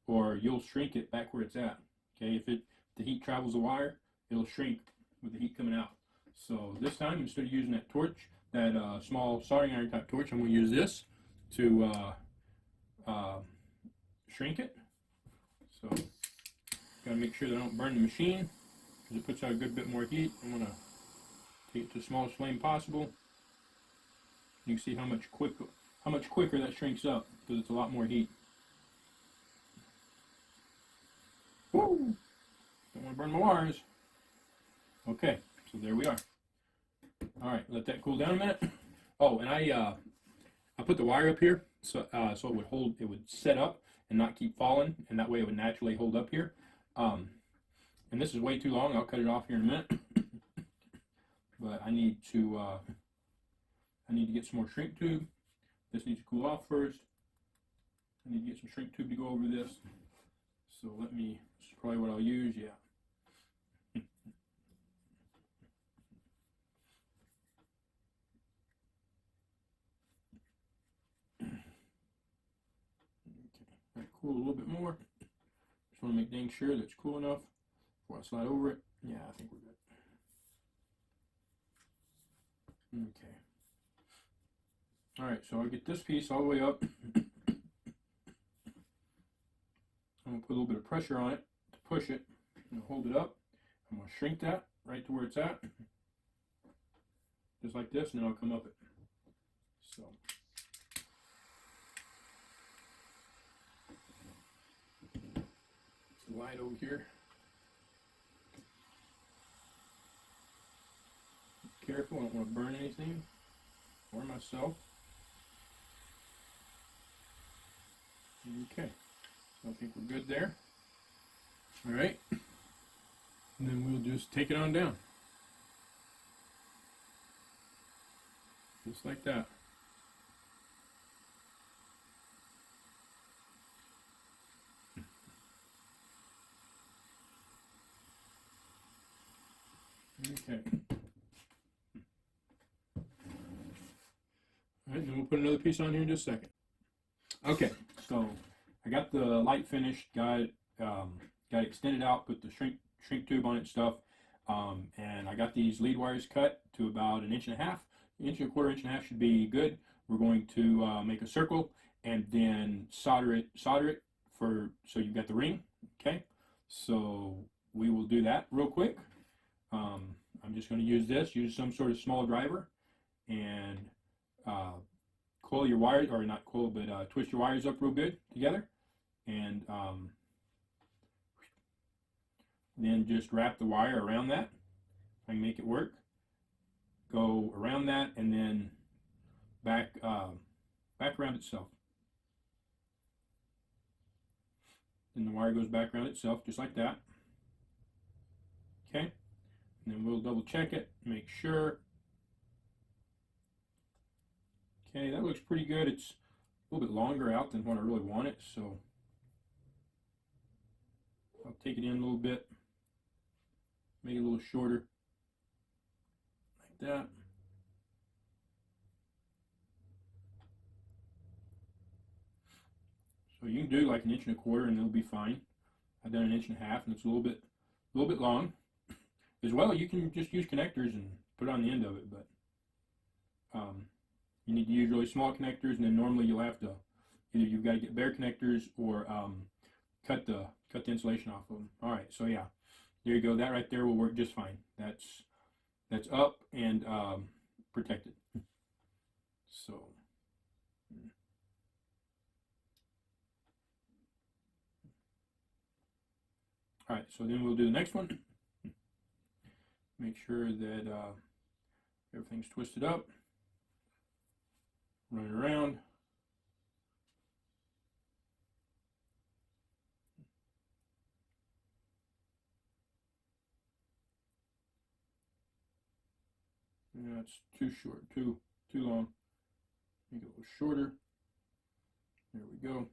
or you'll shrink it back where it's at. Okay, if the heat travels the wire, it'll shrink with the heat coming out. So this time, instead of using that torch, that small soldering iron type torch, I'm going to use this to shrink it. So gotta make sure that I don't burn the machine, because it puts out a good bit more heat. I'm going to take it to the smallest flame possible. You can see how much quicker that shrinks up, because it's a lot more heat. Woo! Don't want to burn my wires. Okay, so there we are. All right, let that cool down a minute. Oh, and I put the wire up here so it would set up and not keep falling, and that way it would naturally hold up here. And this is way too long. I'll cut it off here in a minute. But I need to get some more shrink tube. This needs to cool off first. I need to get some shrink tube to go over this. So this is probably what I'll use, yeah. Cool a little bit more. Just want to make dang sure that it's cool enough before I slide over it. Yeah, I think we're good. Okay. Alright, so I'll get this piece all the way up. I'm going to put a little bit of pressure on it to push it and hold it up. I'm going to shrink that right to where it's at. Just like this, and then I'll come up it. So. Light over here. Be careful, I don't want to burn anything or myself. Okay, so I think we're good there. All right, and then we'll just take it on down, just like that. Okay. Alright, then we'll put another piece on here in just a second. Okay, so I got the light finished, got it extended out, put the shrink tube on it and stuff, and I got these lead wires cut to about 1.5 inches. 1.25 inches, 1.5 inches should be good. We're going to make a circle and then solder it so you've got the ring. Okay, so we will do that real quick. I'm just going to use some sort of small driver, and coil your wires, or not coil, but twist your wires up real good together, and then just wrap the wire around that. If I can make it work, go around that, and then back around itself. Then the wire goes back around itself, just like that. Okay, and then we'll double check it, make sure. Okay, that looks pretty good. It's a little bit longer out than what I really want it, so I'll take it in a little bit, make it a little shorter, like that. So you can do like 1.25 inches and it'll be fine. I've done 1.5 inches and it's a little bit long. As well, you can just use connectors and put it on the end of it, but you need to use really small connectors, and then normally you'll have to either you've got to get bare connectors or cut the insulation off of them. All right, so yeah, there you go. That right there will work just fine. That's up and protected. So. All right, so then we'll do the next one. Make sure that everything's twisted up. Run it around. Yeah, it's too short, too long. Make it a little shorter. There we go.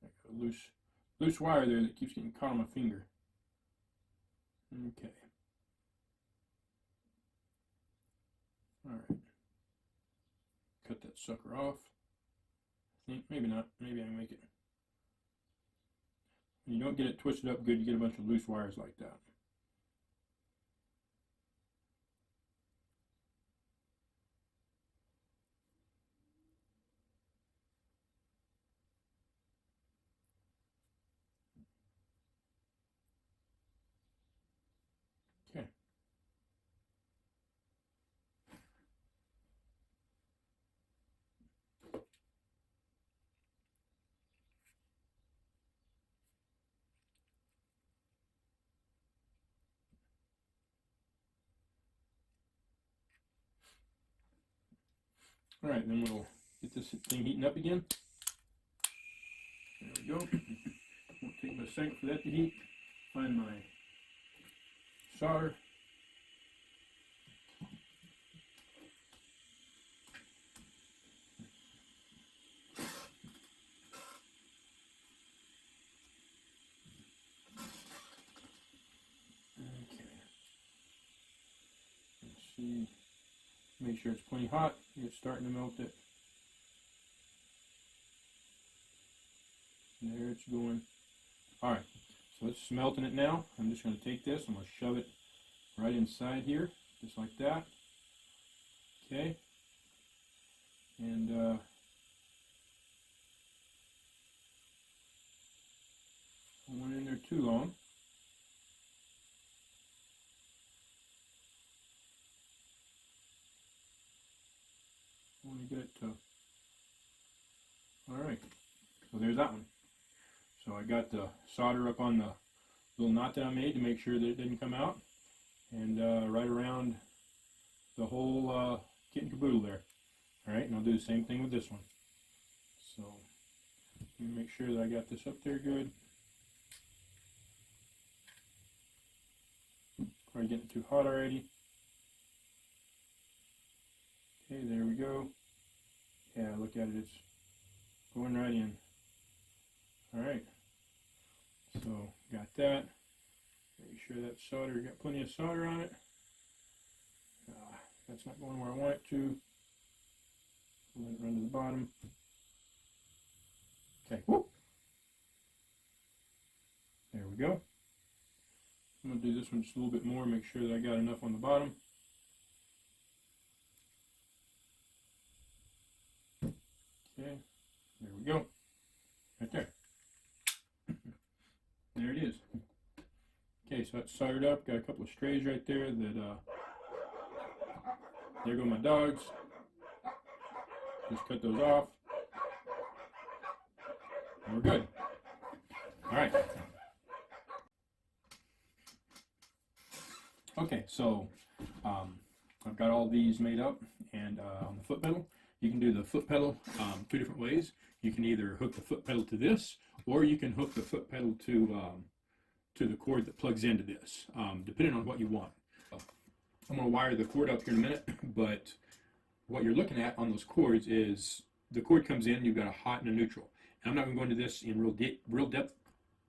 I got a loose wire there that keeps getting caught on my finger. Okay. All right. Cut that sucker off. I think maybe not. Maybe I can make it. When you don't get it twisted up good, you get a bunch of loose wires like that. Okay. All right, then we'll get this thing heating up again. There we go. Won't take but a second for that to heat. Find my solder. Okay. Let's see. Make sure it's plenty hot. It's starting to melt it. There it's going. All right, so it's melting it now. I'm just going to take this. I'm going to shove it right inside here, just like that. Okay. And I went in there too long. I want to get it to. All right, so there's that one. So I got the solder up on the little knot that I made to make sure that it didn't come out, and right around the whole kit and caboodle there. All right, and I'll do the same thing with this one. So let me make sure that I got this up there good. Probably getting too hot already. Okay, there we go. Yeah, look at it, it's going right in. All right, so got that. Make sure that solder, got plenty of solder on it. That's not going where I want it to. Let it run to the bottom. Okay, whoop. There we go. I'm going to do this one just a little bit more, make sure that I got enough on the bottom. Okay. There we go. Right there. There it is. Okay, so that's soldered up. Got a couple of strays right there that, there go my dogs. Just cut those off. And we're good. All right. Okay, so I've got all these made up, and on the foot pedal, you can do the foot pedal two different ways. You can either hook the foot pedal to this, or you can hook the foot pedal to the cord that plugs into this, depending on what you want. I'm going to wire the cord up here in a minute, but what you're looking at on those cords is the cord comes in, you've got a hot and a neutral. And I'm not going to go into this in real depth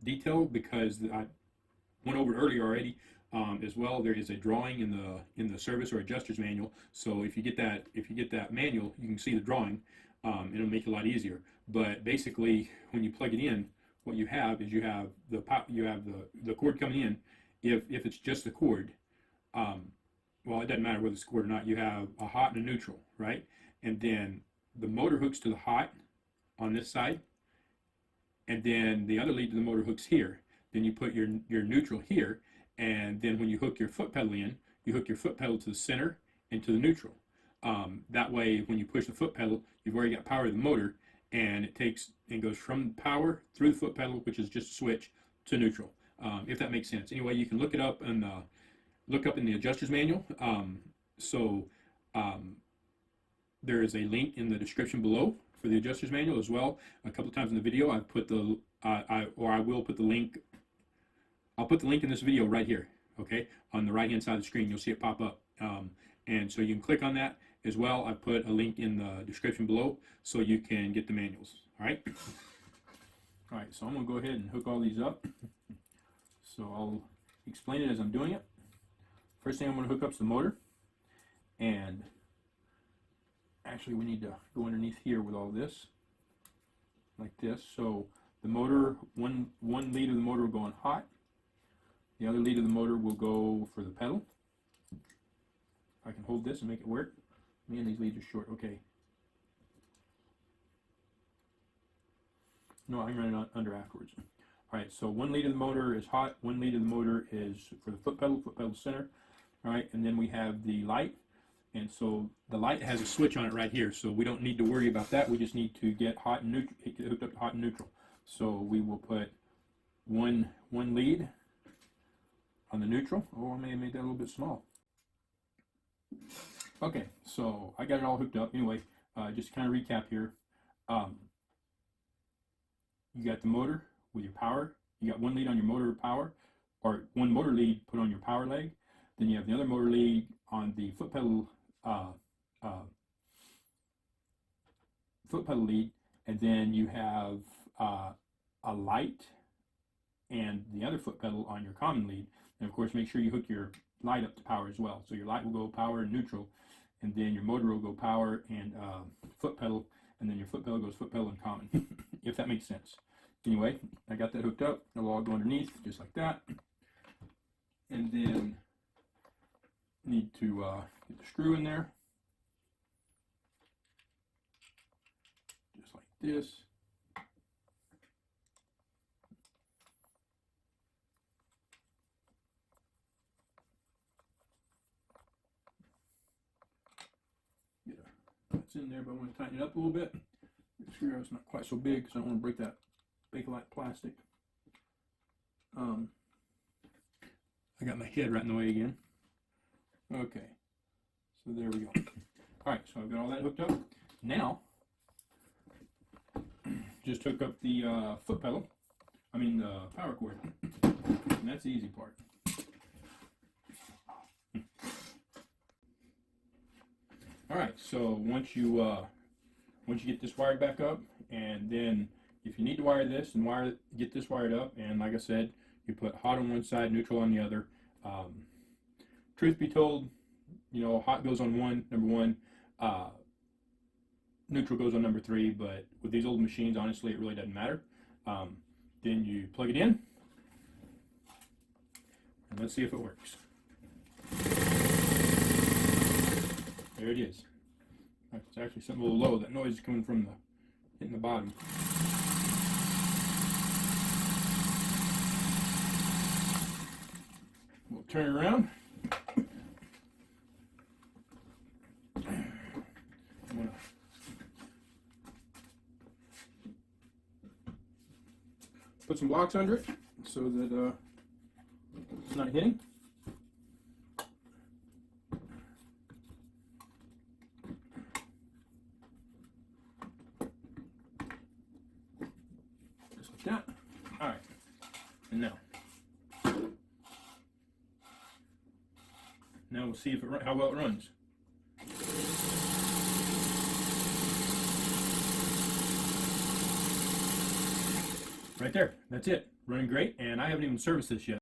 detail because I went over it earlier already. As well, there is a drawing in the service or adjuster's manual. So if you get that manual, you can see the drawing. It'll make it a lot easier. But basically, when you plug it in, what you have is you have the cord coming in. If it's just the cord, well, it doesn't matter whether it's a cord or not. You have a hot and a neutral, right? And then the motor hooks to the hot on this side, and then the other lead to the motor hooks here. Then you put your neutral here. And then when you hook your foot pedal in, you hook your foot pedal to the center and to the neutral. That way, when you push the foot pedal, you've already got power to the motor, and it goes from power through the foot pedal, which is just a switch, to neutral. If that makes sense. Anyway, you can look it up and look up in the adjuster's manual. There is a link in the description below for the adjuster's manual as well. A couple of times in the video, I've put I will put the link. I'll put the link in this video right here, okay? On the right-hand side of the screen, you'll see it pop up. And so you can click on that as well. I put a link in the description below so you can get the manuals, all right? All right, so I'm gonna go ahead and hook all these up. So I'll explain it as I'm doing it. First thing I'm gonna hook up is the motor. And actually we need to go underneath here with all this, like this. So the motor, one lead of the motor will go on hot. The other lead of the motor will go for the pedal. I can hold this and make it work. Man, these leads are short. Okay. No, I can run it under afterwards. All right, so one lead of the motor is hot. One lead of the motor is for the foot pedal center. All right, and then we have the light. And so the light has a switch on it right here. So we don't need to worry about that. We just need to get hot and neutral, hooked up to hot and neutral. So we will put one lead on the neutral. Oh, I may have made that a little bit small. Okay, so I got it all hooked up. Anyway, just to kind of recap here. You got the motor with your power. You got one lead on your motor power, or one motor lead put on your power leg. Then you have the other motor lead on the foot pedal lead, and then you have a light and the other foot pedal on your common lead. And of course, make sure you hook your light up to power as well. So your light will go power and neutral, and then your motor will go power and foot pedal, and then your foot pedal goes foot pedal and common, if that makes sense. Anyway, I got that hooked up. It'll all go underneath, just like that. And then need to get the screw in there, just like this. That's in there, but I want to tighten it up a little bit. The screwdriver's not quite so big because I don't want to break that Bakelite plastic. I got my head right in the way again. Okay, so there we go. All right, so I've got all that hooked up. Now, just hook up the foot pedal. I mean the power cord, and that's the easy part. All right, so once you get this wired back up, and then if you need to wire this and get this wired up, and like I said, you put hot on one side, neutral on the other. Truth be told, you know, hot goes on number one, neutral goes on number 3, but with these old machines, honestly, it really doesn't matter. Then you plug it in, and let's see if it works. There it is. It's actually something a little low. That noise is coming from hitting the bottom. We'll turn it around. I'm gonna put some blocks under it so that it's not hitting. Just like that. All right, and now we'll see if how well it runs. Right there, that's it. Running great, and I haven't even serviced this yet.